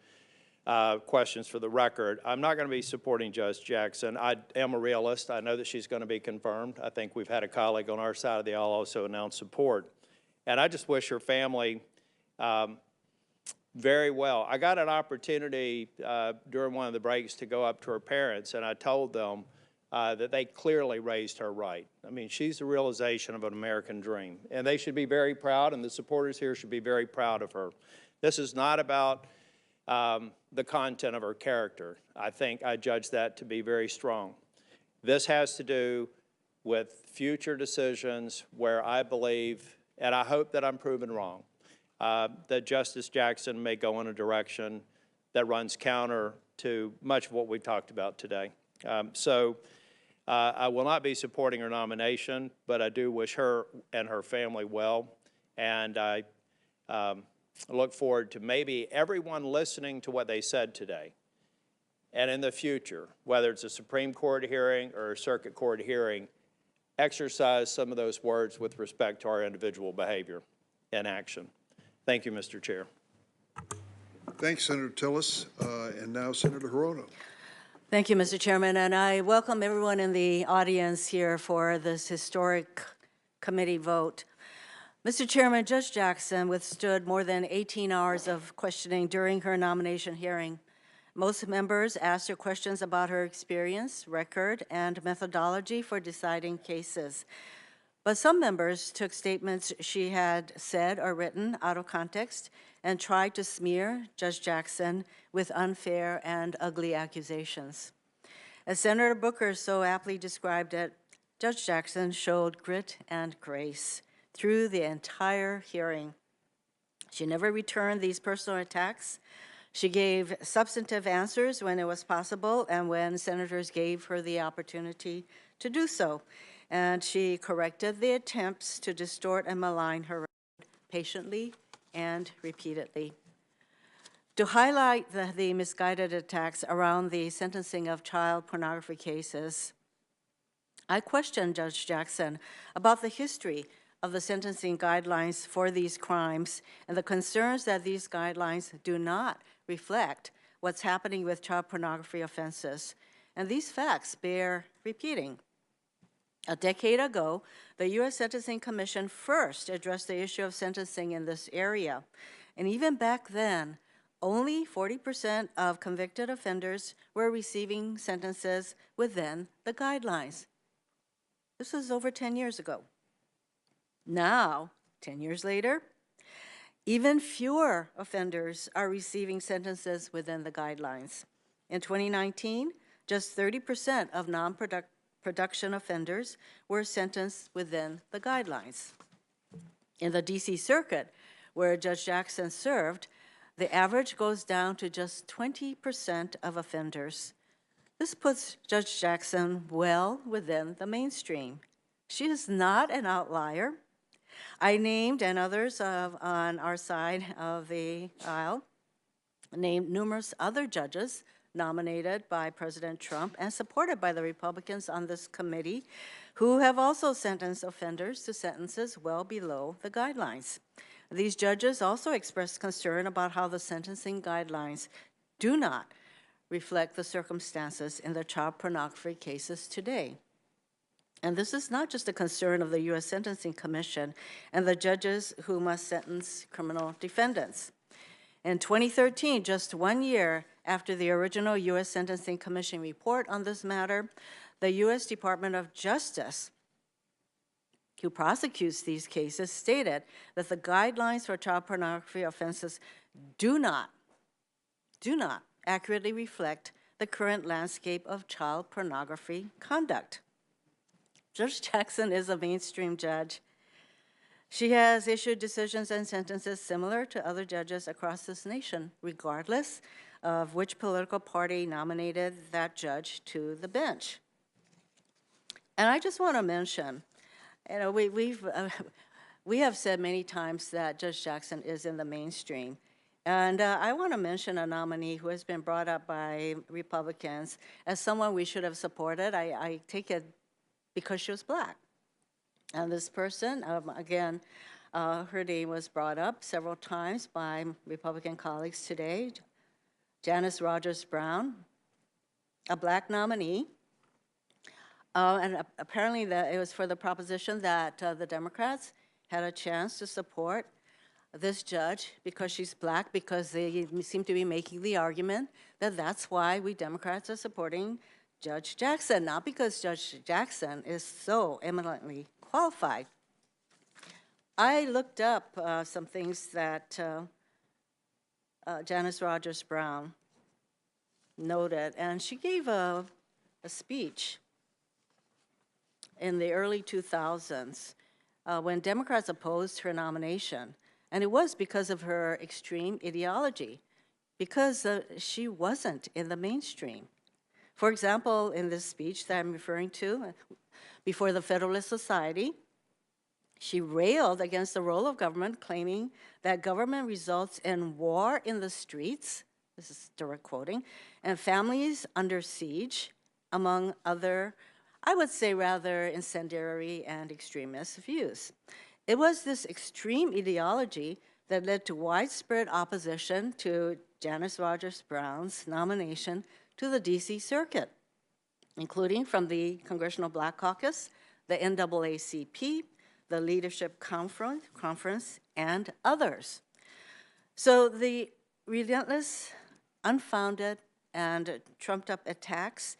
questions for the record, I'm not going to be supporting Judge Jackson. I am a realist. I know that she's going to be confirmed. I think we've had a colleague on our side of the aisle also announce support. And I just wish her family very well. I got an opportunity during one of the breaks to go up to her parents, and I told them that they clearly raised her right. I mean, she's the realization of an American dream, and they should be very proud, and the supporters here should be very proud of her. This is not about the content of her character. I think I judge that to be very strong. This has to do with future decisions where I believe, and I hope that I'm proven wrong, that Justice Jackson may go in a direction that runs counter to much of what we've talked about today. So I will not be supporting her nomination, but I do wish her and her family well, and I look forward to maybe everyone listening to what they said today, and in the future, whether it's a Supreme Court hearing or a Circuit Court hearing, exercise some of those words with respect to our individual behavior and action. Thank you, Mr. Chair. Thanks, Senator Tillis. And now Senator Hirono. Thank you, Mr. Chairman, and I welcome everyone in the audience here for this historic committee vote. Mr. Chairman, Judge Jackson withstood more than 18 hours of questioning during her nomination hearing. Most members asked her questions about her experience, record, and methodology for deciding cases. But some members took statements she had said or written out of context and tried to smear Judge Jackson with unfair and ugly accusations. As Senator Booker so aptly described it, Judge Jackson showed grit and grace through the entire hearing. She never returned these personal attacks. She gave substantive answers when it was possible and when senators gave her the opportunity to do so. And she corrected the attempts to distort and malign her record patiently and repeatedly. To highlight the misguided attacks around the sentencing of child pornography cases, I questioned Judge Jackson about the history of the sentencing guidelines for these crimes and the concerns that these guidelines do not reflect what's happening with child pornography offenses. And these facts bear repeating. A decade ago, the U.S. Sentencing Commission first addressed the issue of sentencing in this area. And even back then, only 40% of convicted offenders were receiving sentences within the guidelines. This was over 10 years ago. Now, 10 years later, even fewer offenders are receiving sentences within the guidelines. In 2019, just 30% of non-production offenders were sentenced within the guidelines. In the D.C. Circuit, where Judge Jackson served, the average goes down to just 20% of offenders. This puts Judge Jackson well within the mainstream. She is not an outlier. I named, and others on our side of the aisle, named numerous other judges nominated by President Trump and supported by the Republicans on this committee who have also sentenced offenders to sentences well below the guidelines. These judges also expressed concern about how the sentencing guidelines do not reflect the circumstances in the child pornography cases today. And this is not just a concern of the U.S. Sentencing Commission and the judges who must sentence criminal defendants. In 2013, just 1 year after the original U.S. Sentencing Commission report on this matter, the U.S. Department of Justice, who prosecutes these cases, stated that the guidelines for child pornography offenses do not accurately reflect the current landscape of child pornography conduct. Judge Jackson is a mainstream judge. She has issued decisions and sentences similar to other judges across this nation, regardless of which political party nominated that judge to the bench. And I just want to mention, you know, we have said many times that Judge Jackson is in the mainstream. And I want to mention a nominee who has been brought up by Republicans as someone we should have supported. I take it because she was black. And this person, again, her name was brought up several times by Republican colleagues today, Janice Rogers Brown, a black nominee. And apparently it was for the proposition that the Democrats had a chance to support this judge because she's black, because they seem to be making the argument that that's why we Democrats are supporting Judge Jackson, not because Judge Jackson is so eminently qualified. I looked up some things that Janice Rogers Brown noted, and she gave a speech in the early 2000s when Democrats opposed her nomination. And it was because of her extreme ideology, because she wasn't in the mainstream. For example, in this speech that I'm referring to before the Federalist Society, she railed against the role of government, claiming that government results in war in the streets, this is direct quoting, and families under siege, among other, I would say, rather incendiary and extremist views. It was this extreme ideology that led to widespread opposition to Janice Rogers Brown's nomination to the D.C. Circuit, including from the Congressional Black Caucus, the NAACP, the Leadership Conference, and others. So the relentless, unfounded, and trumped-up attacks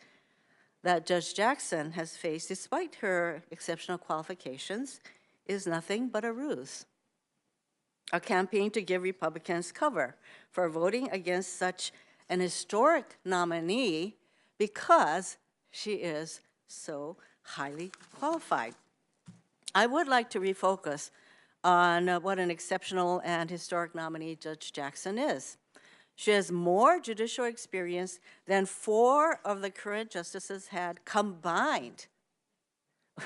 that Judge Jackson has faced, despite her exceptional qualifications, is nothing but a ruse, a campaign to give Republicans cover for voting against such an historic nominee because she is so highly qualified. I would like to refocus on what an exceptional and historic nominee Judge Jackson is. She has more judicial experience than 4 of the current justices had combined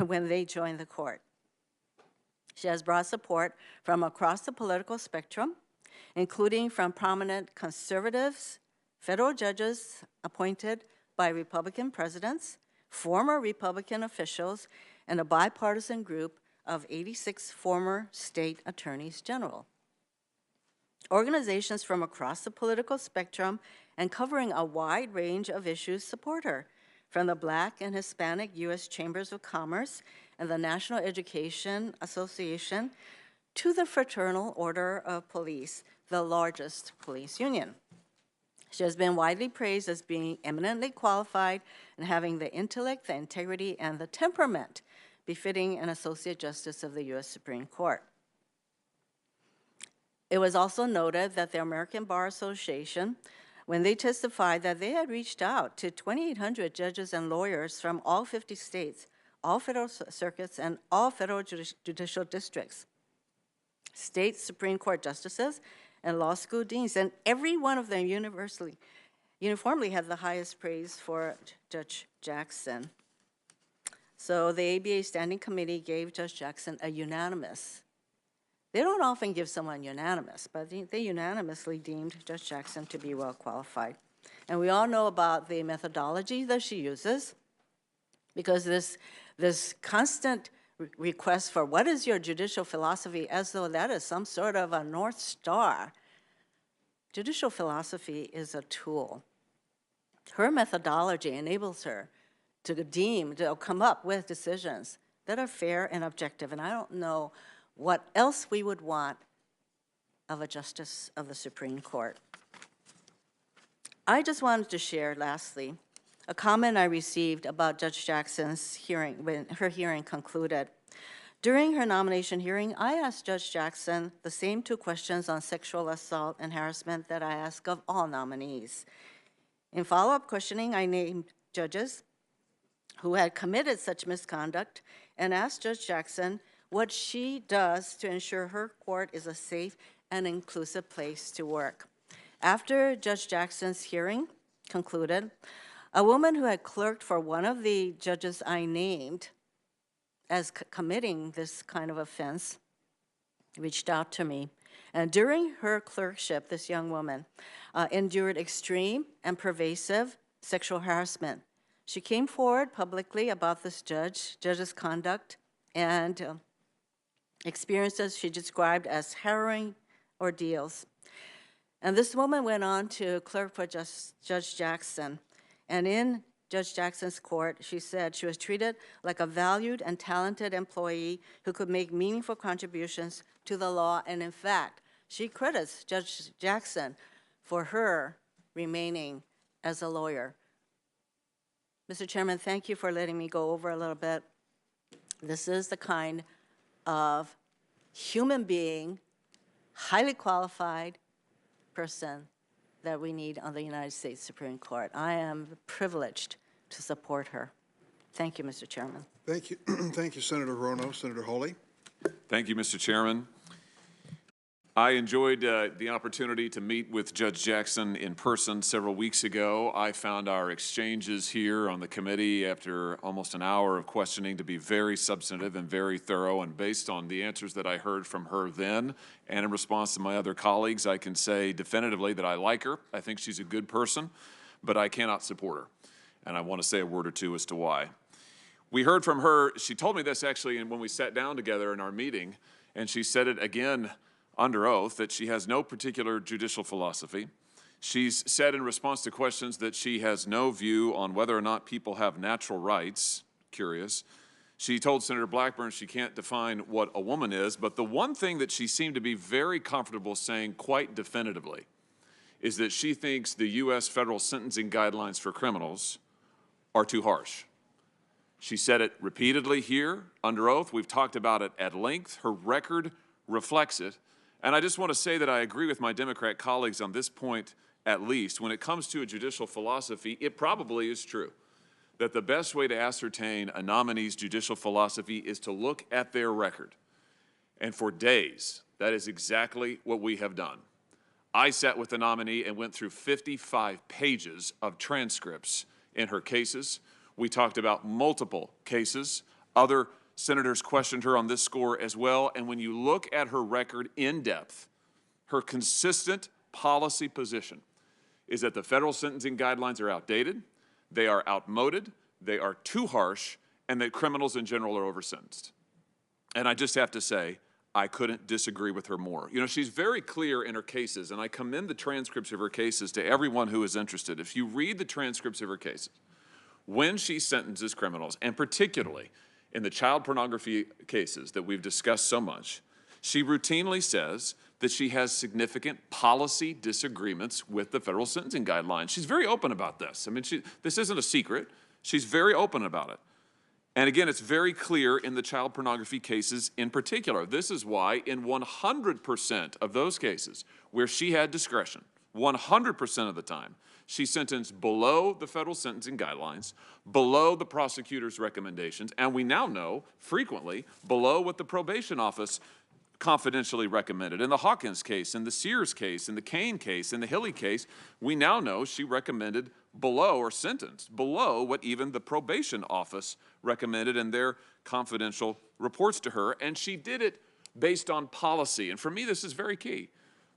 when they joined the court. She has broad support from across the political spectrum, including from prominent conservatives, federal judges appointed by Republican presidents, former Republican officials, and a bipartisan group of 86 former state attorneys general. Organizations from across the political spectrum and covering a wide range of issues support her, from the Black and Hispanic U.S. Chambers of Commerce and the National Education Association to the Fraternal Order of Police, the largest police union. She has been widely praised as being eminently qualified and having the intellect, the integrity, and the temperament befitting an Associate Justice of the U.S. Supreme Court. It was also noted that the American Bar Association, when they testified that they had reached out to 2,800 judges and lawyers from all 50 states, all federal circuits, and all federal judicial districts, state Supreme Court justices, and law school deans, and every one of them uniformly had the highest praise for Judge Jackson. So the ABA Standing Committee gave Judge Jackson a unanimous. They don't often give someone unanimous, but they unanimously deemed Judge Jackson to be well qualified. And we all know about the methodology that she uses, because this constant request for what is your judicial philosophy, as though that is some sort of a North Star. Judicial philosophy is a tool. Her methodology enables her to come up with decisions that are fair and objective, and I don't know what else we would want of a justice of the Supreme Court. I just wanted to share, lastly, a comment I received about Judge Jackson's hearing, when her hearing concluded. During her nomination hearing, I asked Judge Jackson the same 2 questions on sexual assault and harassment that I ask of all nominees. In follow-up questioning, I named judges who had committed such misconduct and asked Judge Jackson what she does to ensure her court is a safe and inclusive place to work. After Judge Jackson's hearing concluded, a woman who had clerked for one of the judges I named as committing this kind of offense reached out to me. And during her clerkship, this young woman endured extreme and pervasive sexual harassment. She came forward publicly about this judge's conduct, and experiences she described as harrowing ordeals. And this woman went on to clerk for Judge Jackson. And in Judge Jackson's court, she said she was treated like a valued and talented employee who could make meaningful contributions to the law. And in fact, she credits Judge Jackson for her remaining as a lawyer. Mr. Chairman, thank you for letting me go over a little bit. This is the kind of human being, highly qualified person that we need on the United States Supreme Court. I am privileged to support her. Thank you, Mr. Chairman. Thank you. Thank you, Senator Rono. Senator Hawley. Thank you, Mr. Chairman. I enjoyed the opportunity to meet with Judge Jackson in person several weeks ago. I found our exchanges here on the committee after almost an hour of questioning to be very substantive and very thorough, and based on the answers that I heard from her then and in response to my other colleagues, I can say definitively that I like her. I think she's a good person, but I cannot support her. And I want to say a word or two as to why. We heard from her, she told me this actually when we sat down together in our meeting, and she said it again under oath, that she has no particular judicial philosophy. She's said in response to questions that she has no view on whether or not people have natural rights. Curious. She told Senator Blackburn she can't define what a woman is, but the one thing that she seemed to be very comfortable saying quite definitively is that she thinks the U.S. federal sentencing guidelines for criminals are too harsh. She said it repeatedly here under oath. We've talked about it at length. Her record reflects it. And I just want to say that I agree with my Democrat colleagues on this point at least. When it comes to a judicial philosophy, it probably is true that the best way to ascertain a nominee's judicial philosophy is to look at their record. And for days, that is exactly what we have done. I sat with the nominee and went through 55 pages of transcripts in her cases. We talked about multiple cases. Other senators questioned her on this score as well, and when you look at her record in depth, her consistent policy position is that the federal sentencing guidelines are outdated, they are outmoded, they are too harsh, and that criminals in general are over-sentenced. And I just have to say, I couldn't disagree with her more. You know, she's very clear in her cases, and I commend the transcripts of her cases to everyone who is interested. If you read the transcripts of her cases, when she sentences criminals, and particularly in the child pornography cases that we've discussed so much, she routinely says that she has significant policy disagreements with the federal sentencing guidelines. She's very open about this. I mean, this isn't a secret. She's very open about it. And again, it's very clear in the child pornography cases in particular. This is why in 100% of those cases where she had discretion, 100% of the time, she sentenced below the federal sentencing guidelines, below the prosecutor's recommendations, and we now know, frequently, below what the probation office confidentially recommended. In the Hawkins case, in the Sears case, in the Kane case, in the Hilly case, we now know she recommended below or sentenced below what even the probation office recommended in their confidential reports to her, and she did it based on policy. And for me, this is very key.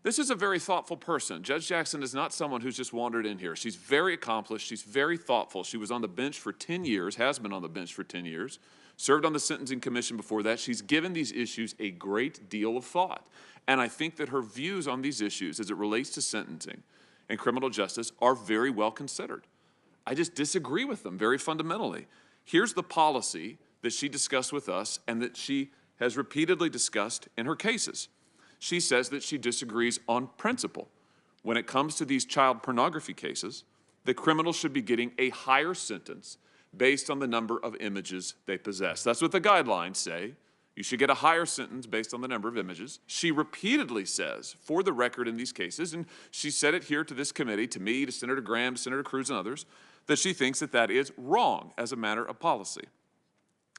This is a very thoughtful person. Judge Jackson is not someone who's just wandered in here. She's very accomplished. She's very thoughtful. She was on the bench for 10 years, has been on the bench for 10 years, served on the Sentencing Commission before that. She's given these issues a great deal of thought. And I think that her views on these issues as it relates to sentencing and criminal justice are very well considered. I just disagree with them very fundamentally. Here's the policy that she discussed with us and that she has repeatedly discussed in her cases. She says that she disagrees on principle. When it comes to these child pornography cases, the criminals should be getting a higher sentence based on the number of images they possess. That's what the guidelines say. You should get a higher sentence based on the number of images. She repeatedly says, for the record in these cases, and she said it here to this committee, to me, to Senator Graham, to Senator Cruz, and others, that she thinks that that is wrong as a matter of policy.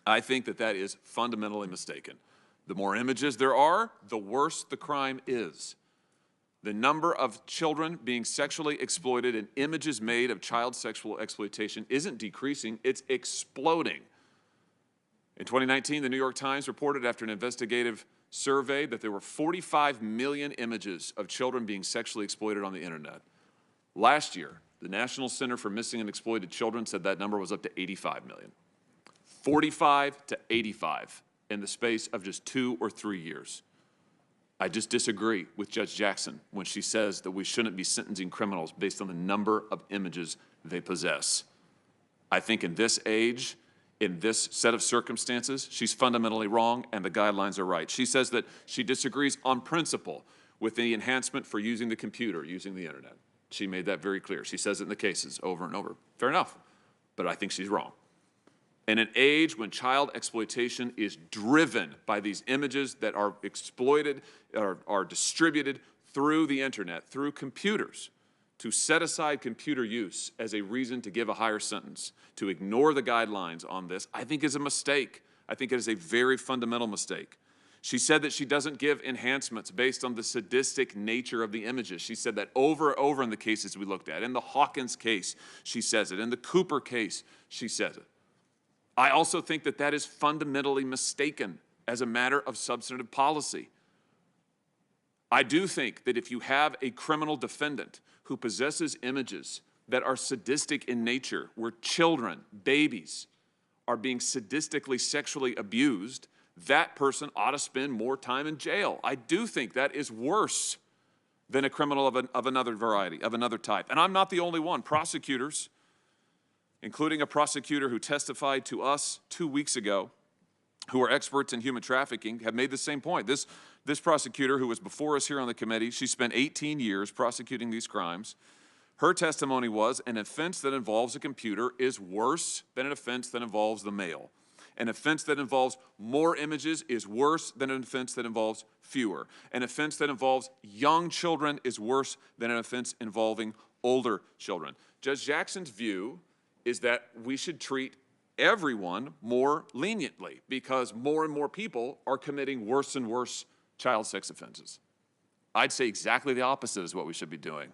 I think that that is fundamentally mistaken. The more images there are, the worse the crime is. The number of children being sexually exploited and images made of child sexual exploitation isn't decreasing, it's exploding. In 2019, the New York Times reported after an investigative survey that there were 45 million images of children being sexually exploited on the internet. Last year, the National Center for Missing and Exploited Children said that number was up to 85 million. 45 to 85 in the space of just 2 or 3 years. I just disagree with Judge Jackson when she says that we shouldn't be sentencing criminals based on the number of images they possess. I think in this age, in this set of circumstances, she's fundamentally wrong and the guidelines are right. She says that she disagrees on principle with the enhancement for using the computer, using the internet. She made that very clear. She says it in the cases over and over. Fair enough, but I think she's wrong. In an age when child exploitation is driven by these images that are exploited, are distributed through the internet, through computers, to set aside computer use as a reason to give a higher sentence, to ignore the guidelines on this, I think is a mistake. I think it is a very fundamental mistake. She said that she doesn't give enhancements based on the sadistic nature of the images. She said that over and over in the cases we looked at. In the Hawkins case, she says it. In the Cooper case, she says it. I also think that that is fundamentally mistaken as a matter of substantive policy. I do think that if you have a criminal defendant who possesses images that are sadistic in nature, where children, babies, are being sadistically sexually abused, that person ought to spend more time in jail. I do think that is worse than a criminal of another variety, of another type. And I'm not the only one. Prosecutors, including a prosecutor who testified to us 2 weeks ago, who are experts in human trafficking, have made the same point. This prosecutor who was before us here on the committee, she spent 18 years prosecuting these crimes. Her testimony was an offense that involves a computer is worse than an offense that involves the mail. An offense that involves more images is worse than an offense that involves fewer. An offense that involves young children is worse than an offense involving older children. Judge Jackson's view is that we should treat everyone more leniently because more and more people are committing worse and worse child sex offenses. I'd say exactly the opposite is what we should be doing.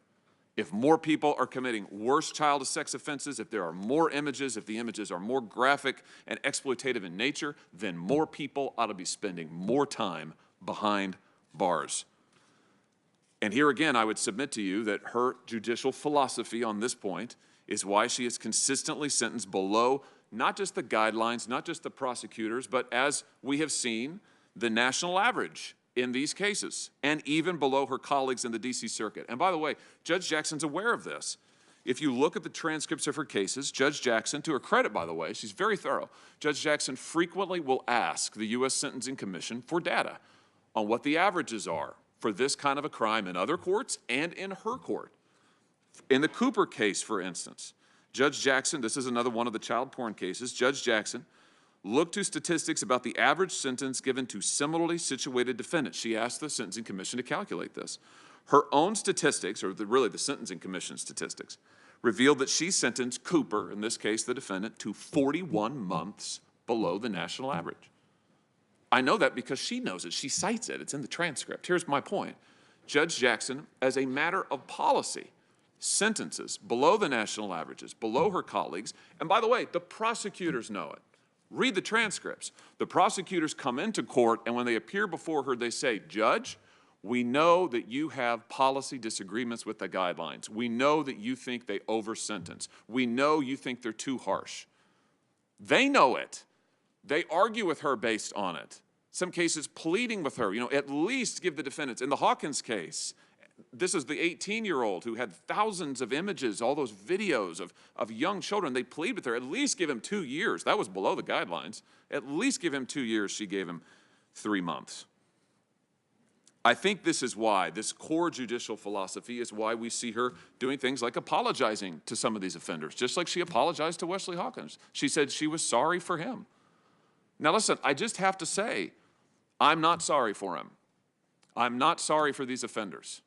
If more people are committing worse child sex offenses, if there are more images, if the images are more graphic and exploitative in nature, then more people ought to be spending more time behind bars. And here again, I would submit to you that her judicial philosophy on this point is why she is consistently sentenced below not just the guidelines, not just the prosecutors, but as we have seen, the national average in these cases, and even below her colleagues in the D.C. Circuit. And by the way, Judge Jackson's aware of this. If you look at the transcripts of her cases, Judge Jackson, to her credit, by the way, she's very thorough. Judge Jackson frequently will ask the U.S. Sentencing Commission for data on what the averages are for this kind of a crime in other courts and in her court. In the Cooper case, for instance, Judge Jackson, this is another one of the child porn cases, Judge Jackson looked to statistics about the average sentence given to similarly situated defendants. She asked the Sentencing Commission to calculate this. Her own statistics, or really the Sentencing Commission statistics, revealed that she sentenced Cooper, in this case the defendant, to 41 months below the national average. I know that because she knows it. She cites it. It's in the transcript. Here's my point. Judge Jackson, as a matter of policy, sentences below the national averages, below her colleagues, and by the way, the prosecutors know it. Read the transcripts. The prosecutors come into court, and when they appear before her, they say, Judge, we know that you have policy disagreements with the guidelines. We know that you think they over-sentence. We know you think they're too harsh. They know it. They argue with her based on it. Some cases pleading with her, at least give the defendants. In the Hawkins case, this is the 18-year-old who had thousands of images, all those videos of young children. They plead with her, at least give him 2 years. That was below the guidelines. At least give him 2 years. She gave him 3 months. I think this is why, this core judicial philosophy is why we see her doing things like apologizing to some of these offenders, just like she apologized to Wesley Hawkins. She said she was sorry for him. Now listen, I just have to say, I'm not sorry for him. I'm not sorry for these offenders.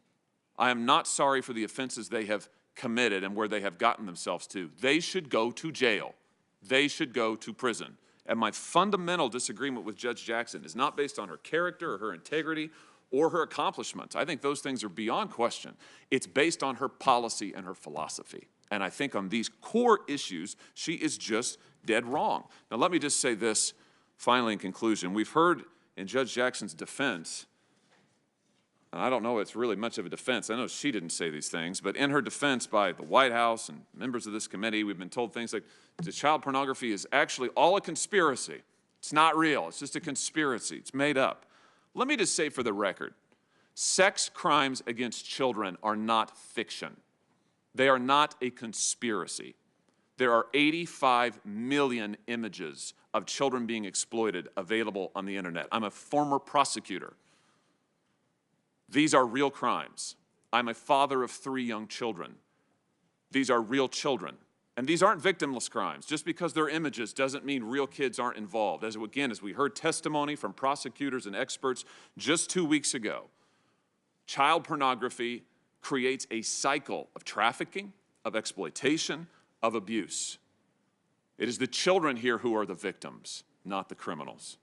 I am not sorry for the offenses they have committed and where they have gotten themselves to. They should go to jail. They should go to prison. And my fundamental disagreement with Judge Jackson is not based on her character or her integrity or her accomplishments. I think those things are beyond question. It's based on her policy and her philosophy. And I think on these core issues, she is just dead wrong. Now let me just say this finally in conclusion. We've heard in Judge Jackson's defense, and I don't know it's really much of a defense. I know she didn't say these things, but in her defense by the White House and members of this committee, we've been told things like the child pornography is actually all a conspiracy. It's not real. It's just a conspiracy. It's made up. Let me just say for the record, sex crimes against children are not fiction. They are not a conspiracy. There are 85 million images of children being exploited available on the internet. I'm a former prosecutor. These are real crimes. I'm a father of 3 young children. These are real children. And these aren't victimless crimes. Just because they're images doesn't mean real kids aren't involved. As we heard testimony from prosecutors and experts just 2 weeks ago, child pornography creates a cycle of trafficking, of exploitation, of abuse. It is the children here who are the victims, not the criminals.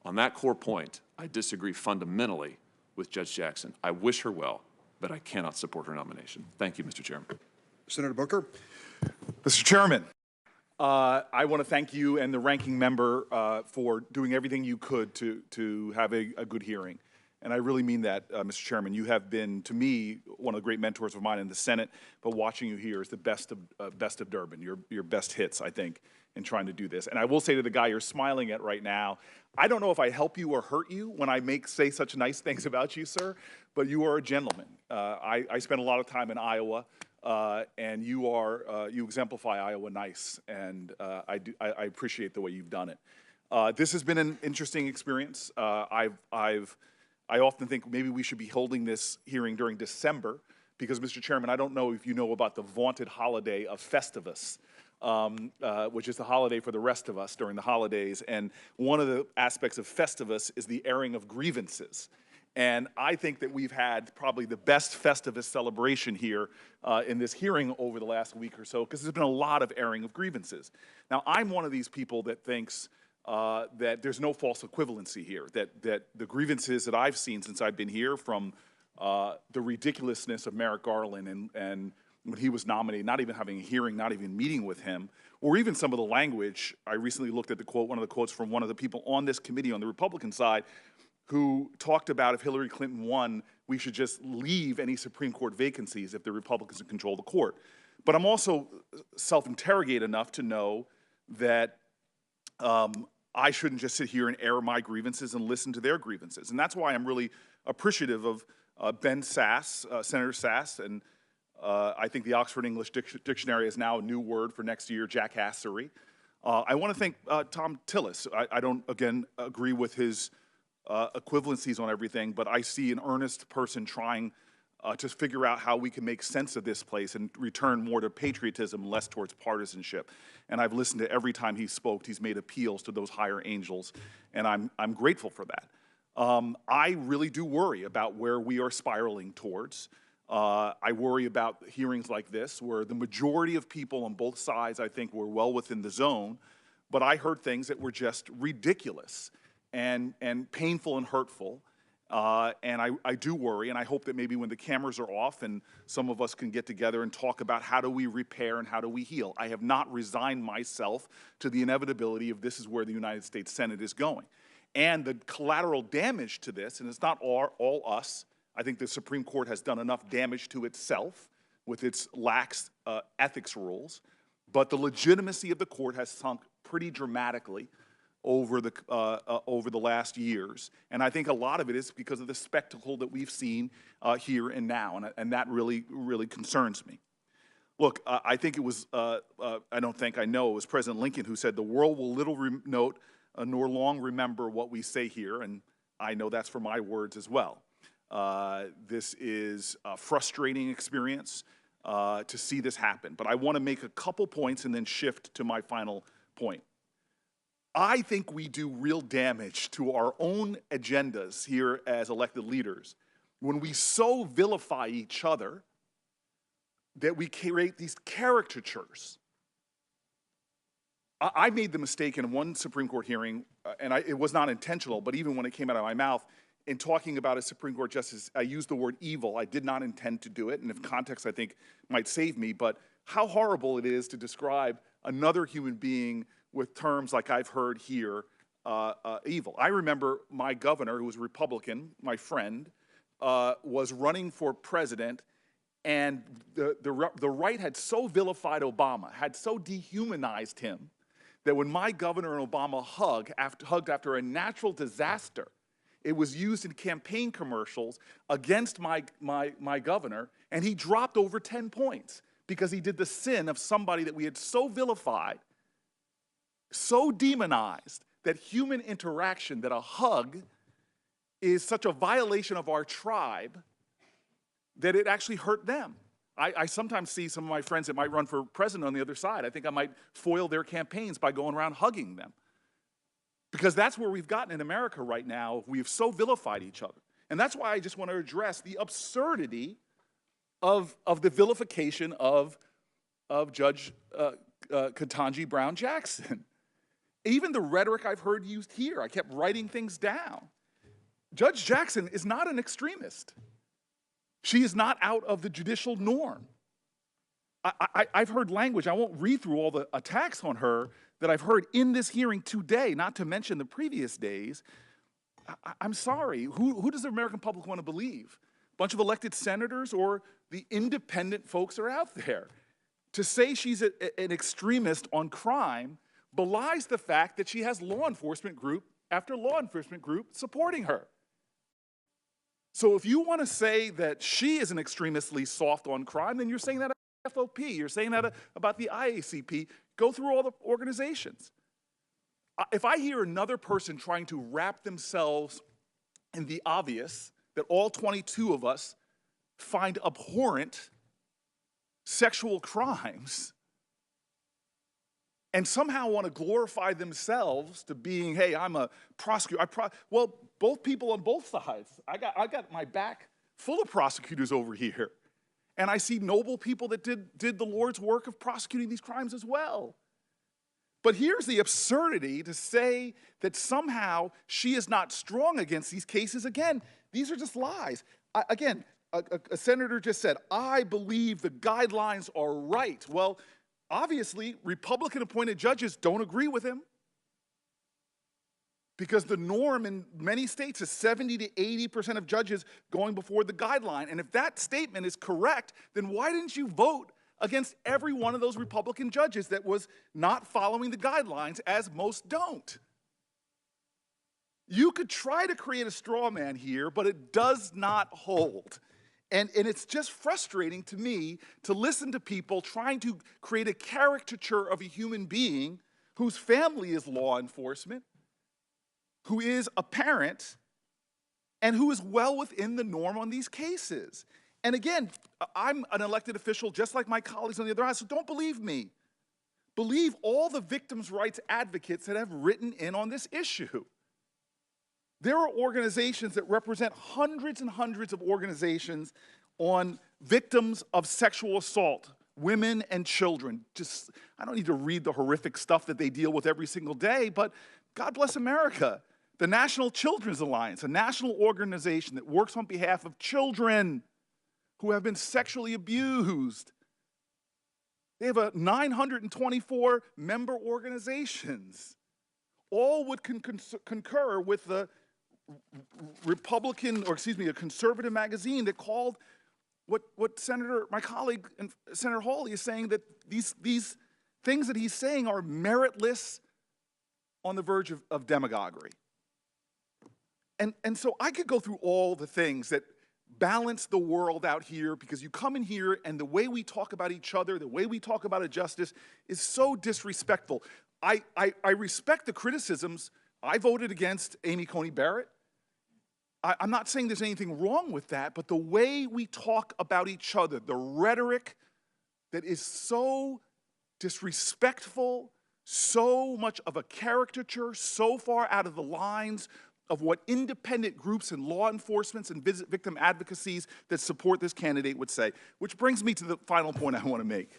On that core point, I disagree fundamentally with Judge Jackson. I wish her well, but I cannot support her nomination. Thank you, Mr. Chairman. Senator Booker. Mr. Chairman, I want to thank you and the ranking member for doing everything you could to have a good hearing. And I really mean that, Mr. Chairman. You have been, to me, one of the great mentors of mine in the Senate, but watching you here is the best of Durbin, your best hits, I think, in trying to do this. And I will say to the guy you're smiling at right now, I don't know if I help you or hurt you when I say such nice things about you, sir, but you are a gentleman. I spent a lot of time in Iowa, and you exemplify Iowa nice, and I appreciate the way you've done it. This has been an interesting experience. I often think maybe we should be holding this hearing during December because, Mr. Chairman, I don't know if you know about the vaunted holiday of Festivus, which is the holiday for the rest of us during the holidays. And one of the aspects of Festivus is the airing of grievances. And I think that we've had probably the best Festivus celebration here in this hearing over the last week or so because there's been a lot of airing of grievances. Now, I'm one of these people that thinks that there's no false equivalency here, that the grievances that I've seen since I've been here, from the ridiculousness of Merrick Garland and when he was nominated, not even having a hearing, not even meeting with him, or even some of the language. I recently looked at one of the quotes from one of the people on this committee on the Republican side who talked about if Hillary Clinton won, we should just leave any Supreme Court vacancies if the Republicans control the court. But I'm also self-interrogated enough to know that I shouldn't just sit here and air my grievances and listen to their grievances. And that's why I'm really appreciative of Ben Sass, Senator Sass, and I think the Oxford English Dictionary is now a new word for next year, jackassery. I want to thank Tom Tillis. I don't, again, agree with his equivalencies on everything, but I see an earnest person trying to figure out how we can make sense of this place and return more to patriotism, less towards partisanship. And I've listened to every time he spoke. He's made appeals to those higher angels, and I'm grateful for that. I really do worry about where we are spiraling towards. I worry about hearings like this, where the majority of people on both sides, I think, were well within the zone, but I heard things that were just ridiculous and painful and hurtful. And I do worry, and I hope that maybe when the cameras are off and some of us can get together and talk about how do we repair and how do we heal. I have not resigned myself to the inevitability of this is where the United States Senate is going. And the collateral damage to this, and it's not all us, I think the Supreme Court has done enough damage to itself with its lax ethics rules, but the legitimacy of the court has sunk pretty dramatically over the last years. And I think a lot of it is because of the spectacle that we've seen here and now, and that really, really concerns me. Look, I think it was, I know it was President Lincoln who said, "The world will little note nor long remember what we say here," and I know that's from my words as well. This is a frustrating experience to see this happen, but I want to make a couple points and then shift to my final point. I think we do real damage to our own agendas here as elected leaders when we so vilify each other that we create these caricatures. I made the mistake in one Supreme Court hearing, and it was not intentional, but even when it came out of my mouth, in talking about a Supreme Court justice, I used the word evil. I did not intend to do it, and if context, I think, might save me, but how horrible it is to describe another human being with terms like I've heard here, evil. I remember my governor, who was a Republican, my friend, was running for president, and the right had so vilified Obama, had so dehumanized him, that when my governor and Obama hugged after a natural disaster, it was used in campaign commercials against my governor, and he dropped over 10 points because he did the sin of somebody that we had so vilified, so demonized, that human interaction, that a hug is such a violation of our tribe that it actually hurt them. I sometimes see some of my friends that might run for president on the other side. I think I might foil their campaigns by going around hugging them. Because that's where we've gotten in America right now. We've so vilified each other. And that's why I just want to address the absurdity of the vilification of Judge Ketanji Brown Jackson. even the rhetoric I've heard used here, I kept writing things down. Judge Jackson is not an extremist. She is not out of the judicial norm. I've heard language, I won't read through all the attacks on her that I've heard in this hearing today, not to mention the previous days. I'm sorry, who does the American public want to believe? A bunch of elected senators or the independent folks are out there? To say she's an extremist on crime belies the fact that she has law enforcement group after law enforcement group supporting her. So if you want to say that she is an extremistly soft on crime, then you're saying that about FOP, you're saying that about the IACP. Go through all the organizations. If I hear another person trying to wrap themselves in the obvious that all 22 of us find abhorrent sexual crimes and somehow want to glorify themselves to being, hey, I'm a prosecutor. Well, both people on both sides. I got my back full of prosecutors over here. And I see noble people that did the Lord's work of prosecuting these crimes as well. But here's the absurdity to say that somehow she is not strong against these cases. Again, these are just lies. A senator just said, I believe the guidelines are right. Well, obviously, Republican-appointed judges don't agree with him because the norm in many states is 70 to 80% of judges going before the guideline. And if that statement is correct, then why didn't you vote against every one of those Republican judges that was not following the guidelines, as most don't? You could try to create a straw man here, but it does not hold. And it's just frustrating to me to listen to people trying to create a caricature of a human being whose family is law enforcement, who is a parent, and who is well within the norm on these cases. And again, I'm an elected official just like my colleagues on the other side, so don't believe me. Believe all the victims' rights advocates that have written in on this issue. There are organizations that represent hundreds and hundreds of organizations on victims of sexual assault, women and children. I don't need to read the horrific stuff that they deal with every single day, but God bless America. The National Children's Alliance, a national organization that works on behalf of children who have been sexually abused. They have 924 member organizations. All would concur with the a conservative magazine that called what my colleague, Senator Hawley, is saying, that these things that he's saying are meritless, on the verge of demagoguery. And so I could go through all the things that balance the world out here, because you come in here and the way we talk about each other, the way we talk about a justice is so disrespectful. I respect the criticisms. I voted against Amy Coney Barrett. I'm not saying there's anything wrong with that, but the way we talk about each other, the rhetoric that is so disrespectful, so much of a caricature, so far out of the lines of what independent groups and law enforcement and victim advocacies that support this candidate would say. Which brings me to the final point I want to make.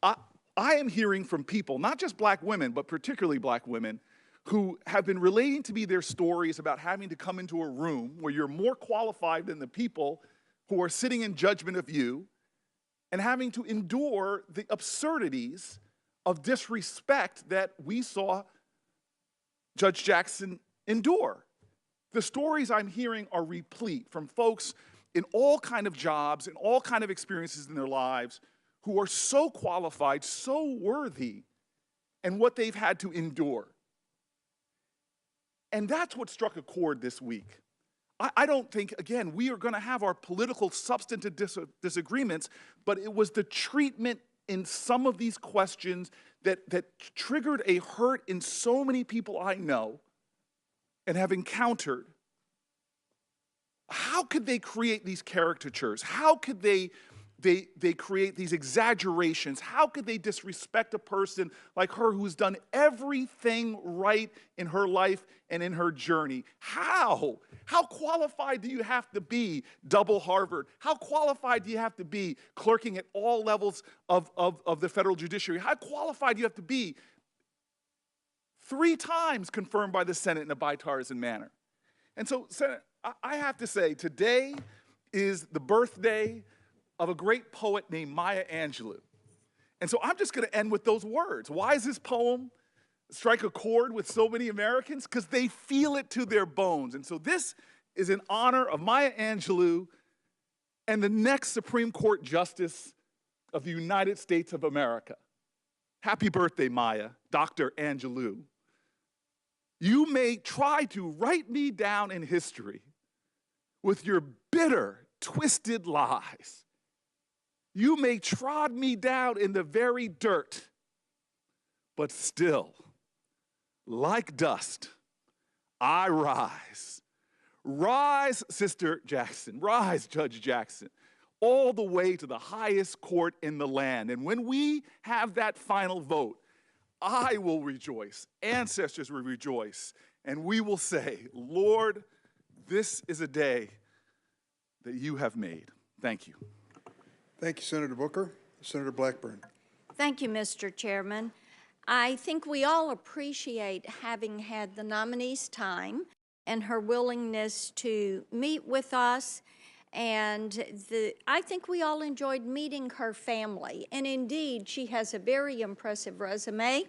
I am hearing from people, not just black women, but particularly black women, who have been relating to me their stories about having to come into a room where you're more qualified than the people who are sitting in judgment of you, and having to endure the absurdities of disrespect that we saw Judge Jackson endure. The stories I'm hearing are replete from folks in all kind of jobs and all kind of experiences in their lives who are so qualified, so worthy, and what they've had to endure. And that's what struck a chord this week. I don't think, again, we are going to have our political substantive disagreements, but it was the treatment in some of these questions that triggered a hurt in so many people I know and have encountered. How could they create these caricatures? How could they create these exaggerations? How could they disrespect a person like her who's done everything right in her life and in her journey? How? How qualified do you have to be, double Harvard? How qualified do you have to be clerking at all levels of the federal judiciary? How qualified do you have to be 3 times confirmed by the Senate in a bipartisan manner. And so, Senate, I have to say, today is the birthday of a great poet named Maya Angelou. And so I'm just going to end with those words. Why does this poem strike a chord with so many Americans? Because they feel it to their bones. And so this is in honor of Maya Angelou and the next Supreme Court Justice of the United States of America. Happy birthday, Maya, Dr. Angelou. You may try to write me down in history with your bitter, twisted lies. You may trod me down in the very dirt, but still, like dust, I rise. Rise, Sister Jackson, rise, Judge Jackson, all the way to the highest court in the land. And when we have that final vote, I will rejoice, ancestors will rejoice, and we will say, Lord, this is a day that you have made. Thank you. Thank you, Senator Booker. Senator Blackburn. Thank you, Mr. Chairman. I think we all appreciate having had the nominee's time and her willingness to meet with us. And I think we all enjoyed meeting her family. And indeed, she has a very impressive resume.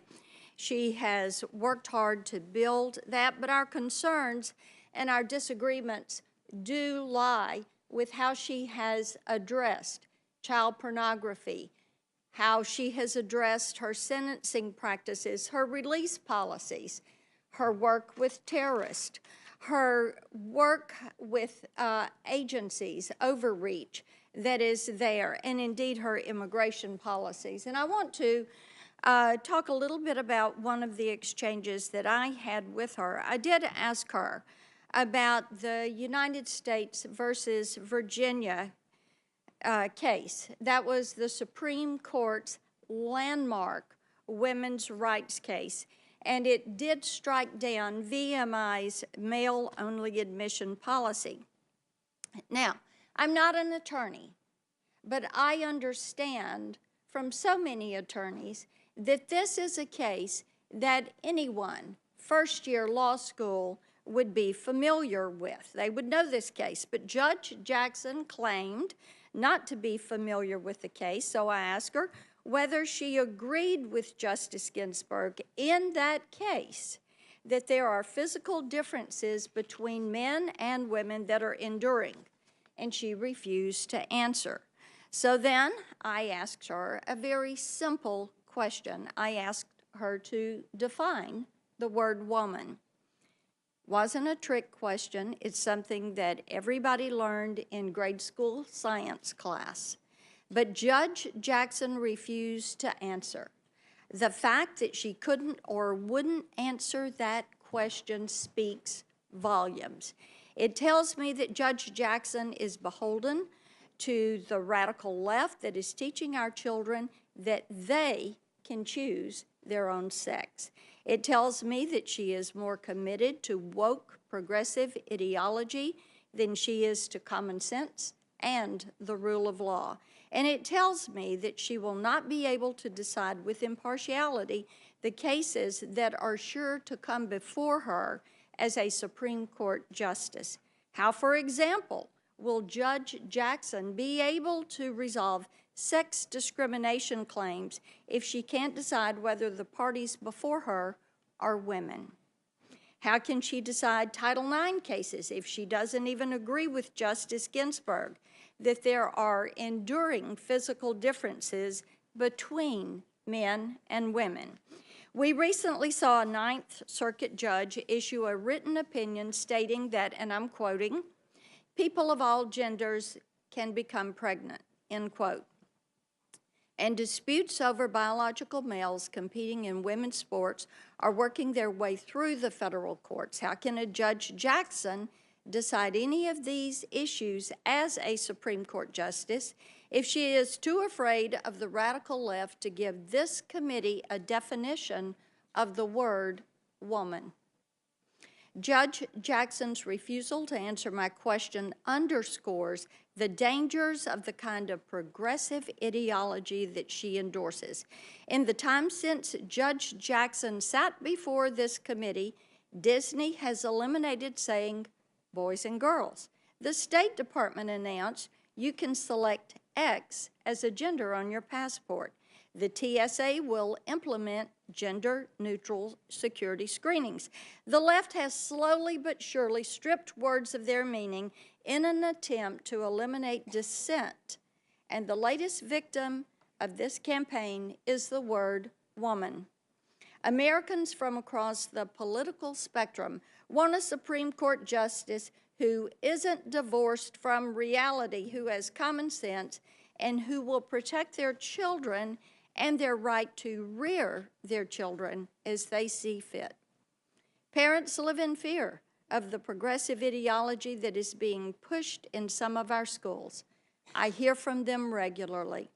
She has worked hard to build that, but our concerns and our disagreements do lie with how she has addressed child pornography, how she has addressed her sentencing practices, her release policies, her work with terrorists, her work with agencies, overreach that is there, and indeed her immigration policies. And I want to talk a little bit about one of the exchanges that I had with her. I did ask her about the United States versus Virginia case. That was the Supreme Court's landmark women's rights case, and it did strike down VMI's male-only admission policy. Now, I'm not an attorney, but I understand from so many attorneys that this is a case that anyone, first-year law school, would be familiar with. They would know this case, but Judge Jackson claimed not to be familiar with the case, so I asked her whether she agreed with Justice Ginsburg in that case that there are physical differences between men and women that are enduring, and she refused to answer. So then I asked her a very simple question. I asked her to define the word woman. Wasn't a trick question. It's something that everybody learned in grade school science class. But Judge Jackson refused to answer. The fact that she couldn't or wouldn't answer that question speaks volumes. It tells me that Judge Jackson is beholden to the radical left that is teaching our children that they can choose their own sex. It tells me that she is more committed to woke progressive ideology than she is to common sense and the rule of law. And it tells me that she will not be able to decide with impartiality the cases that are sure to come before her as a Supreme Court justice. How, for example, will Judge Jackson be able to resolve sex discrimination claims if she can't decide whether the parties before her are women? How can she decide Title IX cases if she doesn't even agree with Justice Ginsburg that there are enduring physical differences between men and women? We recently saw a Ninth Circuit judge issue a written opinion stating that, and I'm quoting, "People of all genders can become pregnant," end quote. And disputes over biological males competing in women's sports are working their way through the federal courts. How can a Judge Jackson decide any of these issues as a Supreme Court justice if she is too afraid of the radical left to give this committee a definition of the word woman? Judge Jackson's refusal to answer my question underscores the dangers of the kind of progressive ideology that she endorses. In the time since Judge Jackson sat before this committee, Disney has eliminated saying boys and girls. The State Department announced you can select X as a gender on your passport. The TSA will implement gender-neutral security screenings. The left has slowly but surely stripped words of their meaning in an attempt to eliminate dissent. And the latest victim of this campaign is the word woman. Americans from across the political spectrum want a Supreme Court justice who isn't divorced from reality, who has common sense, and who will protect their children and their right to rear their children as they see fit. Parents live in fear of the progressive ideology that is being pushed in some of our schools. I hear from them regularly.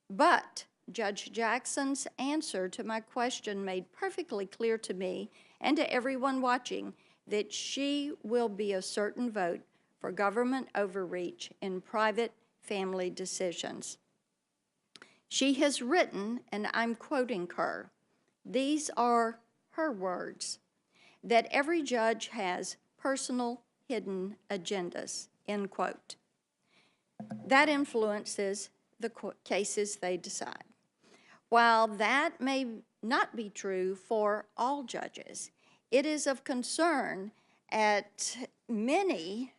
But Judge Jackson's answer to my question made perfectly clear to me and to everyone watching that she will be a certain vote for government overreach in private family decisions. She has written, and I'm quoting her, these are her words, that every judge has personal hidden agendas, end quote. That influences the cases they decide. While that may not be true for all judges, it is of concern at many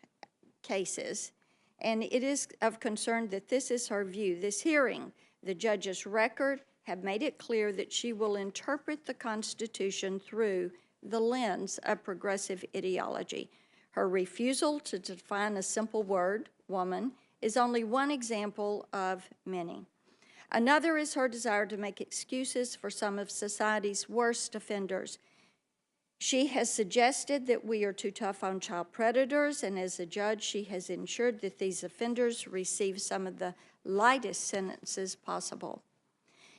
cases, and it is of concern that this is her view. This hearing, the judge's record, have made it clear that she will interpret the Constitution through the lens of progressive ideology. Her refusal to define a simple word, woman, is only one example of many. Another is her desire to make excuses for some of society's worst offenders. She has suggested that we are too tough on child predators, and as a judge, she has ensured that these offenders receive some of the lightest sentences possible.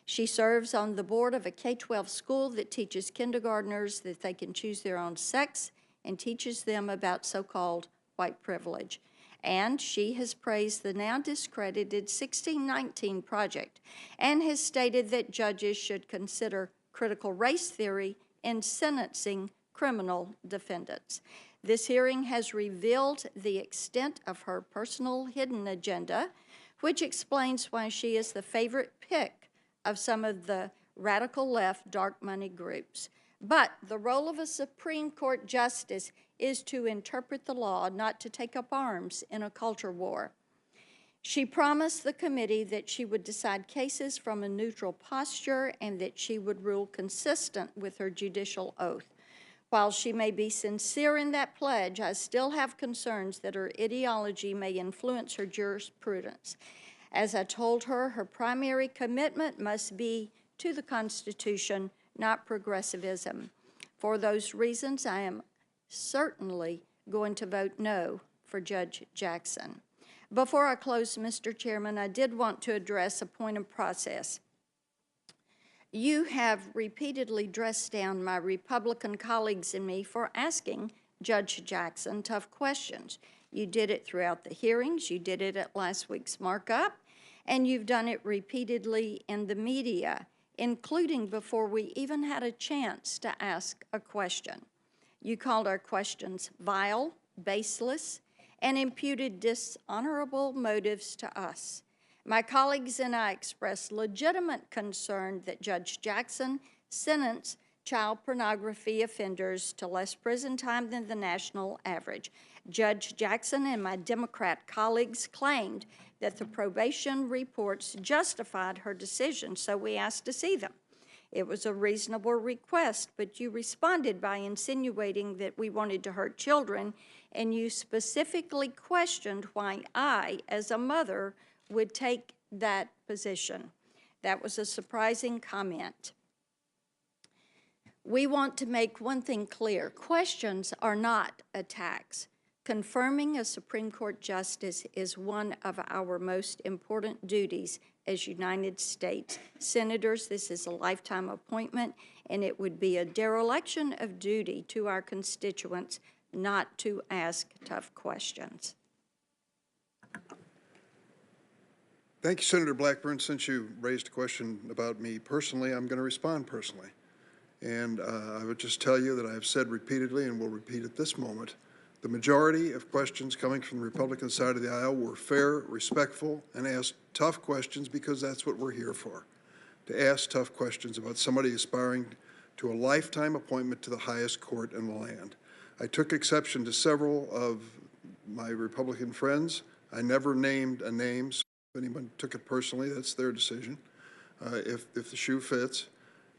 She serves on the board of a K-12 school that teaches kindergartners that they can choose their own sex and teaches them about so-called white privilege. And she has praised the now discredited 1619 Project and has stated that judges should consider critical race theory in sentencing criminal defendants. This hearing has revealed the extent of her personal hidden agenda, which explains why she is the favorite pick of some of the radical left dark money groups. But the role of a Supreme Court justice is to interpret the law, not to take up arms in a culture war. She promised the committee that she would decide cases from a neutral posture and that she would rule consistent with her judicial oath. While she may be sincere in that pledge, I still have concerns that her ideology may influence her jurisprudence. As I told her, her primary commitment must be to the Constitution, not progressivism. For those reasons, I am certainly going to vote no for Judge Jackson. Before I close, Mr. Chairman, I did want to address a point of process. You have repeatedly dressed down my Republican colleagues and me for asking Judge Jackson tough questions. You did it throughout the hearings, you did it at last week's markup, and you've done it repeatedly in the media, including before we even had a chance to ask a question. You called our questions vile, baseless, and imputed dishonorable motives to us. My colleagues and I expressed legitimate concern that Judge Jackson sentenced child pornography offenders to less prison time than the national average. Judge Jackson and my Democrat colleagues claimed that the probation reports justified her decision, so we asked to see them. It was a reasonable request, but you responded by insinuating that we wanted to hurt children, and you specifically questioned why I, as a mother, would take that position. That was a surprising comment. We want to make one thing clear. Questions are not attacks. Confirming a Supreme Court justice is one of our most important duties as United States Senators. This is a lifetime appointment, and it would be a dereliction of duty to our constituents not to ask tough questions. Thank you, Senator Blackburn. Since you raised a question about me personally, I'm going to respond personally. And I would just tell you that I have said repeatedly and will repeat at this moment, the majority of questions coming from the Republican side of the aisle were fair, respectful, and asked tough questions because that's what we're here for, to ask tough questions about somebody aspiring to a lifetime appointment to the highest court in the land. I took exception to several of my Republican friends. I never named a name. So if anyone took it personally, that's their decision. If the shoe fits,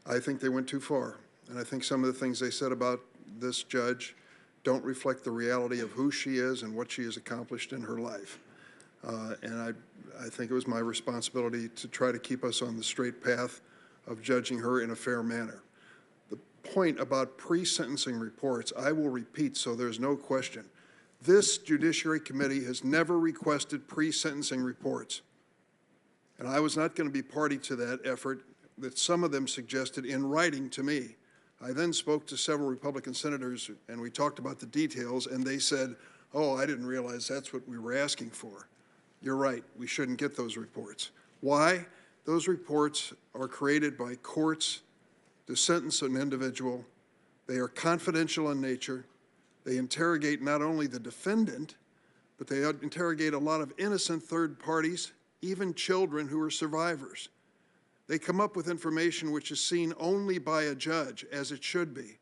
I think they went too far. And I think some of the things they said about this judge don't reflect the reality of who she is and what she has accomplished in her life. And I think it was my responsibility to try to keep us on the straight path of judging her in a fair manner. The point about pre-sentencing reports, I will repeat so there's no question. This Judiciary Committee has never requested pre-sentencing reports. And I was not going to be party to that effort that some of them suggested in writing to me. I then spoke to several Republican senators and we talked about the details and they said, oh, I didn't realize that's what we were asking for. You're right, we shouldn't get those reports. Why? Those reports are created by courts to sentence an individual. They are confidential in nature. They interrogate not only the defendant, but they interrogate a lot of innocent third parties, even children who are survivors. They come up with information which is seen only by a judge, as it should be.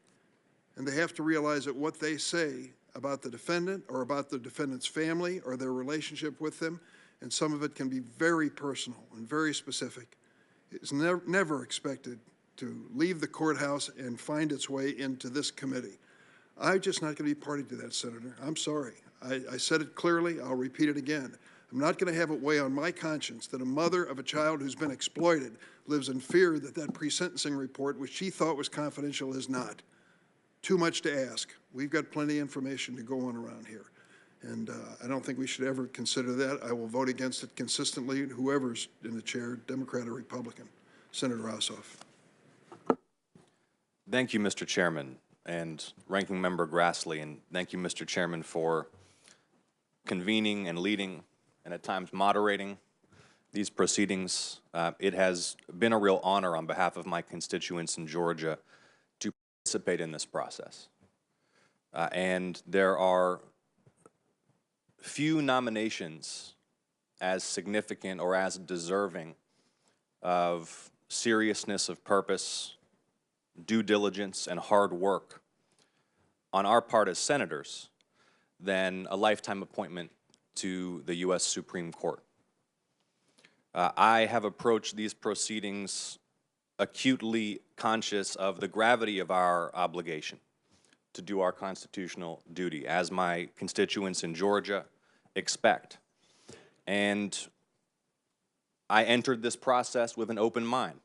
And they have to realize that what they say about the defendant or about the defendant's family or their relationship with them, and some of it can be very personal and very specific, is never expected to leave the courthouse and find its way into this committee. I'm just not going to be party to that, Senator. I'm sorry. I said it clearly. I'll repeat it again. I'm not going to have it weigh on my conscience that a mother of a child who's been exploited lives in fear that that pre-sentencing report, which she thought was confidential, is not. Too much to ask. We've got plenty of information to go on around here. And I don't think we should ever consider that. I will vote against it consistently, whoever's in the chair, Democrat or Republican. Senator Ossoff. Thank you, Mr. Chairman, and Ranking Member Grassley, and thank you, Mr. Chairman, for convening and leading and at times moderating these proceedings. It has been a real honor on behalf of my constituents in Georgia to participate in this process. And there are few nominations as significant or as deserving of seriousness of purpose, due diligence, and hard work on our part as senators than a lifetime appointment to the U.S. Supreme Court. I have approached these proceedings acutely conscious of the gravity of our obligation to do our constitutional duty, as my constituents in Georgia expect. And I entered this process with an open mind.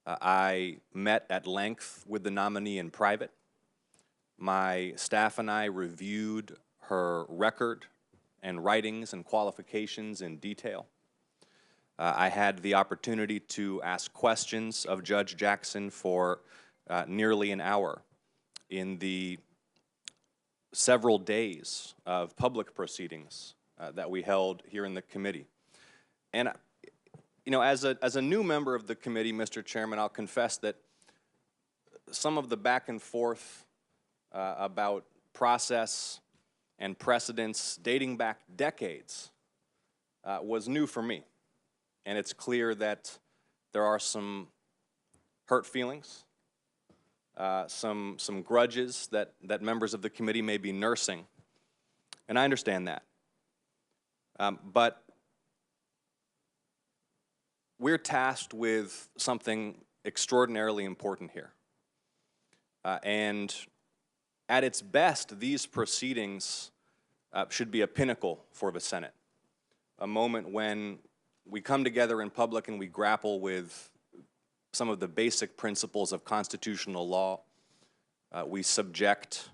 I met at length with the nominee in private. My staff and I reviewed her record and writings and qualifications in detail. I had the opportunity to ask questions of Judge Jackson for nearly an hour in the several days of public proceedings that we held here in the committee. And you know, as a new member of the committee, Mr. Chairman, I'll confess that some of the back and forth about process and precedents dating back decades was new for me. And it's clear that there are some hurt feelings, some grudges that members of the committee may be nursing. And I understand that. But we're tasked with something extraordinarily important here. And at its best, these proceedings should be a pinnacle for the Senate, a moment when we come together in public and we grapple with some of the basic principles of constitutional law. We subject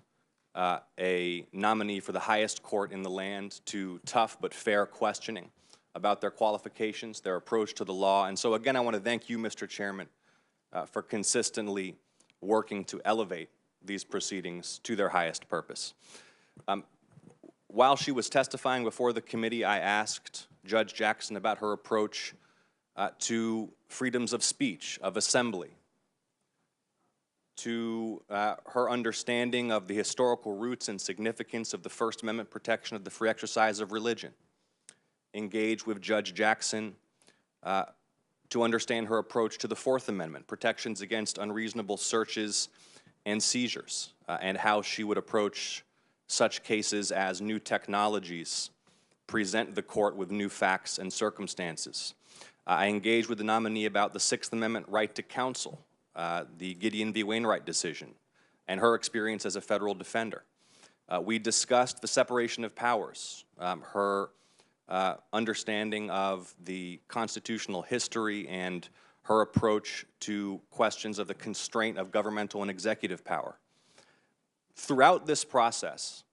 a nominee for the highest court in the land to tough but fair questioning about their qualifications, their approach to the law. And so again, I want to thank you, Mr. Chairman, for consistently working to elevate these proceedings to their highest purpose. While she was testifying before the committee, I asked Judge Jackson about her approach to freedoms of speech, of assembly, to her understanding of the historical roots and significance of the First Amendment protection of the free exercise of religion. Engage with Judge Jackson to understand her approach to the Fourth Amendment, protections against unreasonable searches and seizures, and how she would approach such cases as new technologies present the court with new facts and circumstances. I engaged with the nominee about the Sixth Amendment right to counsel, the Gideon v. Wainwright decision, and her experience as a federal defender. We discussed the separation of powers, her understanding of the constitutional history and her approach to questions of the constraint of governmental and executive power. Throughout this process,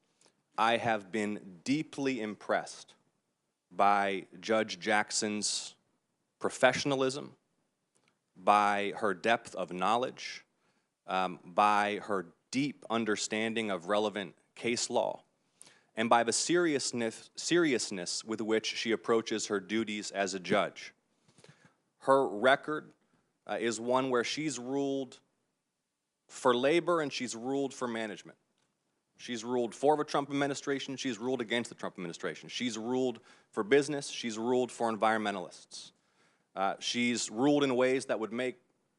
I have been deeply impressed by Judge Jackson's professionalism, by her depth of knowledge, by her deep understanding of relevant case law, and by the seriousness with which she approaches her duties as a judge. Her record is one where she's ruled for labor and she's ruled for management. She's ruled for the Trump administration, she's ruled against the Trump administration. She's ruled for business, she's ruled for environmentalists. She's ruled in ways that would make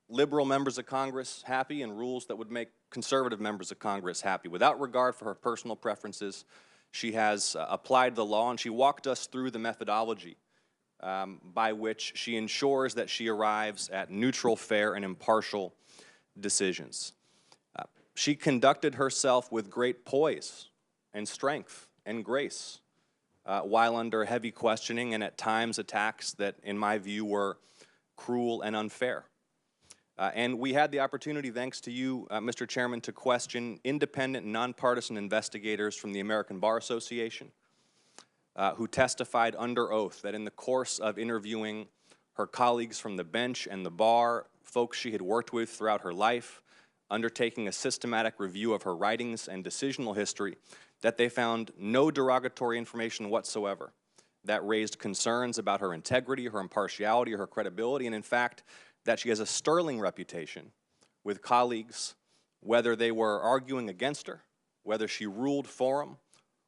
liberal members of Congress happy and rules that would make conservative members of Congress happy. Without regard for her personal preferences, she has applied the law, and she walked us through the methodology by which she ensures that she arrives at neutral, fair, and impartial decisions. She conducted herself with great poise and strength and grace while under heavy questioning and at times attacks that, in my view, were cruel and unfair. And we had the opportunity, thanks to you, Mr. Chairman, to question independent, nonpartisan investigators from the American Bar Association who testified under oath that in the course of interviewing her colleagues from the bench and the bar, folks she had worked with throughout her life, undertaking a systematic review of her writings and decisional history, that they found no derogatory information whatsoever that raised concerns about her integrity, her impartiality, or her credibility, and in fact, that she has a sterling reputation with colleagues, whether they were arguing against her, whether she ruled for them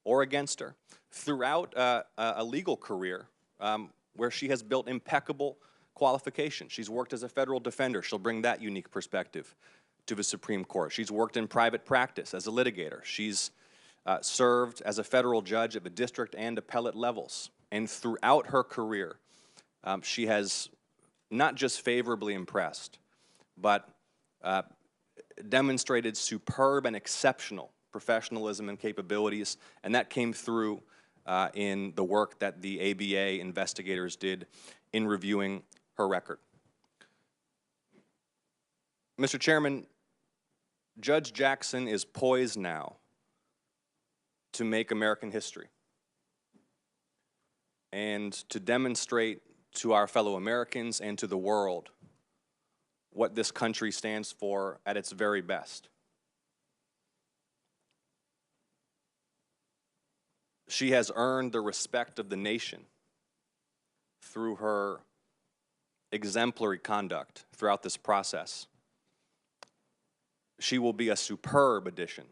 or against her, throughout a legal career where she has built impeccable qualifications. She's worked as a federal defender. She'll bring that unique perspective to the Supreme Court. She's worked in private practice as a litigator. She's served as a federal judge at the district and appellate levels. And throughout her career, she has not just favorably impressed, but demonstrated superb and exceptional professionalism and capabilities, and that came through in the work that the ABA investigators did in reviewing her record. Mr. Chairman, Judge Jackson is poised now to make American history and to demonstrate to our fellow Americans and to the world what this country stands for at its very best. She has earned the respect of the nation through her exemplary conduct throughout this process. She will be a superb addition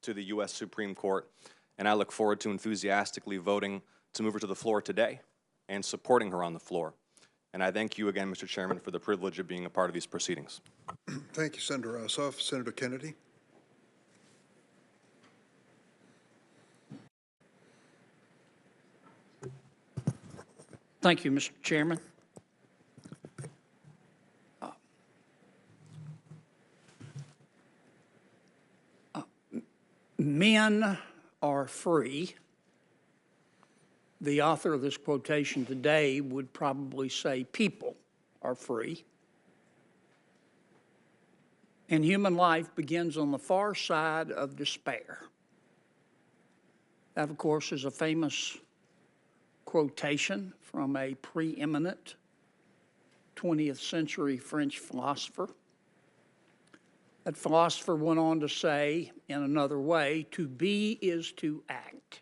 to the U.S. Supreme Court, and I look forward to enthusiastically voting to move her to the floor today and supporting her on the floor. And I thank you again, Mr. Chairman, for the privilege of being a part of these proceedings. Thank you, Senator Ossoff. Senator Kennedy. Thank you, Mr. Chairman. Men are free. The author of this quotation today would probably say people are free. And human life begins on the far side of despair. That, of course, is a famous quotation from a preeminent 20th century French philosopher. That philosopher went on to say, in another way, to be is to act.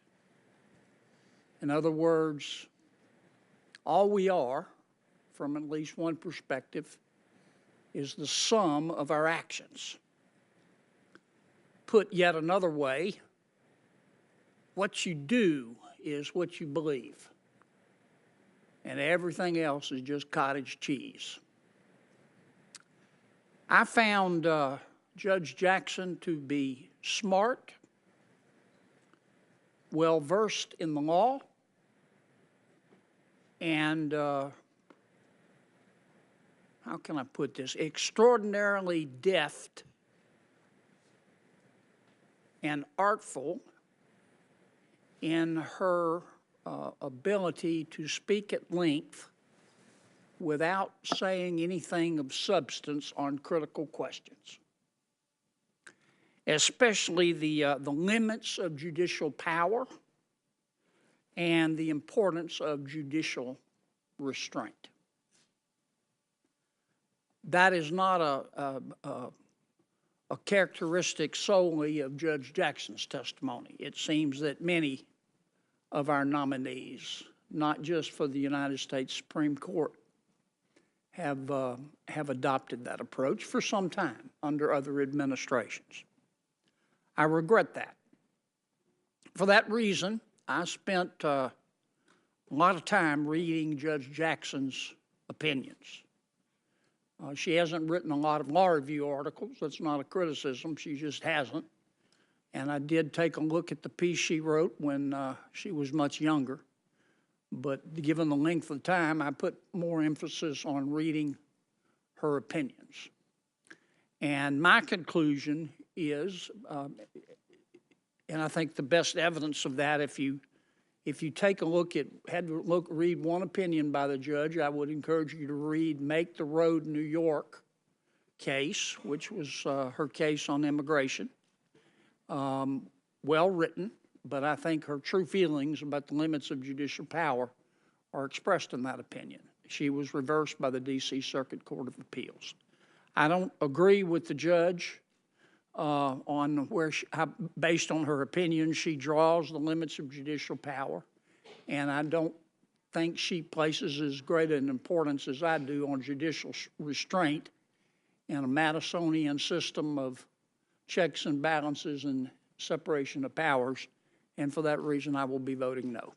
In other words, all we are, from at least one perspective, is the sum of our actions. Put yet another way, what you do is what you believe, and everything else is just cottage cheese. I found Judge Jackson to be smart, well-versed in the law, and how can I put this, extraordinarily deft and artful in her ability to speak at length without saying anything of substance on critical questions, especially the limits of judicial power and the importance of judicial restraint. That is not a characteristic solely of Judge Jackson's testimony. It seems that many of our nominees, not just for the United States Supreme Court, have adopted that approach for some time under other administrations. I regret that. For that reason, I spent a lot of time reading Judge Jackson's opinions. She hasn't written a lot of law review articles. That's not a criticism. She just hasn't. And I did take a look at the piece she wrote when she was much younger. But given the length of time, I put more emphasis on reading her opinions. And my conclusion is, and I think the best evidence of that, if you take a look at, read one opinion by the judge, I would encourage you to read Make the Road New York case, which was her case on immigration. Well written, but I think her true feelings about the limits of judicial power are expressed in that opinion. She was reversed by the D.C. Circuit Court of Appeals. I don't agree with the judge on where, based on her opinion, she draws the limits of judicial power, and I don't think she places as great an importance as I do on judicial restraint in a Madisonian system of checks and balances and separation of powers, and for that reason, I will be voting no.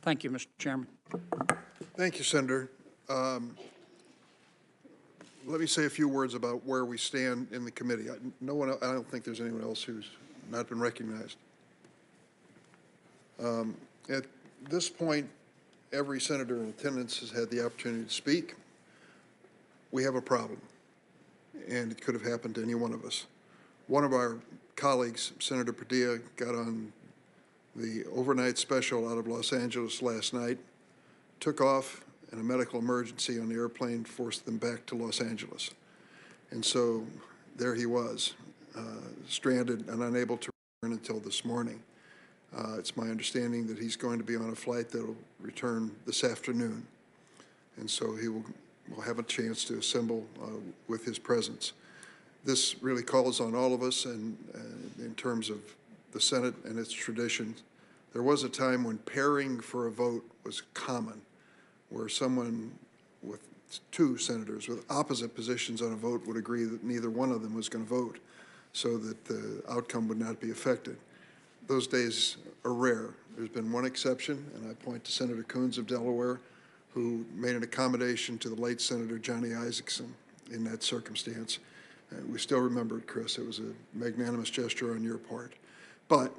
Thank you, Mr. Chairman. Thank you, Senator. Let me say a few words about where we stand in the committee. I don't think there's anyone else who's not been recognized. At this point, every senator in attendance has had the opportunity to speak. We have a problem, and it could have happened to any one of us. One of our colleagues, Senator Padilla, got on the overnight special out of Los Angeles last night, took off, and a medical emergency on the airplane forced them back to Los Angeles. And so there he was, stranded and unable to return until this morning. It's my understanding that he's going to be on a flight that will return this afternoon. And so he will have a chance to assemble with his presence. This really calls on all of us, and in terms of the Senate and its traditions. There was a time when pairing for a vote was common, where someone with two senators with opposite positions on a vote would agree that neither one of them was going to vote so that the outcome would not be affected. Those days are rare. There's been one exception, and I point to Senator Coons of Delaware, who made an accommodation to the late Senator Johnny Isakson in that circumstance. We still remember it, Chris. It was a magnanimous gesture on your part. But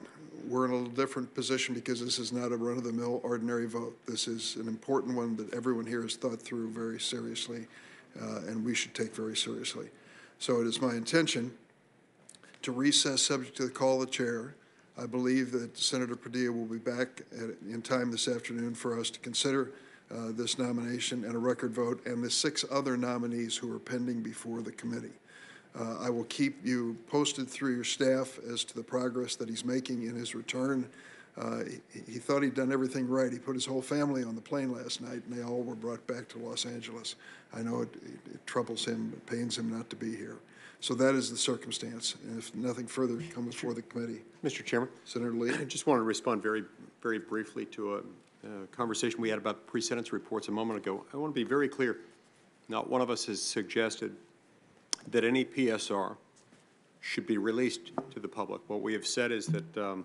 we're in a little different position because this is not a run-of-the-mill ordinary vote. This is an important one that everyone here has thought through very seriously, and we should take very seriously. So it is my intention to recess subject to the call of the chair. I believe that Senator Padilla will be back in time this afternoon for us to consider this nomination and a record vote, and the 6 other nominees who are pending before the committee. I will keep you posted through your staff as to the progress that he's making in his return. He thought he'd done everything right. He put his whole family on the plane last night, and they all were brought back to Los Angeles. I know it troubles him, it pains him not to be here. So that is the circumstance, and if nothing further comes before the committee. Mr. Chairman. Senator Lee. I just want to respond very briefly to a conversation we had about pre-sentence reports a moment ago. I want to be very clear. Not one of us has suggested that any PSR should be released to the public. What we have said is that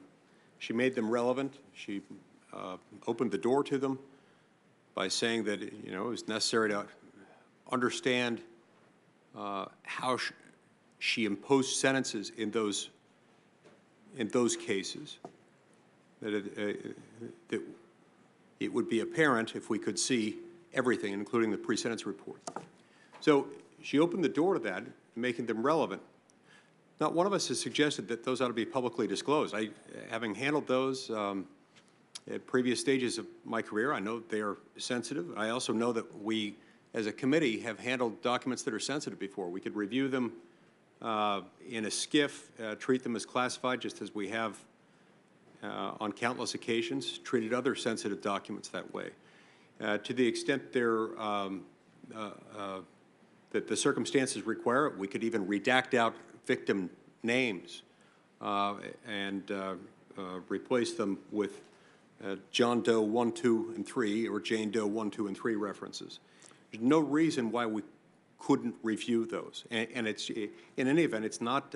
she made them relevant. She opened the door to them by saying that, you know, it was necessary to understand how she imposed sentences in those cases. That it would be apparent if we could see everything, including the pre-sentence report. So she opened the door to that, making them relevant. Not one of us has suggested that those ought to be publicly disclosed. Having handled those at previous stages of my career, I know they are sensitive. I also know that we, as a committee, have handled documents that are sensitive before. We could review them in a SCIF, treat them as classified, just as we have on countless occasions, treated other sensitive documents that way. To the extent that the circumstances require it, we could even redact out victim names and replace them with John Doe 1, 2, and 3 or Jane Doe 1, 2, and 3 references. There's no reason why we couldn't review those. And it's, in any event, it's not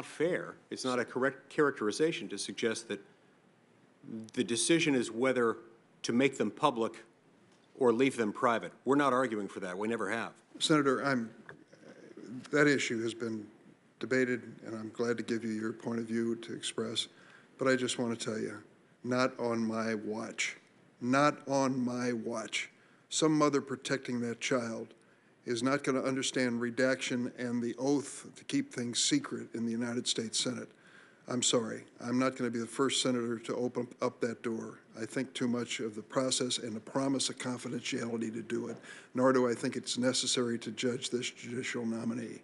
fair. It's not a correct characterization to suggest that the decision is whether to make them public or leave them private. We're not arguing for that. We never have. Senator, that issue has been debated, and I'm glad to give you your point of view to express. But I just want to tell you, not on my watch. Not on my watch. Some mother protecting that child is not going to understand redaction and the oath to keep things secret in the United States Senate. I'm sorry. I'm not going to be the first senator to open up that door. I think too much of the process and the promise of confidentiality to do it, nor do I think it's necessary to judge this judicial nominee.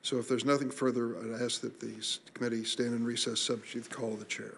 So if there's nothing further, I'd ask that the committee stand in recess subject to the call of the chair.